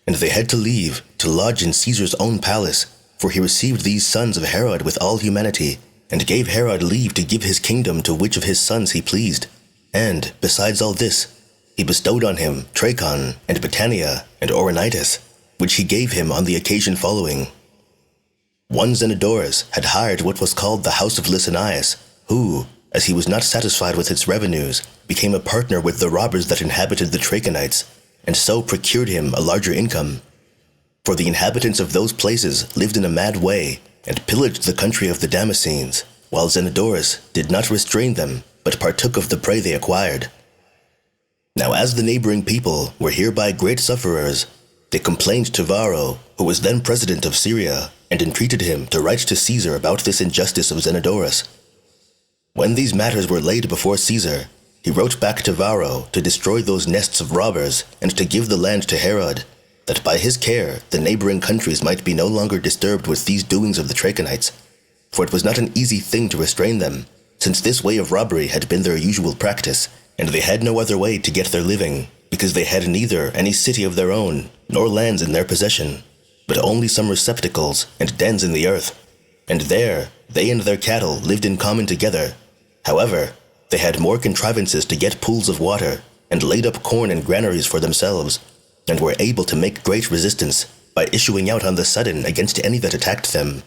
and they had to leave to lodge in Caesar's own palace, for he received these sons of Herod with all humanity, and gave Herod leave to give his kingdom to which of his sons he pleased. And, besides all this, he bestowed on him Trachon, and Batanea, and Auranitis, which he gave him on the occasion following. One Zenodorus had hired what was called the house of Lysanias, who, as he was not satisfied with its revenues, became a partner with the robbers that inhabited the Trachonites, and so procured him a larger income. For the inhabitants of those places lived in a mad way, and pillaged the country of the Damascenes, while Zenodorus did not restrain them, but partook of the prey they acquired. Now as the neighboring people were hereby great sufferers, they complained to Varro, who was then president of Syria, and entreated him to write to Caesar about this injustice of Zenodorus. When these matters were laid before Caesar, he wrote back to Varro to destroy those nests of robbers, and to give the land to Herod, that by his care the neighboring countries might be no longer disturbed with these doings of the Trachonites, for it was not an easy thing to restrain them, since this way of robbery had been their usual practice, and they had no other way to get their living, because they had neither any city of their own, nor lands in their possession, but only some receptacles and dens in the earth, and there they and their cattle lived in common together. However, they had more contrivances to get pools of water, and laid up corn and granaries for themselves, and were able to make great resistance by issuing out on the sudden against any that attacked them.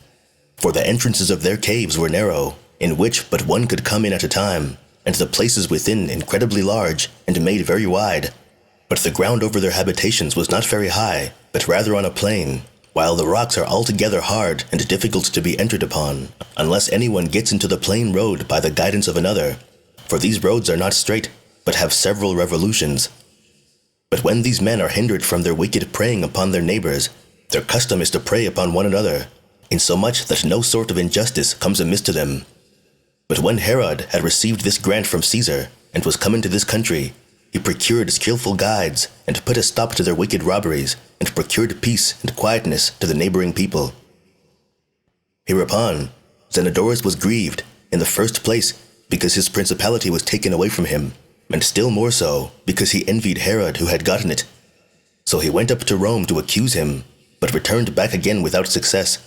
For the entrances of their caves were narrow, in which but one could come in at a time, and the places within incredibly large, and made very wide. But the ground over their habitations was not very high, but rather on a plain, while the rocks are altogether hard and difficult to be entered upon, unless anyone gets into the plain road by the guidance of another, for these roads are not straight, but have several revolutions. But when these men are hindered from their wicked preying upon their neighbors, their custom is to prey upon one another, insomuch that no sort of injustice comes amiss to them. But when Herod had received this grant from Caesar, and was come into this country, he procured skillful guides, and put a stop to their wicked robberies, and procured peace and quietness to the neighboring people. Hereupon, Zenodorus was grieved, in the first place, because his principality was taken away from him, and still more so, because he envied Herod who had gotten it. So he went up to Rome to accuse him, but returned back again without success.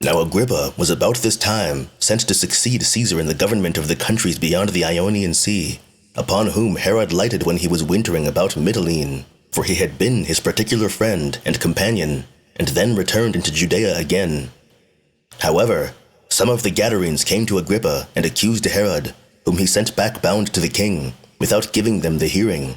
Now Agrippa was about this time sent to succeed Caesar in the government of the countries beyond the Ionian Sea, upon whom Herod lighted when he was wintering about Mytilene, for he had been his particular friend and companion, and then returned into Judea again. However, some of the Gadarenes came to Agrippa and accused Herod, whom he sent back bound to the king, without giving them the hearing.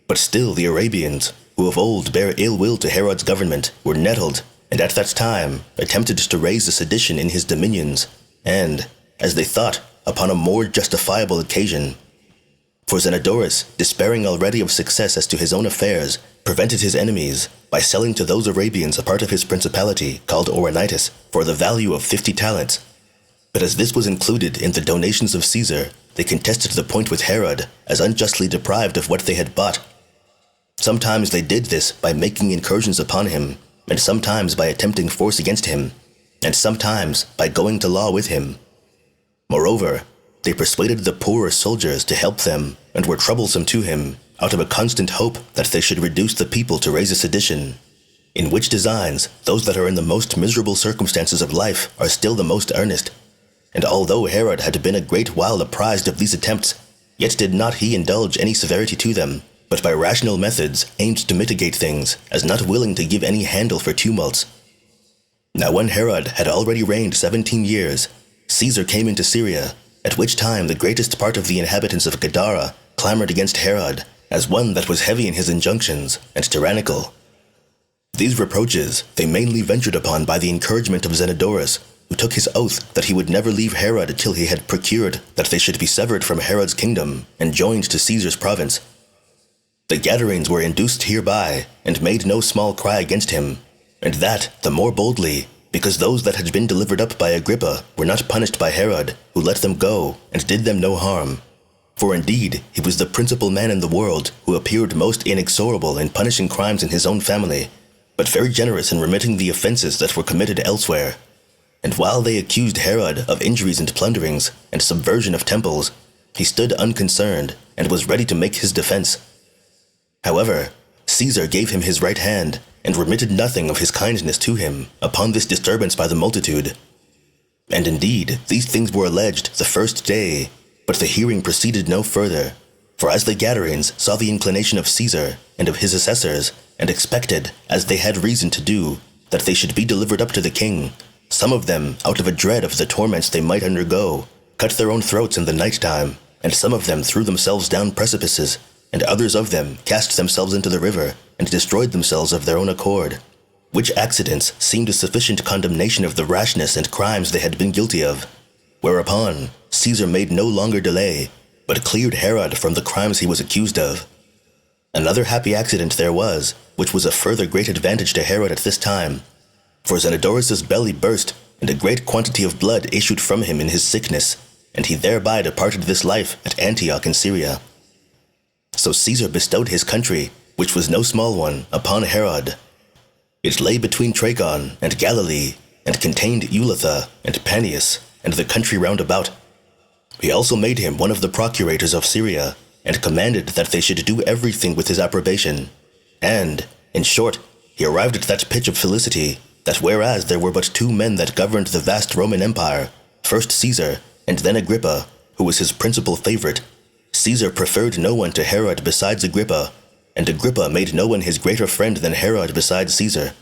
But still the Arabians, who of old bare ill will to Herod's government, were nettled, and at that time attempted to raise a sedition in his dominions, and, as they thought, upon a more justifiable occasion. For Zenodorus, despairing already of success as to his own affairs, prevented his enemies by selling to those Arabians a part of his principality, called Auranitis, for the value of 50 talents. But as this was included in the donations of Caesar, they contested the point with Herod, as unjustly deprived of what they had bought. Sometimes they did this by making incursions upon him, and sometimes by attempting force against him, and sometimes by going to law with him. Moreover, they persuaded the poorer soldiers to help them, and were troublesome to him, out of a constant hope that they should reduce the people to raise a sedition. In which designs, those that are in the most miserable circumstances of life are still the most earnest. And although Herod had been a great while apprised of these attempts, yet did not he indulge any severity to them, but by rational methods aimed to mitigate things, as not willing to give any handle for tumults. Now when Herod had already reigned 17 years, Caesar came into Syria, at which time the greatest part of the inhabitants of Gadara clamored against Herod, as one that was heavy in his injunctions, and tyrannical. These reproaches they mainly ventured upon by the encouragement of Zenodorus, who took his oath that he would never leave Herod till he had procured that they should be severed from Herod's kingdom, and joined to Caesar's province, The Gadarenes were induced hereby, and made no small cry against him, and that the more boldly, because those that had been delivered up by Agrippa were not punished by Herod, who let them go, and did them no harm. For indeed he was the principal man in the world, who appeared most inexorable in punishing crimes in his own family, but very generous in remitting the offenses that were committed elsewhere. And while they accused Herod of injuries and plunderings, and subversion of temples, he stood unconcerned, and was ready to make his defense. However, Caesar gave him his right hand, and remitted nothing of his kindness to him upon this disturbance by the multitude. And indeed, these things were alleged the first day, but the hearing proceeded no further. For as the Gadarenes saw the inclination of Caesar and of his assessors, and expected, as they had reason to do, that they should be delivered up to the king, some of them, out of a dread of the torments they might undergo, cut their own throats in the night time, and some of them threw themselves down precipices, and others of them cast themselves into the river, and destroyed themselves of their own accord, which accidents seemed a sufficient condemnation of the rashness and crimes they had been guilty of. Whereupon Caesar made no longer delay, but cleared Herod from the crimes he was accused of. Another happy accident there was, which was a further great advantage to Herod at this time, for Zenodorus's belly burst, and a great quantity of blood issued from him in his sickness, and he thereby departed this life at Antioch in Syria. So Caesar bestowed his country, which was no small one, upon Herod. It lay between Trajan and Galilee, and contained Eulitha and Panias, and the country round about. He also made him one of the procurators of Syria, and commanded that they should do everything with his approbation. And, in short, he arrived at that pitch of felicity, that whereas there were but two men that governed the vast Roman Empire, first Caesar, and then Agrippa, who was his principal favorite, Caesar preferred no one to Herod besides Agrippa, and Agrippa made no one his greater friend than Herod besides Caesar.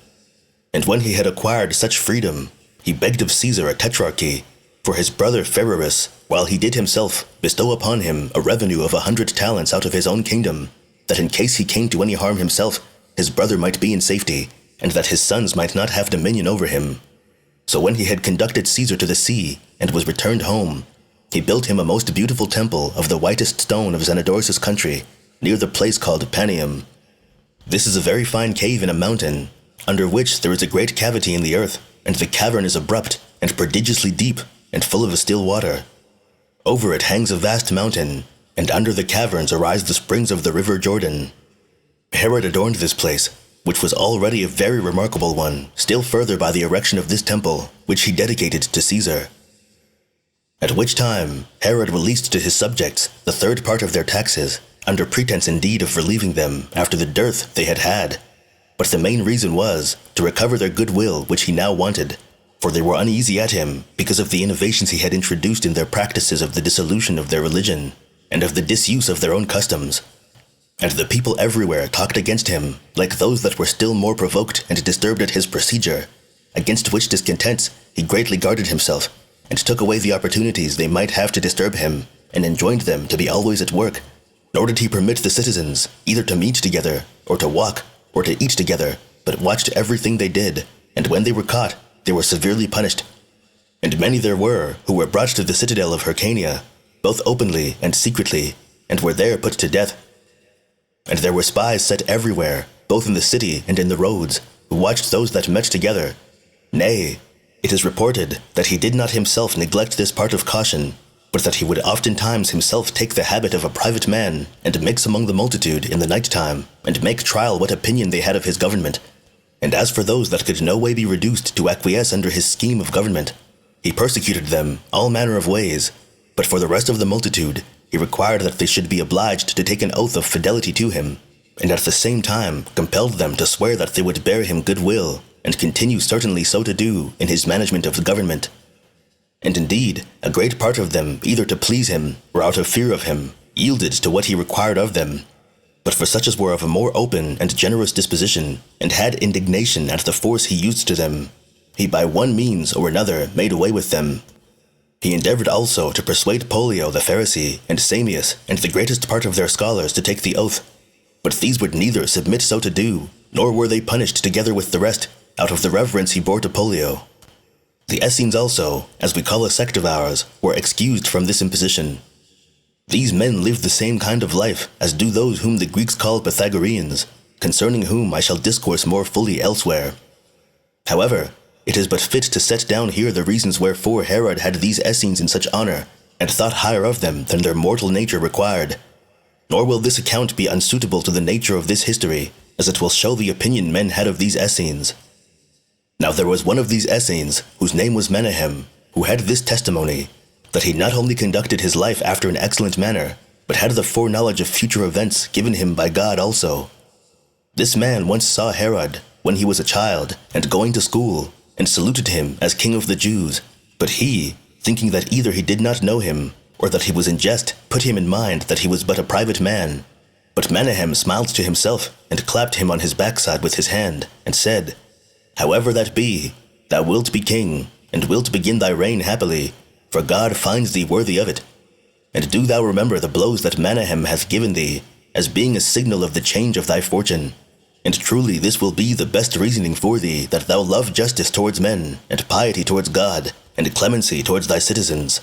And when he had acquired such freedom, he begged of Caesar a tetrarchy, for his brother Pheroras, while he did himself bestow upon him a revenue of 100 talents out of his own kingdom, that in case he came to any harm himself, his brother might be in safety, and that his sons might not have dominion over him. So when he had conducted Caesar to the sea, and was returned home, he built him a most beautiful temple of the whitest stone of Zenodorus's country, near the place called Panium. This is a very fine cave in a mountain, under which there is a great cavity in the earth, and the cavern is abrupt, and prodigiously deep, and full of still water. Over it hangs a vast mountain, and under the caverns arise the springs of the river Jordan. Herod adorned this place, which was already a very remarkable one, still further by the erection of this temple, which he dedicated to Caesar. At which time Herod released to his subjects the third part of their taxes, under pretense indeed of relieving them after the dearth they had had. But the main reason was to recover their goodwill, which he now wanted, for they were uneasy at him because of the innovations he had introduced in their practices of the dissolution of their religion, and of the disuse of their own customs. And the people everywhere talked against him, like those that were still more provoked and disturbed at his procedure, against which discontents he greatly guarded himself, and took away the opportunities they might have to disturb him, and enjoined them to be always at work, nor did he permit the citizens either to meet together, or to walk, or to eat together, but watched everything they did, and when they were caught, they were severely punished. And many there were who were brought to the citadel of Hyrcania, both openly and secretly, and were there put to death. And there were spies set everywhere, both in the city and in the roads, who watched those that met together. Nay, it is reported that he did not himself neglect this part of caution, but that he would oftentimes himself take the habit of a private man, and mix among the multitude in the night time, and make trial what opinion they had of his government. And as for those that could no way be reduced to acquiesce under his scheme of government, he persecuted them all manner of ways, but for the rest of the multitude, he required that they should be obliged to take an oath of fidelity to him, and at the same time compelled them to swear that they would bear him good will, and continue certainly so to do in his management of the government. And indeed, a great part of them, either to please him, or out of fear of him, yielded to what he required of them. But for such as were of a more open and generous disposition, and had indignation at the force he used to them, he by one means or another made away with them. He endeavored also to persuade Pollio the Pharisee, and Samius, and the greatest part of their scholars to take the oath. But these would neither submit so to do, nor were they punished together with the rest, out of the reverence he bore to Pollio. The Essenes also, as we call a sect of ours, were excused from this imposition. These men live the same kind of life as do those whom the Greeks call Pythagoreans, concerning whom I shall discourse more fully elsewhere. However, it is but fit to set down here the reasons wherefore Herod had these Essenes in such honor, and thought higher of them than their mortal nature required. Nor will this account be unsuitable to the nature of this history, as it will show the opinion men had of these Essenes. Now there was one of these Essenes, whose name was Menahem, who had this testimony, that he not only conducted his life after an excellent manner, but had the foreknowledge of future events given him by God also. This man once saw Herod, when he was a child, and going to school, and saluted him as king of the Jews. But he, thinking that either he did not know him, or that he was in jest, put him in mind that he was but a private man. But Menahem smiled to himself, and clapped him on his backside with his hand, and said, However that be, thou wilt be king, and wilt begin thy reign happily, for God finds thee worthy of it. And do thou remember the blows that Menahem hath given thee, as being a signal of the change of thy fortune. And truly this will be the best reasoning for thee, that thou love justice towards men, and piety towards God, and clemency towards thy citizens.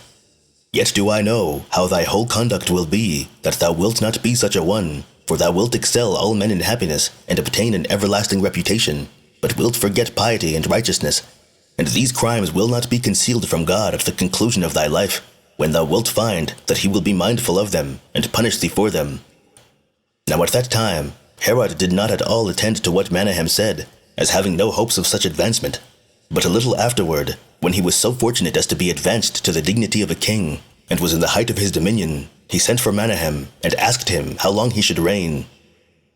Yet do I know how thy whole conduct will be, that thou wilt not be such a one, for thou wilt excel all men in happiness, and obtain an everlasting reputation, but wilt forget piety and righteousness. And these crimes will not be concealed from God at the conclusion of thy life, when thou wilt find that he will be mindful of them, and punish thee for them. Now at that time, Herod did not at all attend to what Menahem said, as having no hopes of such advancement. But a little afterward, when he was so fortunate as to be advanced to the dignity of a king, and was in the height of his dominion, he sent for Menahem, and asked him how long he should reign.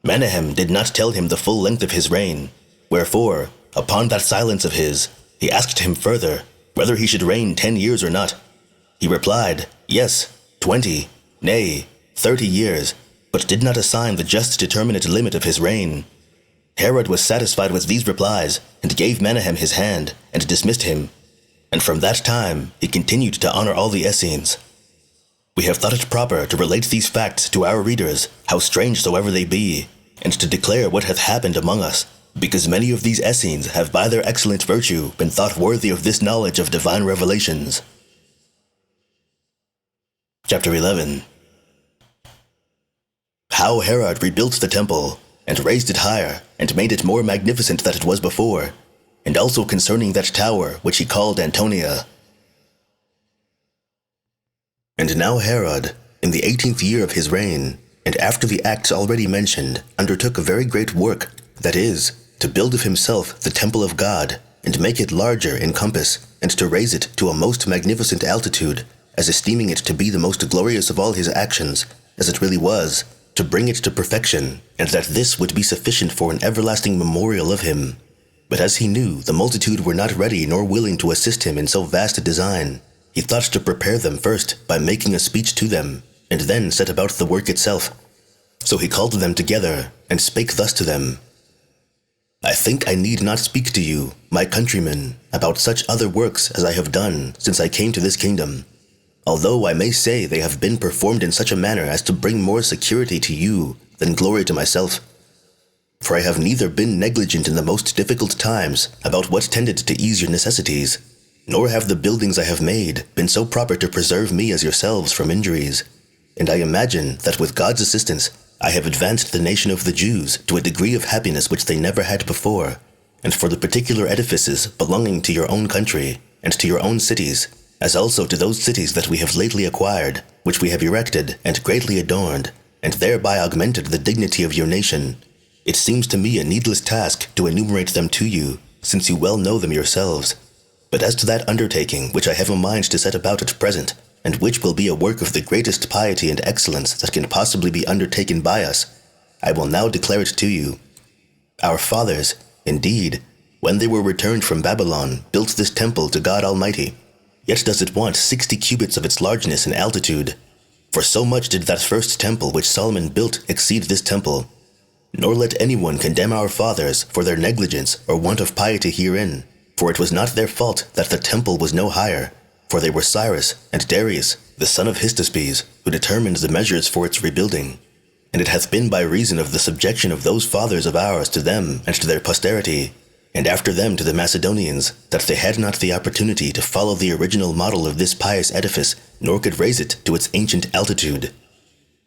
Menahem did not tell him the full length of his reign, wherefore, upon that silence of his, he asked him further, whether he should reign 10 years or not. He replied, Yes, 20, nay, 30 years, but did not assign the just determinate limit of his reign. Herod was satisfied with these replies, and gave Menahem his hand, and dismissed him. And from that time he continued to honor all the Essenes. We have thought it proper to relate these facts to our readers, how strange soever they be, and to declare what hath happened among us, because many of these Essenes have by their excellent virtue been thought worthy of this knowledge of divine revelations. Chapter 11. How Herod rebuilt the temple, and raised it higher, and made it more magnificent than it was before, and also concerning that tower which he called Antonia. And now Herod, in the 18th year of his reign, and after the acts already mentioned, undertook a very great work, that is, to build of himself the temple of God, and make it larger in compass, and to raise it to a most magnificent altitude, as esteeming it to be the most glorious of all his actions, as it really was, to bring it to perfection, and that this would be sufficient for an everlasting memorial of him. But as he knew the multitude were not ready nor willing to assist him in so vast a design, he thought to prepare them first by making a speech to them, and then set about the work itself. So he called them together, and spake thus to them, I think I need not speak to you, my countrymen, about such other works as I have done since I came to this kingdom, although I may say they have been performed in such a manner as to bring more security to you than glory to myself. For I have neither been negligent in the most difficult times about what tended to ease your necessities, nor have the buildings I have made been so proper to preserve me as yourselves from injuries. And I imagine that with God's assistance I have advanced the nation of the Jews to a degree of happiness which they never had before, and for the particular edifices belonging to your own country, and to your own cities, as also to those cities that we have lately acquired, which we have erected and greatly adorned, and thereby augmented the dignity of your nation. It seems to me a needless task to enumerate them to you, since you well know them yourselves. But as to that undertaking which I have a mind to set about at present, and which will be a work of the greatest piety and excellence that can possibly be undertaken by us, I will now declare it to you. Our fathers, indeed, when they were returned from Babylon, built this temple to God Almighty, yet does it want 60 cubits of its largeness and altitude. For so much did that first temple which Solomon built exceed this temple. Nor let anyone condemn our fathers for their negligence or want of piety herein, for it was not their fault that the temple was no higher, for they were Cyrus and Darius, the son of Histaspes, who determined the measures for its rebuilding. And it hath been by reason of the subjection of those fathers of ours to them and to their posterity, and after them to the Macedonians, that they had not the opportunity to follow the original model of this pious edifice nor could raise it to its ancient altitude.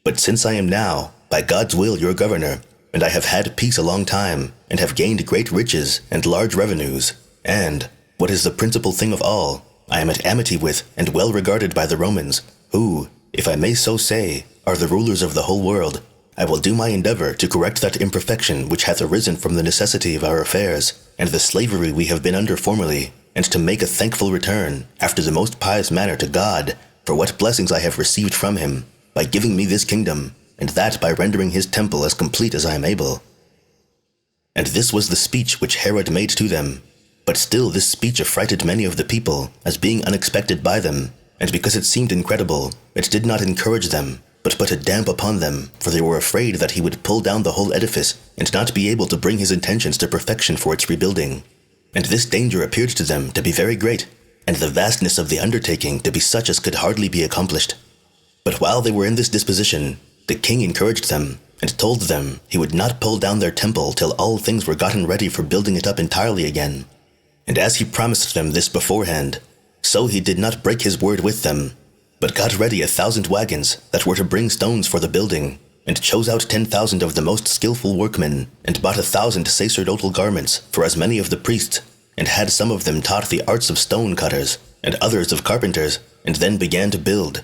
But since I am now, by God's will, your governor, and I have had peace a long time, and have gained great riches and large revenues, and, what is the principal thing of all, I am at amity with and well regarded by the Romans, who, if I may so say, are the rulers of the whole world, I will do my endeavor to correct that imperfection which hath arisen from the necessity of our affairs, and the slavery we have been under formerly, and to make a thankful return, after the most pious manner, to God, for what blessings I have received from him, by giving me this kingdom, and that by rendering his temple as complete as I am able. And this was the speech which Herod made to them. But still this speech affrighted many of the people, as being unexpected by them, and because it seemed incredible, it did not encourage them, but put a damp upon them, for they were afraid that he would pull down the whole edifice, and not be able to bring his intentions to perfection for its rebuilding. And this danger appeared to them to be very great, and the vastness of the undertaking to be such as could hardly be accomplished. But while they were in this disposition, the king encouraged them, and told them he would not pull down their temple till all things were gotten ready for building it up entirely again. And as he promised them this beforehand, so he did not break his word with them, but got ready 1,000 wagons that were to bring stones for the building, and chose out 10,000 of the most skillful workmen, and bought 1,000 sacerdotal garments for as many of the priests, and had some of them taught the arts of stone cutters, and others of carpenters, and then began to build.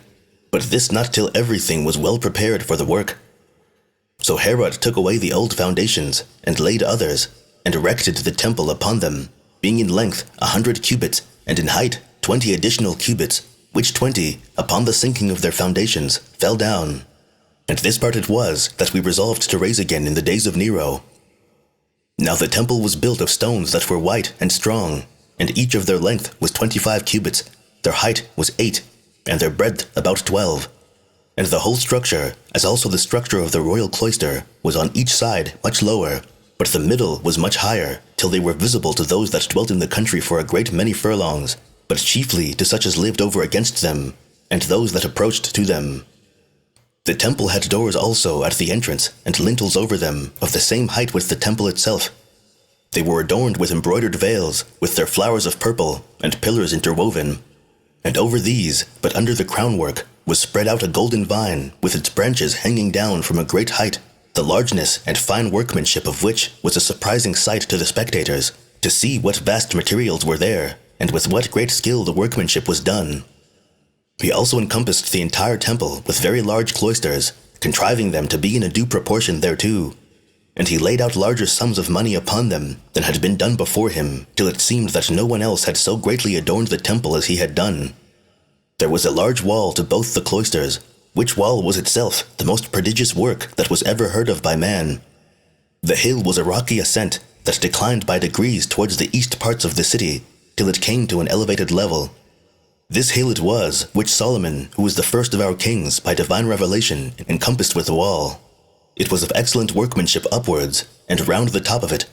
But this not till everything was well prepared for the work. So Herod took away the old foundations, and laid others, and erected the temple upon them, being in length 100 cubits, and in height 20 additional cubits, which 20, upon the sinking of their foundations, fell down. And this part it was that we resolved to raise again in the days of Nero. Now the temple was built of stones that were white and strong, and each of their length was 25 cubits, their height was 8, and their breadth about 12. And the whole structure, as also the structure of the royal cloister, was on each side much lower, but the middle was much higher, till they were visible to those that dwelt in the country for a great many furlongs, but chiefly to such as lived over against them, and those that approached to them. The temple had doors also at the entrance, and lintels over them, of the same height with the temple itself. They were adorned with embroidered veils, with their flowers of purple, and pillars interwoven. And over these, but under the crownwork, was spread out a golden vine, with its branches hanging down from a great height, the largeness and fine workmanship of which was a surprising sight to the spectators, to see what vast materials were there, and with what great skill the workmanship was done. He also encompassed the entire temple with very large cloisters, contriving them to be in a due proportion thereto. And he laid out larger sums of money upon them than had been done before him, till it seemed that no one else had so greatly adorned the temple as he had done. There was a large wall to both the cloisters, which wall was itself the most prodigious work that was ever heard of by man. The hill was a rocky ascent that declined by degrees towards the east parts of the city, till it came to an elevated level. This hill it was which Solomon, who was the first of our kings, by divine revelation, encompassed with a wall. It was of excellent workmanship upwards, and round the top of it.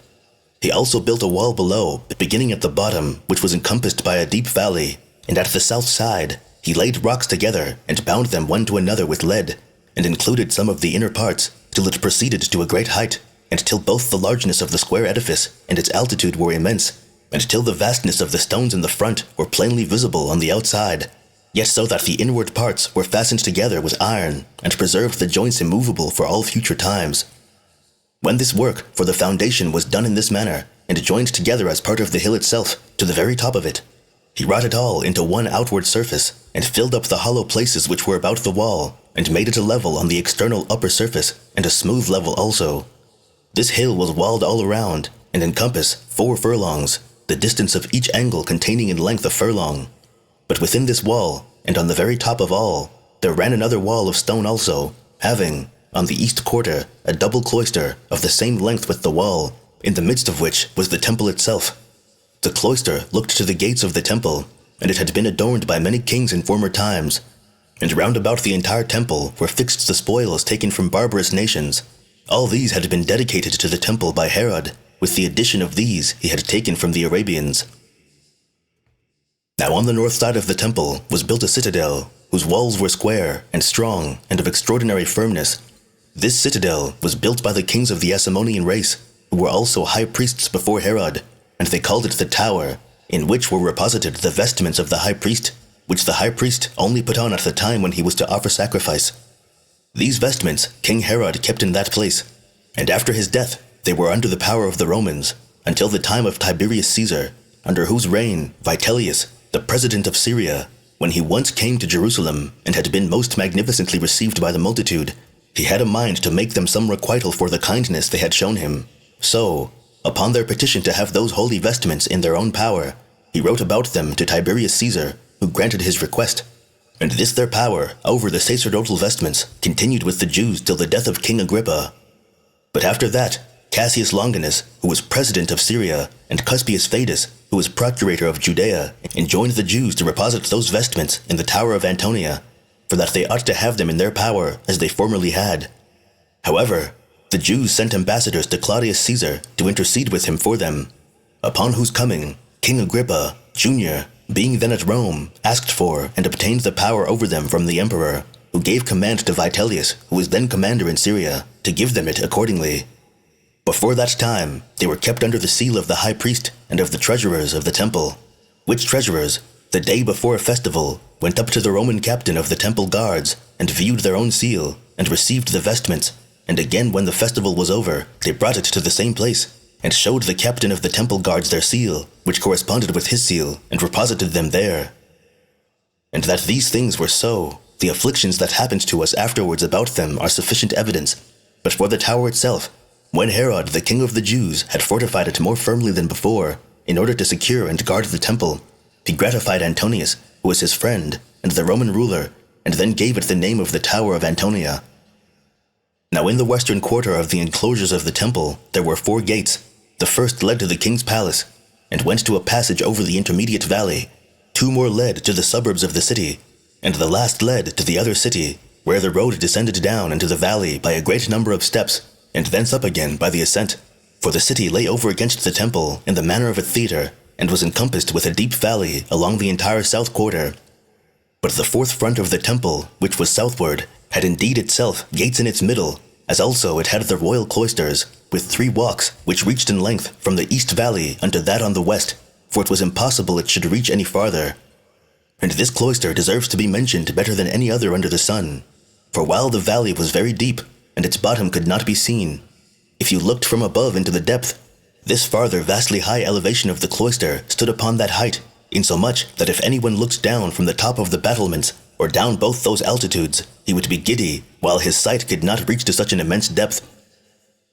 He also built a wall below, beginning at the bottom, which was encompassed by a deep valley, and at the south side he laid rocks together, and bound them one to another with lead, and included some of the inner parts, till it proceeded to a great height, and till both the largeness of the square edifice and its altitude were immense, and till the vastness of the stones in the front were plainly visible on the outside, yet so that the inward parts were fastened together with iron, and preserved the joints immovable for all future times. When this work for the foundation was done in this manner, and joined together as part of the hill itself, to the very top of it, he wrought it all into one outward surface, and filled up the hollow places which were about the wall, and made it a level on the external upper surface, and a smooth level also. This hill was walled all around, and encompassed 4 furlongs, the distance of each angle containing in length a furlong. But within this wall, and on the very top of all, there ran another wall of stone also, having, on the east quarter, a double cloister of the same length with the wall, in the midst of which was the temple itself. The cloister looked to the gates of the temple, and it had been adorned by many kings in former times. And round about the entire temple were fixed the spoils taken from barbarous nations. All these had been dedicated to the temple by Herod, with the addition of these he had taken from the Arabians. Now on the north side of the temple was built a citadel, whose walls were square and strong and of extraordinary firmness. This citadel was built by the kings of the Asmonean race, who were also high priests before Herod, and they called it the Tower, in which were reposited the vestments of the high priest, which the high priest only put on at the time when he was to offer sacrifice. These vestments King Herod kept in that place, and after his death they were under the power of the Romans, until the time of Tiberius Caesar, under whose reign Vitellius, the president of Syria, when he once came to Jerusalem and had been most magnificently received by the multitude, he had a mind to make them some requital for the kindness they had shown him. So, upon their petition to have those holy vestments in their own power, he wrote about them to Tiberius Caesar, who granted his request. And this their power over the sacerdotal vestments continued with the Jews till the death of King Agrippa. But after that, Cassius Longinus, who was president of Syria, and Cuspius Fadus, who was procurator of Judea, enjoined the Jews to reposit those vestments in the tower of Antonia, for that they ought to have them in their power as they formerly had. However, the Jews sent ambassadors to Claudius Caesar to intercede with him for them, upon whose coming King Agrippa, Jr., being then at Rome, asked for and obtained the power over them from the emperor, who gave command to Vitellius, who was then commander in Syria, to give them it accordingly. Before that time, they were kept under the seal of the high priest and of the treasurers of the temple, which treasurers, the day before a festival, went up to the Roman captain of the temple guards, and viewed their own seal, and received the vestments, and again when the festival was over, they brought it to the same place, and showed the captain of the temple guards their seal, which corresponded with his seal, and reposited them there. And that these things were so, the afflictions that happened to us afterwards about them are sufficient evidence. But for the tower itself, when Herod, the king of the Jews, had fortified it more firmly than before, in order to secure and guard the temple, he gratified Antonius, who was his friend, and the Roman ruler, and then gave it the name of the Tower of Antonia. Now in the western quarter of the enclosures of the temple there were 4 gates. The first led to the king's palace, and went to a passage over the intermediate valley. 2 more led to the suburbs of the city, and the last led to the other city, where the road descended down into the valley by a great number of steps, and thence up again by the ascent. For the city lay over against the temple in the manner of a theatre, and was encompassed with a deep valley along the entire south quarter. But the 4th front of the temple, which was southward, had indeed itself gates in its middle, as also it had the royal cloisters, with 3 walks, which reached in length from the east valley unto that on the west, for it was impossible it should reach any farther. And this cloister deserves to be mentioned better than any other under the sun, for while the valley was very deep, and its bottom could not be seen, if you looked from above into the depth, this farther vastly high elevation of the cloister stood upon that height, insomuch that if anyone looked down from the top of the battlements, or down both those altitudes, he would be giddy, while his sight could not reach to such an immense depth.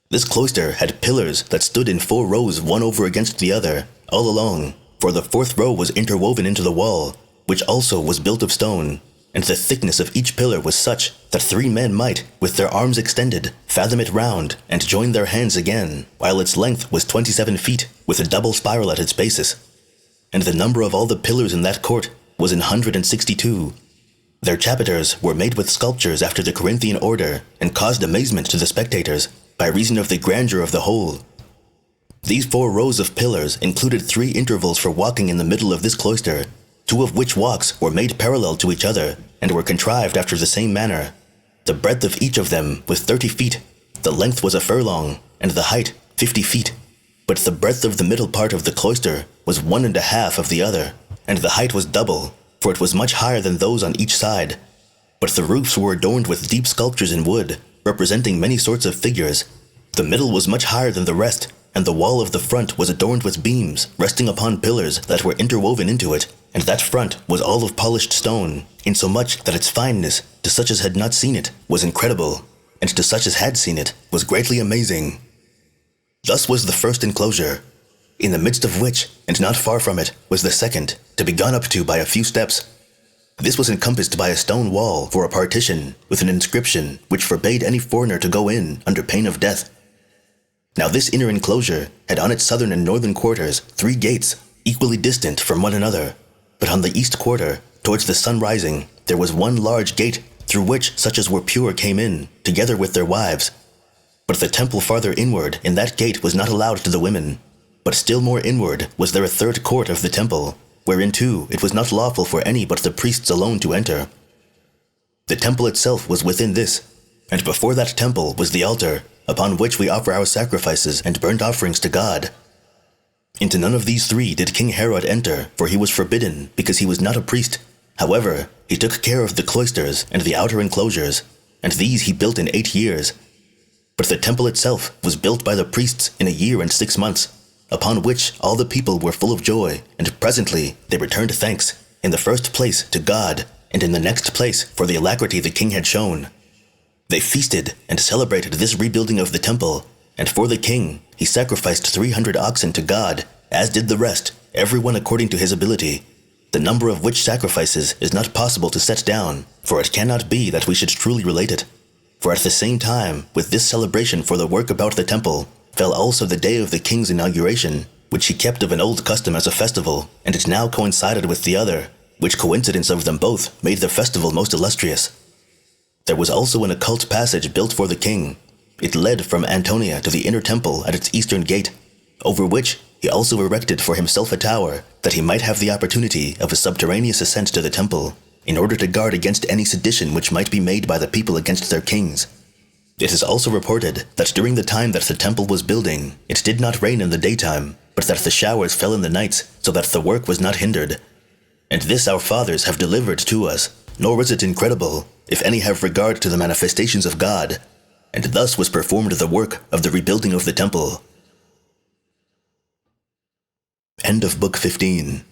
This cloister had pillars that stood in 4 rows one over against the other, all along, for the 4th row was interwoven into the wall, which also was built of stone, and the thickness of each pillar was such that 3 men might, with their arms extended, fathom it round, and join their hands again, while its length was 27 feet, with a double spiral at its basis. And the number of all the pillars in that court was 162. Their chapiters were made with sculptures after the Corinthian order, and caused amazement to the spectators, by reason of the grandeur of the whole. These 4 rows of pillars included 3 intervals for walking in the middle of this cloister, 2 of which walks were made parallel to each other, and were contrived after the same manner. The breadth of each of them was 30 feet, the length was a furlong, and the height 50 feet. But the breadth of the middle part of the cloister was 1.5 of the other, and the height was double, for it was much higher than those on each side. But the roofs were adorned with deep sculptures in wood, representing many sorts of figures. The middle was much higher than the rest, and the wall of the front was adorned with beams resting upon pillars that were interwoven into it, and that front was all of polished stone, insomuch that its fineness, to such as had not seen it, was incredible, and to such as had seen it, was greatly amazing. Thus was the first enclosure, in the midst of which, and not far from it, was the second, to be gone up to by a few steps. This was encompassed by a stone wall for a partition, with an inscription which forbade any foreigner to go in under pain of death. Now this inner enclosure had on its southern and northern quarters 3 gates, equally distant from one another, but on the east quarter, towards the sun rising, there was 1 large gate, through which such as were pure came in, together with their wives. But the temple farther inward in that gate was not allowed to the women, but still more inward was there a 3rd court of the temple, wherein too it was not lawful for any but the priests alone to enter. The temple itself was within this, and before that temple was the altar, upon which we offer our sacrifices and burnt offerings to God. Into none of these 3 did King Herod enter, for he was forbidden, because he was not a priest, However, he took care of the cloisters and the outer enclosures, and these he built in 8 years. But the temple itself was built by the priests in a year and 6 months, upon which all the people were full of joy, and presently they returned thanks, in the first place to God, and in the next place for the alacrity the king had shown. They feasted and celebrated this rebuilding of the temple, and for the king he sacrificed 300 oxen to God, as did the rest, everyone according to his ability, the number of which sacrifices is not possible to set down, for it cannot be that we should truly relate it. For at the same time, with this celebration for the work about the temple, fell also the day of the king's inauguration, which he kept of an old custom as a festival, and it now coincided with the other, which coincidence of them both made the festival most illustrious. There was also an occult passage built for the king. It led from Antonia to the inner temple at its eastern gate, over which he also erected for himself a tower, that he might have the opportunity of a subterraneous ascent to the temple, in order to guard against any sedition which might be made by the people against their kings. It is also reported that during the time that the temple was building, it did not rain in the daytime, but that the showers fell in the nights, so that the work was not hindered. And this our fathers have delivered to us, nor is it incredible, if any have regard to the manifestations of God. And thus was performed the work of the rebuilding of the temple. End of Book 15.